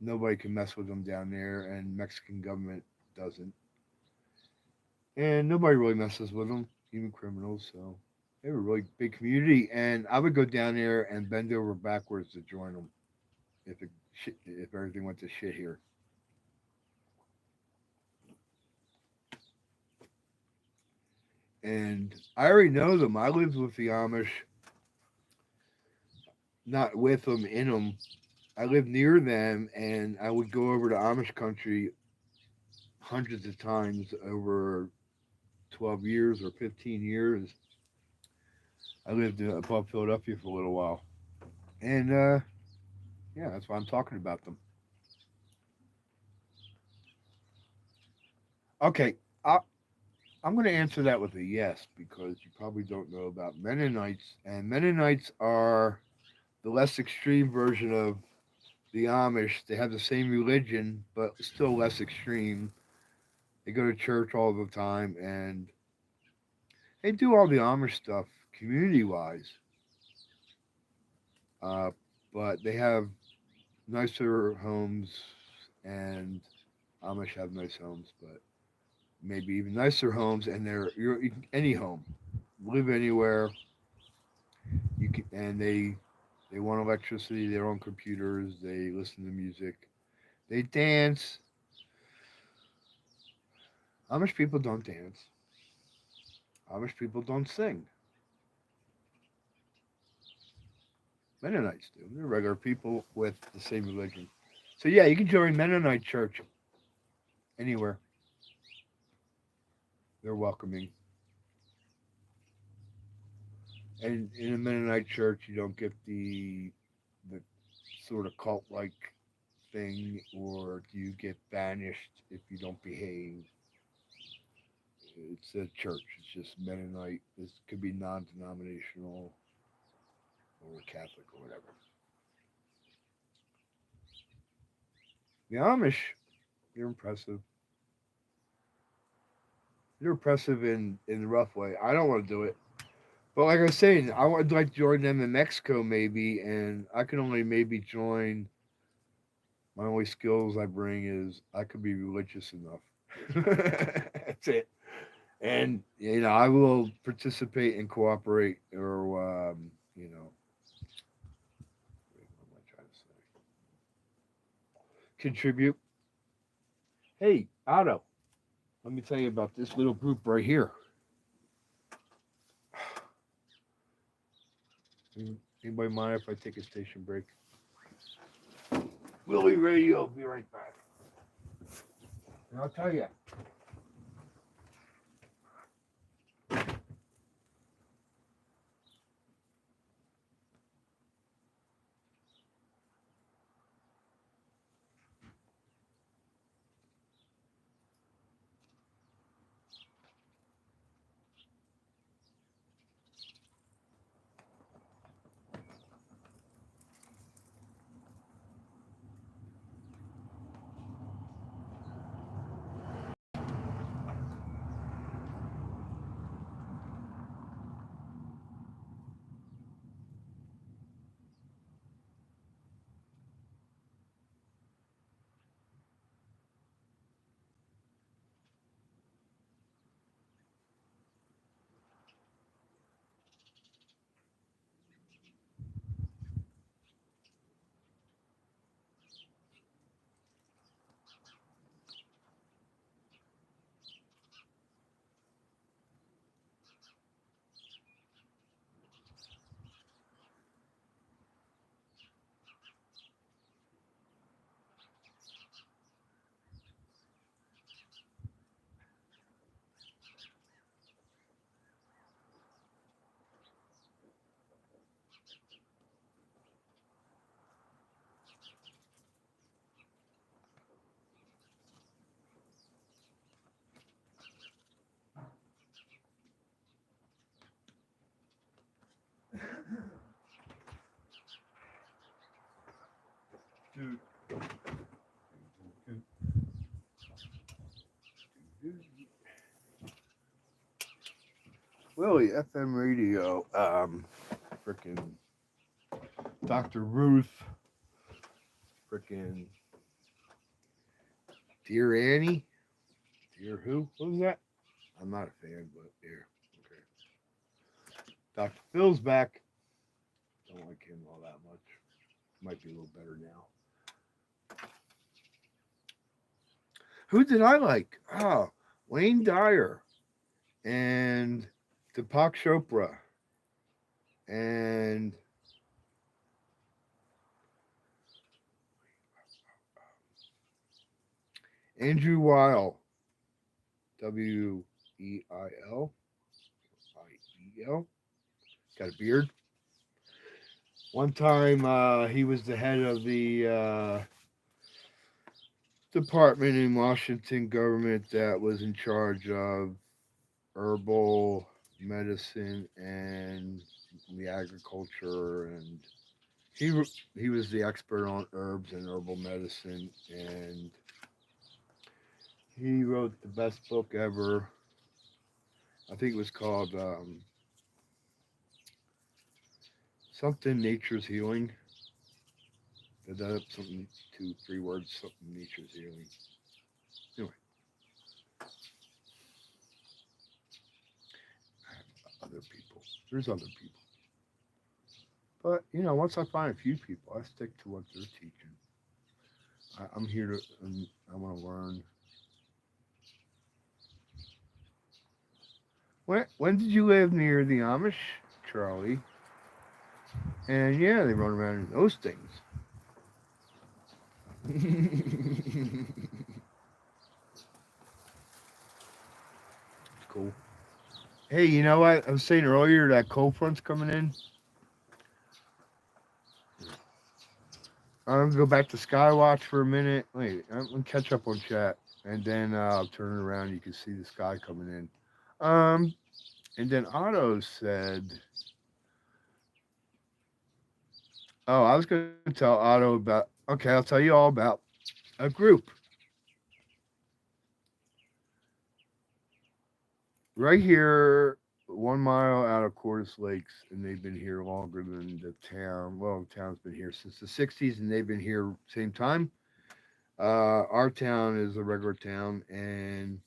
nobody can mess with them down there, and Mexican government doesn't, and nobody really messes with them, even criminals. So they were a really big community, and I would go down there and bend over backwards to join them if everything went to shit here. And I already know them. I lived with the Amish, not with them, in them. I lived near them, and I would go over to Amish country hundreds of times over 12 years or 15 years. I lived above Philadelphia for a little while. And yeah, that's why I'm talking about them. Okay, I, I'm going to answer that with a yes because you probably don't know about Mennonites. And Mennonites are the less extreme version of the Amish. They have the same religion, but still less extreme. They go to church all the time and they do all the Amish stuff community wise. Uh, but they have nicer homes, and Amish have nice homes, but maybe even nicer homes. And any home, live anywhere. You can, and they want electricity. Their own computers. They listen to music. They dance. Amish people don't dance. Amish people don't sing. Mennonites do. They're regular people with the same religion. So yeah, you can join Mennonite church anywhere. They're welcoming. And in a Mennonite church, you don't get the sort of cult like thing, or you get banished if you don't behave. It's a church. It's just Mennonite. This could be non-denominational or Catholic or whatever. The Amish, they're impressive. They're impressive in the rough way. I don't want to do it. But like I was saying, I would like to join them in Mexico maybe, and I can only maybe join. My only skills I bring is I could be religious enough. That's it. And I will participate and cooperate, or what am I trying to say? Contribute. Hey, Otto, let me tell you about this little group right here. Anybody mind if I take a station break? Williefmradio, be right back. And I'll tell you. Dude. Willie FM radio. Frickin' Dr. Ruth. Frickin' Dear Annie. Dear who? What was that? I'm not a fan, but dear. Okay. Dr. Phil's back. Don't like him all that much. Might be a little better now. Who did I like? Oh, Wayne Dyer and Deepak Chopra and Andrew Weil, Weil, Iel, got a beard. One time he was the head of the department in Washington government that was in charge of herbal medicine and the agriculture, and he was the expert on herbs and herbal medicine, and he wrote the best book ever. I think it was called something Nature's Healing. That up something 2-3 words, something Nature's Healing. Anyway, other people. There's other people. But, once I find a few people, I stick to what they're teaching. I'm here to, I want to learn. When did you live near the Amish, Charlie? And yeah, they run around in those things. It's cool. Hey, you know what? I was saying earlier that cold front's coming in. I'm gonna go back to skywatch for a minute. Wait, I'm gonna catch up on chat, and then I'll turn it around. You can see the sky coming in. And then Otto said, "Oh, I was gonna tell Otto about. Okay, I'll tell you all about a group right here, 1 mile out of Cordis Lakes, and they've been here longer than the town. Well, the town's been here since the '60s, and they've been here same time. Our town is a regular town, and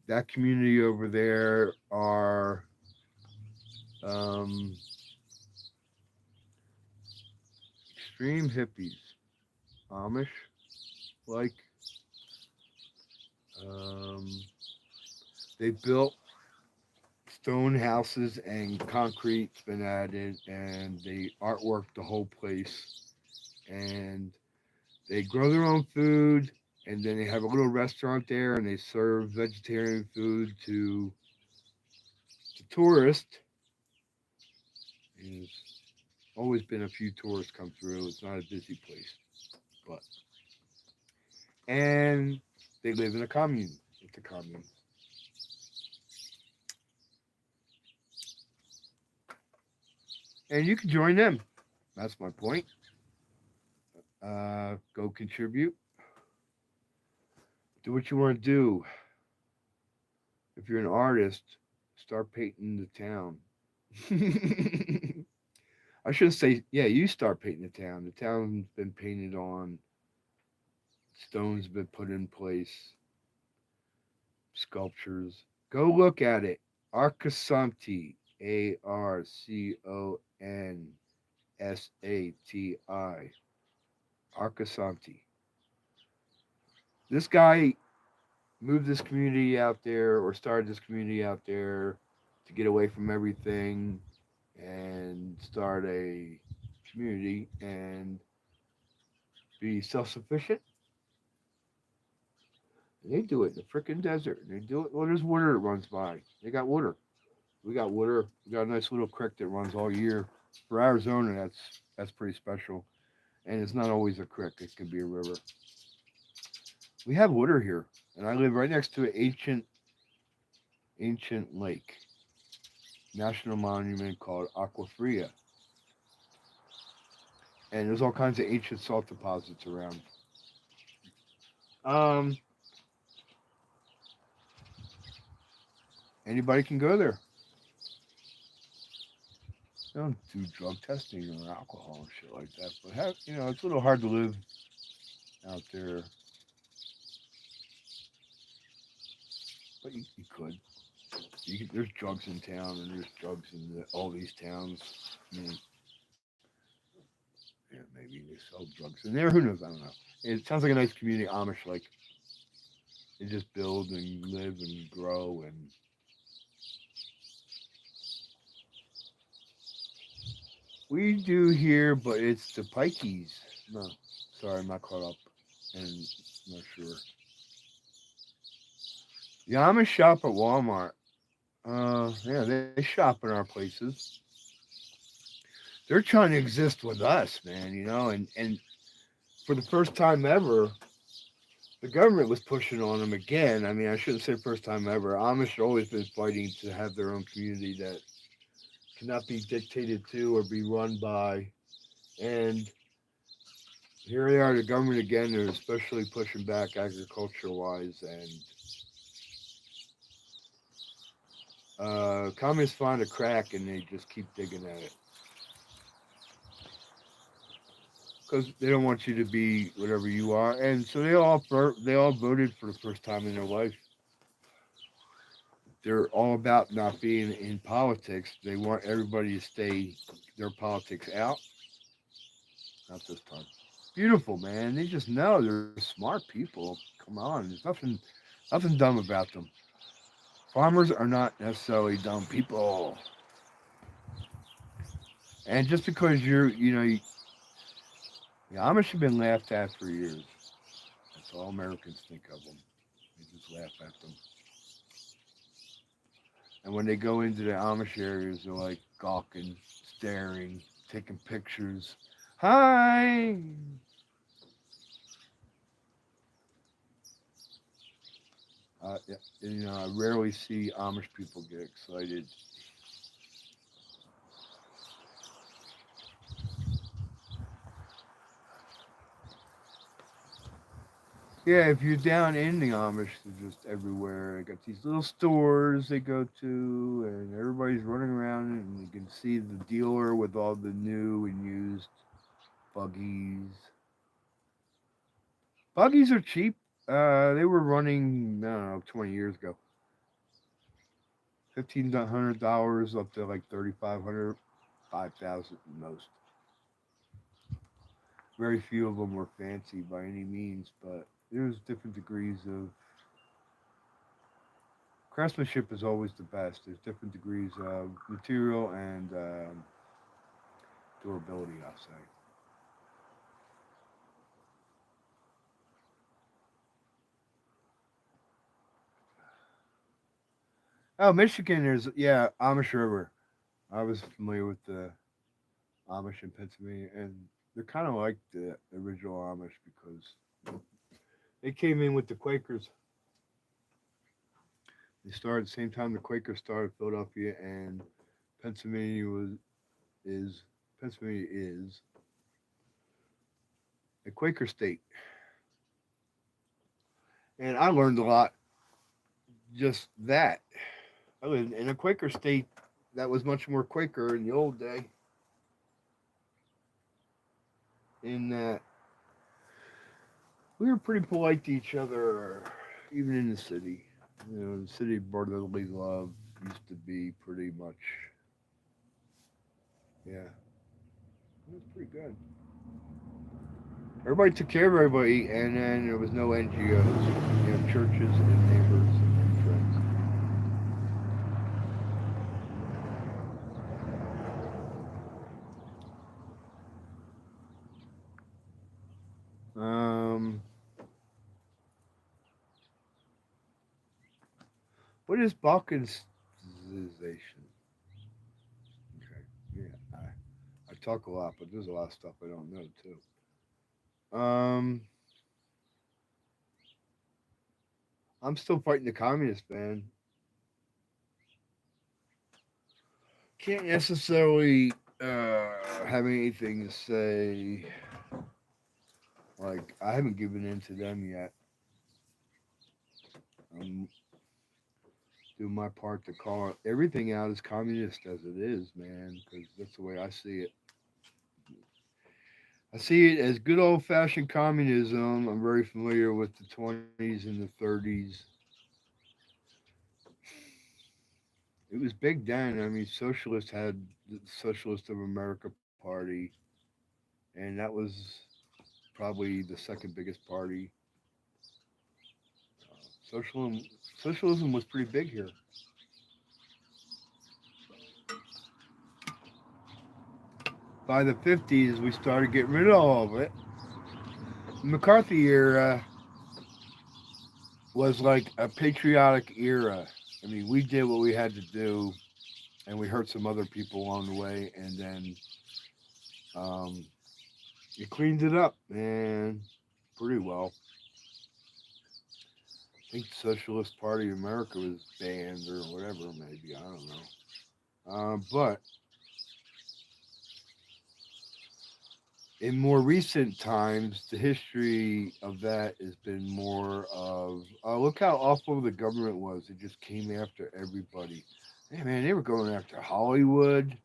that community over there are extreme hippies, Amish, like. They built stone houses and concrete's been added, and they artwork the whole place, and they grow their own food, and then they have a little restaurant there, and they serve vegetarian food to tourists. There's always been a few tourists come through. It's not a busy place, but and they live in a commune. It's a commune. And you can join them. That's my point. Go contribute. Do what you want to do. If you're an artist, start painting the town. I shouldn't say, yeah, you start painting the town. The town's been painted on, stones been put in place, sculptures. Go look at it. Arcosanti, Arconsati. Arcosanti. This guy moved this community out there, or started this community out there to get away from everything and start a community and be self-sufficient. And they do it in the freaking desert. They do it. Well, there's water that runs by. They got water. We got water. We got a nice little creek that runs all year. For Arizona, that's pretty special. And it's not always a creek. It can be a river. We have water here, and I live right next to an ancient lake, national monument called Aquafria. And there's all kinds of ancient salt deposits around. Anybody can go there. don't do drug testing or alcohol and shit like that. But it's a little hard to live out there. But you could. There's drugs in town, and there's drugs in all these towns. I mean, yeah, maybe they sell drugs in there. Who knows? I don't know. It sounds like a nice community, Amish. Like they just build and live and grow, and we do here, but it's the Pikeys. No, sorry, I'm not caught up, and I'm not sure. The Amish shop at Walmart. Yeah, they shop in our places. They're trying to exist with us, man. And for the first time ever, the government was pushing on them again. I mean, I shouldn't say first time ever. Amish have always been fighting to have their own community that cannot be dictated to or be run by. And here they are, the government again. They're especially pushing back agriculture wise. And communists find a crack and they just keep digging at it. Because they don't want you to be whatever you are, and so they all voted for the first time in their life. They're all about not being in politics. They want everybody to stay their politics out. Not this time. Beautiful, man. They just know they're smart people. Come on, there's nothing dumb about them. Farmers are not necessarily dumb people. And just because the Amish have been laughed at for years. That's all Americans think of them. They just laugh at them. And when they go into the Amish areas, they're like gawking, staring, taking pictures. Hi. Yeah, I rarely see Amish people get excited. Yeah, if you're down in the Amish, they're just everywhere. They got these little stores they go to, and everybody's running around, and you can see the dealer with all the new and used buggies. Buggies are cheap. They were running, I don't know, 20 years ago. $1,500 up to like 3,500, 5,000 most. Very few of them were fancy by any means, but there's different degrees of craftsmanship is always the best. There's different degrees of material and durability, I'll say. Oh, Michigan, yeah, Amish River. I was familiar with the Amish in Pennsylvania, and they're kind of like the original Amish because they came in with the Quakers. They started the same time the Quakers started Philadelphia, and Pennsylvania was is Pennsylvania is a Quaker state, and I learned a lot just that. I lived in a Quaker state that was much more Quaker in the old day. In that we were pretty polite to each other, even in the city. The city of brotherly love used to be pretty much, yeah, it was pretty good. Everybody took care of everybody, and then there was no NGOs. Churches and neighbors and friends. Um, what is balkanization? Okay, yeah, I talk a lot, but there's a lot of stuff I don't know too. I'm still fighting the communists, man. Can't necessarily have anything to say. Like I haven't given in to them yet. Um, do my part to call everything out as communist as it is, man, because that's the way I see it. I see it as good old fashioned communism. I'm very familiar with the 20s and the 30s. It was big then. I mean, socialists had the Socialist of America Party, and that was probably the second biggest party. Socialism, socialism was pretty big here. By the 50s, we started getting rid of all of it. McCarthy era was like a patriotic era. I mean, we did what we had to do, and we hurt some other people along the way, and then um, it cleaned it up, man, pretty well. I think the Socialist Party of America was banned or whatever, maybe. I don't know. But in more recent times, the history of that has been more of look how awful the government was. It just came after everybody. Hey, man, they were going after Hollywood,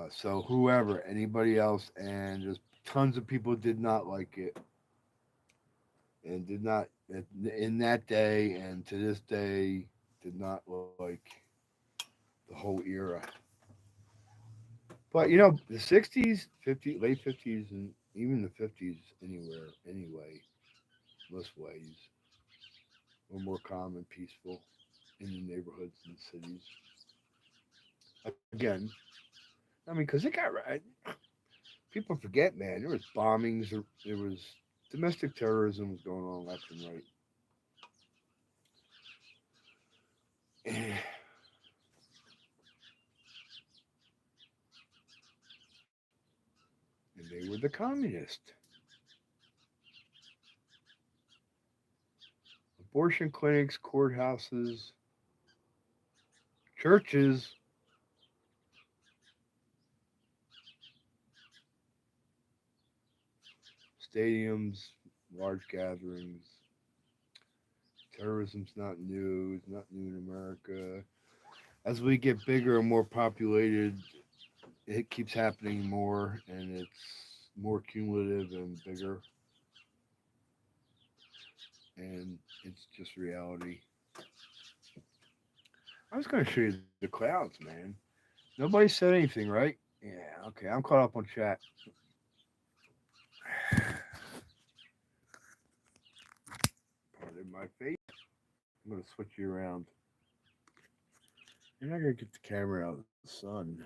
so whoever, anybody else, and just tons of people did not like it, and did not in that day and to this day did not like the whole era. But the '60s, '50s, late '50s, and even the '50s, anywhere, anyway, most ways, were more calm and peaceful in the neighborhoods and cities. Again, I mean, because it got right. People forget, man. There was bombings. There was domestic terrorism was going on left and right, and they were the communists. Abortion clinics, courthouses, churches, stadiums, large gatherings. Terrorism's not new. It's not new in America. As we get bigger and more populated, it keeps happening more, and it's more cumulative and bigger, and it's just reality. I was going to show you the clouds, man. Nobody said anything, right? Yeah, okay. I'm caught up on chat. Pardon my face. I'm going to switch you around. You're not going to get the camera out of the sun.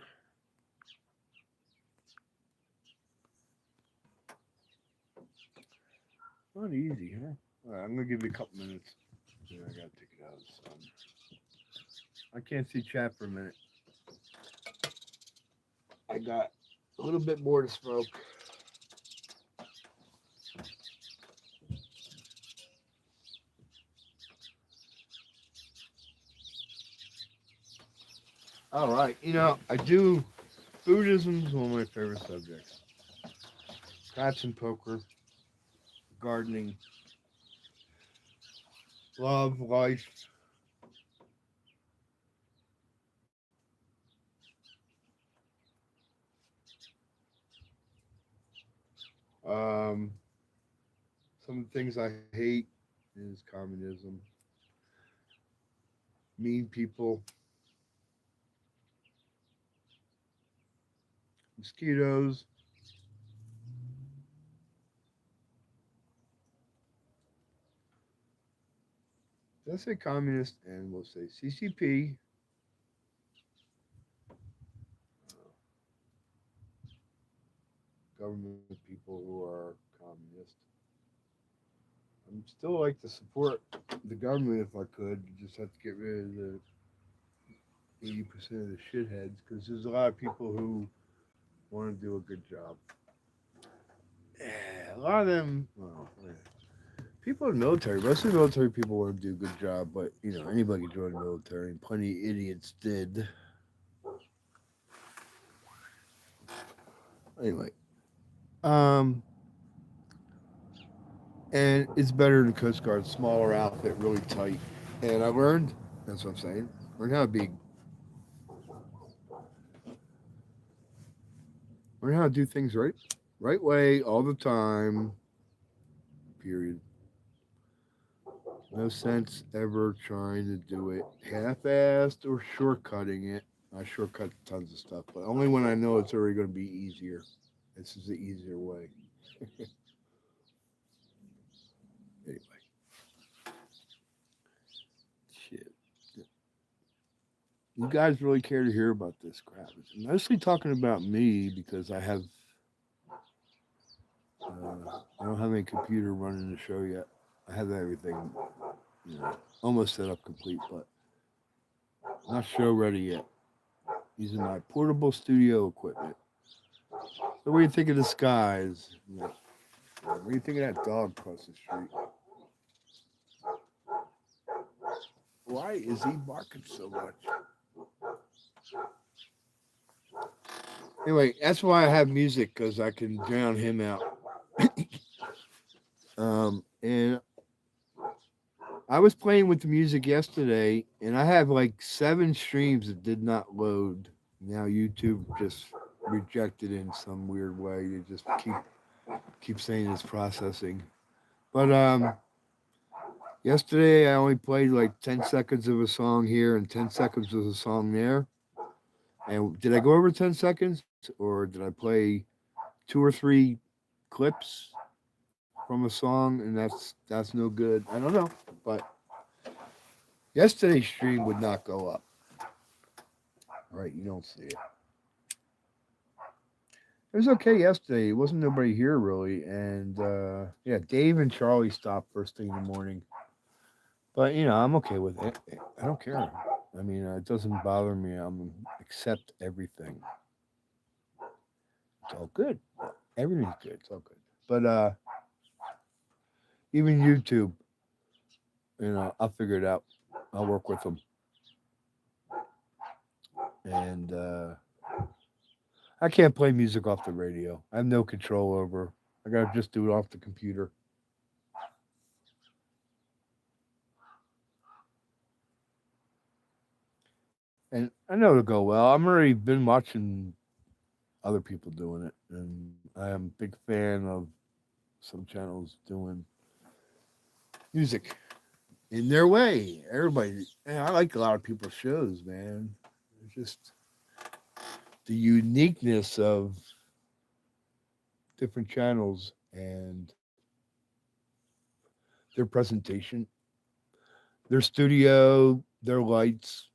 Not easy, huh? All right, I'm going to give you a couple minutes. Yeah, I got to take it out of the sun. I can't see chat for a minute. I got a little bit more to smoke. All right, I do. Buddhism is one of my favorite subjects. Craps and poker, gardening, love, life. Um, some of the things I hate is communism, mean people, mosquitoes. Did I say communist? And we'll say CCP. Government people who are communist. I'm still like to support the government if I could. You just have to get rid of the 80% of the shitheads because there's a lot of people who want to do a good job. Yeah, a lot of them, well, yeah. People in the military, most of the military people want to do a good job, but anybody can join the military, and plenty of idiots did. Anyway, um, and it's better than Coast Guard, smaller outfit, really tight. And I learned That's what I'm saying. Learn how to be, learn how to do things right way, all the time. Period. No sense ever trying to do it half-assed or shortcutting it. I shortcut tons of stuff, but only when I know it's already going to be easier. This is the easier way. Anyway, shit. You guys really care to hear about this crap? It's mostly talking about me because I have. I don't have any computer running the show yet. I have everything, almost set up complete, but not show ready yet. Using my portable studio equipment. So what do you think of the skies? What do you think of that dog across the street? Why is he barking so much? Anyway, that's why I have music, because I can drown him out. And I was playing with the music yesterday, and I have like 7 streams that did not load. Now YouTube just rejected it in some weird way. You just keep saying it's processing. But yesterday I only played like 10 seconds of a song here and 10 seconds of a song there. And did I go over 10 seconds, or did I play 2 or 3 clips from a song, and that's no good? I don't know, but yesterday's stream would not go up. All right, you don't see it. It was okay yesterday. It wasn't nobody here really, and yeah, Dave and Charlie stopped first thing in the morning. But I'm okay with it. I don't care. I mean, it doesn't bother me. I'm accept everything. It's all good. Everything's good. It's all good. But even YouTube, I'll figure it out. I'll work with them. And I can't play music off the radio. I have no control over. I gotta just do it off the computer. And I know it'll go well. I'm already been watching other people doing it, and I am a big fan of some channels doing music in their way. Everybody, I like a lot of people's shows, man. It's just the uniqueness of different channels and their presentation, their studio, their lights,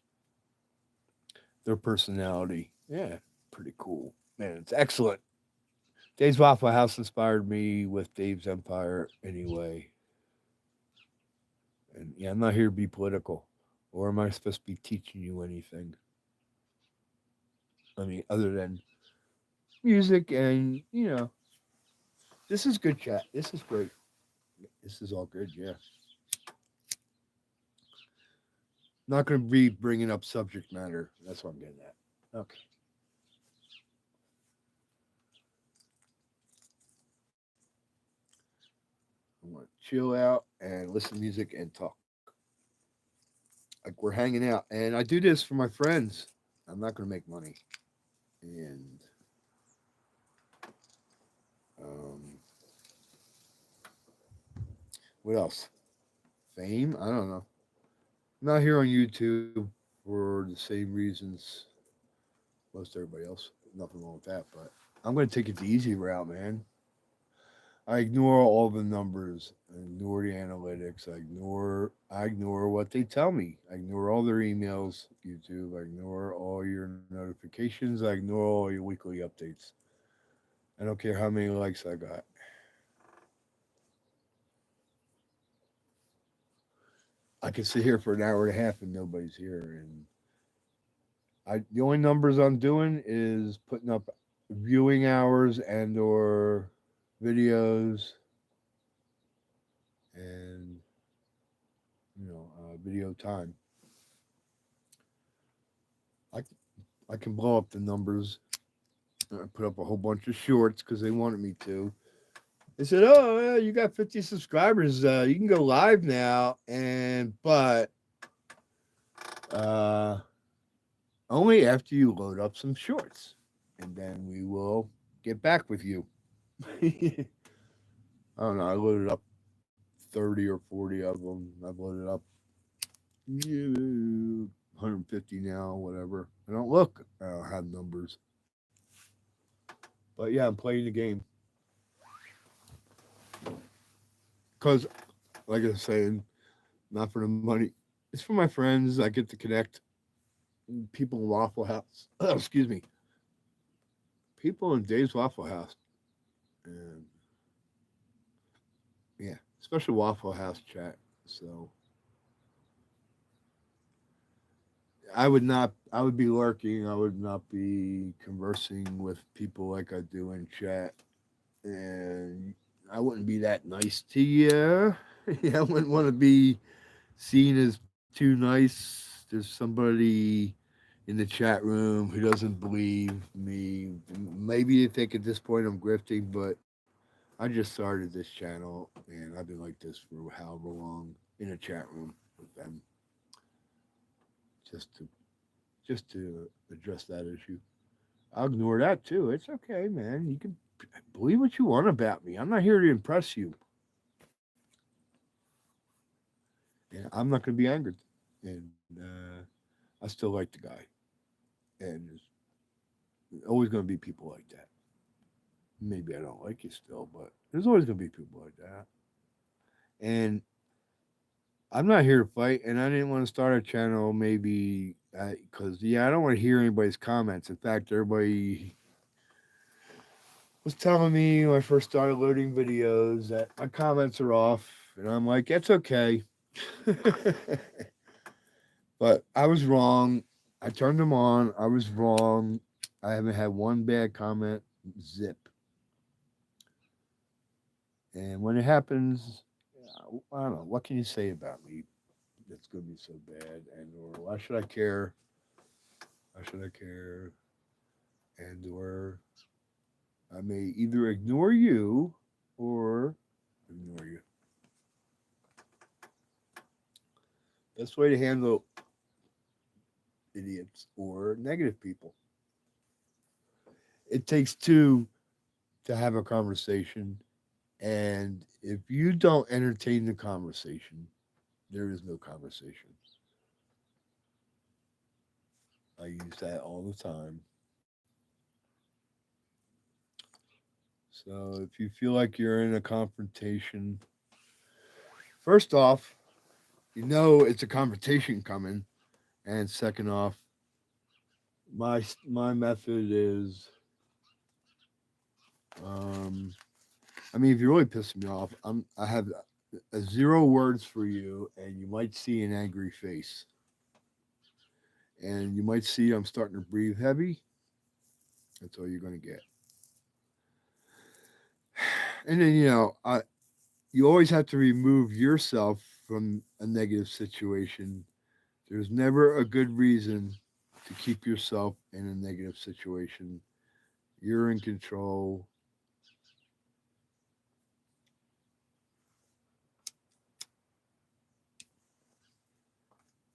their personality. Yeah, pretty cool. Man, it's excellent. Dave's Waffle House inspired me with Dave's Empire anyway. And yeah, I'm not here to be political, or am I supposed to be teaching you anything? I mean, other than music and, this is good chat. This is great. This is all good, yeah. Not going to be bringing up subject matter. That's what I'm getting at. Okay. I want to chill out and listen to music and talk. Like we're hanging out. And I do this for my friends. I'm not going to make money. And what else? Fame? I don't know. I'm not here on YouTube for the same reasons most everybody else. Nothing wrong with that, but I'm going to take it the easy route, man. I ignore all the numbers. I ignore the analytics. I ignore what they tell me. I ignore all their emails, YouTube. I ignore all your notifications. I ignore all your weekly updates. I don't care how many likes I got. I can sit here for an hour and a half and nobody's here. And the only numbers I'm doing is putting up viewing hours and or videos and video time. I can blow up the numbers. I put up a whole bunch of shorts because they wanted me to. They said, "Oh, yeah, you got 50 subscribers. You can go live now." But Uh, only after you load up some shorts, and then we will get back with you. I don't know. I loaded up 30 or 40 of them. I've loaded up 150 now, whatever. I don't look. I don't have numbers. But yeah, I'm playing the game. Because, like I was saying, not for the money. It's for my friends. I get to connect people in Waffle House. Excuse me. People in Dave's Waffle House. And yeah, especially Waffle House chat. So I would be lurking. I would not be conversing with people like I do in chat. And I wouldn't be that nice to you. Yeah, I wouldn't want to be seen as too nice. There's somebody in the chat room who doesn't believe me. Maybe they think at this point I'm grifting, but I just started this channel and I've been like this for however long in a chat room with them, just to address that issue. I'll ignore that too. It's okay, man. You can believe what you want about me. I'm not here to impress you. And I'm not going to be angered. And I still like the guy. And there's always going to be people like that. Maybe I don't like you still, but there's always going to be people like that. And I'm not here to fight. And I didn't want to start a channel maybe because, yeah, I don't want to hear anybody's comments. In fact, everybody was telling me when I first started loading videos that my comments are off. And I'm like, it's okay. But I was wrong. I turned them on. I was wrong. I haven't had one bad comment. Zip. And when it happens, I don't know. What can you say about me that's going to be so bad? And or why should I care? Why should I care? And or I may either ignore you or ignore you. Best way to handle idiots or negative people. It takes two to have a conversation. And if you don't entertain the conversation, there is no conversation. I use that all the time. So if you feel like you're in a confrontation, first off, you know it's a confrontation coming. And second off, my method is, um, I mean, if you're really pissing me off, I have a 0 words for you, and you might see an angry face, and you might see I'm starting to breathe heavy. That's all you're going to get. And then you always have to remove yourself from a negative situation. There's never a good reason to keep yourself in a negative situation. You're in control.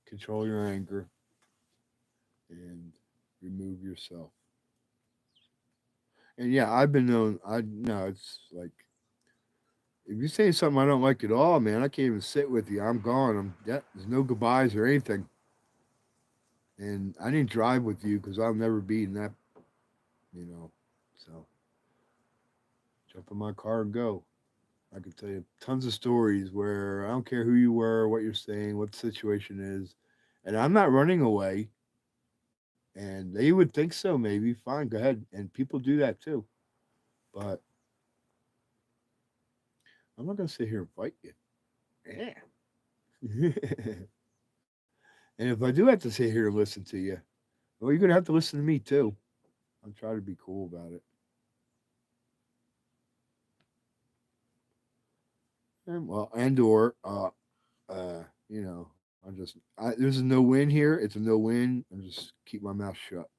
Control your anger and remove yourself. And yeah, I've been known. I no, it's like if you're saying something I don't like at all, man, I can't even sit with you. I'm gone. There's no goodbyes or anything. And I didn't drive with you because I'll never be in that, you know. So jump in my car and go. I could tell you tons of stories where I don't care who you were, what you're saying, what the situation is, and I'm not running away. And they would think so, maybe. Fine, go ahead. And people do that too. But I'm not gonna sit here and fight you. Yeah. And if I do have to sit here and listen to you, well, you're gonna have to listen to me too. I'm trying to be cool about it. And well, and or you know, there's a no win here. It's a no win. I just keep my mouth shut.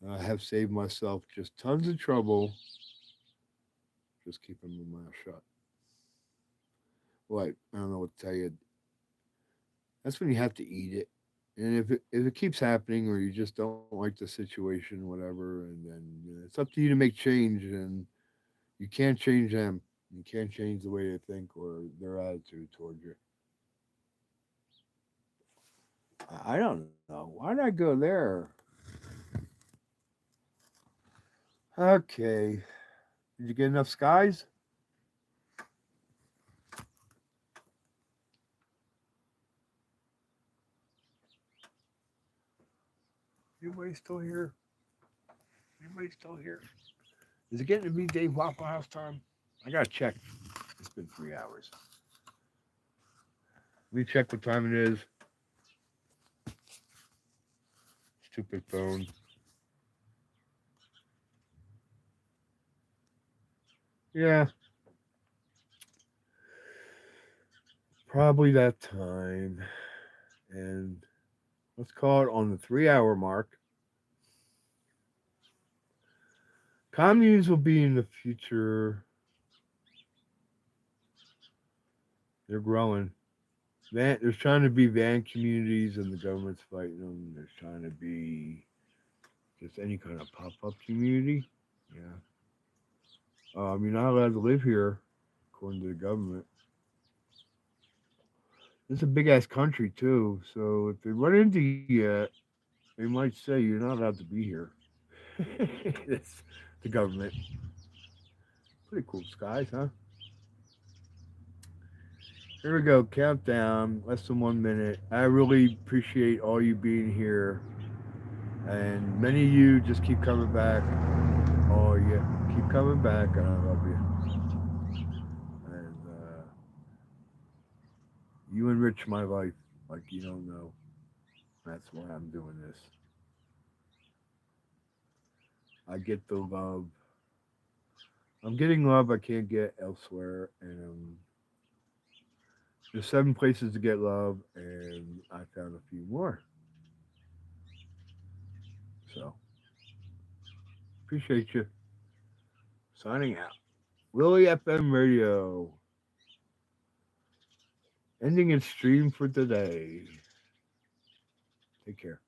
I have saved myself just tons of trouble just keeping my mouth shut. Like, I don't know what to tell you. That's when you have to eat it. And if it keeps happening, or you just don't like the situation, whatever, and then it's up to you to make change, and you can't change them. You can't change the way they think or their attitude towards you. I don't know. Why did I go there? Okay. Did you get enough skies? Anybody still here? Anybody still here? Is it getting to be Dave Waffle House time? I gotta check. It's been 3 hours. Let me check what time it is. Stupid phone. Yeah, probably that time. And let's call it on the 3 hour mark. Communes will be in the future. They're growing. There's trying to be van communities, and the government's fighting them. There's trying to be just any kind of pop up community. Yeah. You're not allowed to live here, according to the government. It's a big ass country too, so if they run into you, they might say you're not allowed to be here. It's the government. Pretty cool skies, huh? Here we go, countdown. Less than 1 minute. I really appreciate all you being here, and many of you just keep coming back. Oh yeah, keep coming back, and I love you. And you enrich my life like you don't know. That's why I'm doing this. I get the love. I'm getting love I can't get elsewhere, and there's 7 places to get love, and I found a few more. So appreciate you. Signing out. Willie FM Radio. Ending its stream for today. Take care.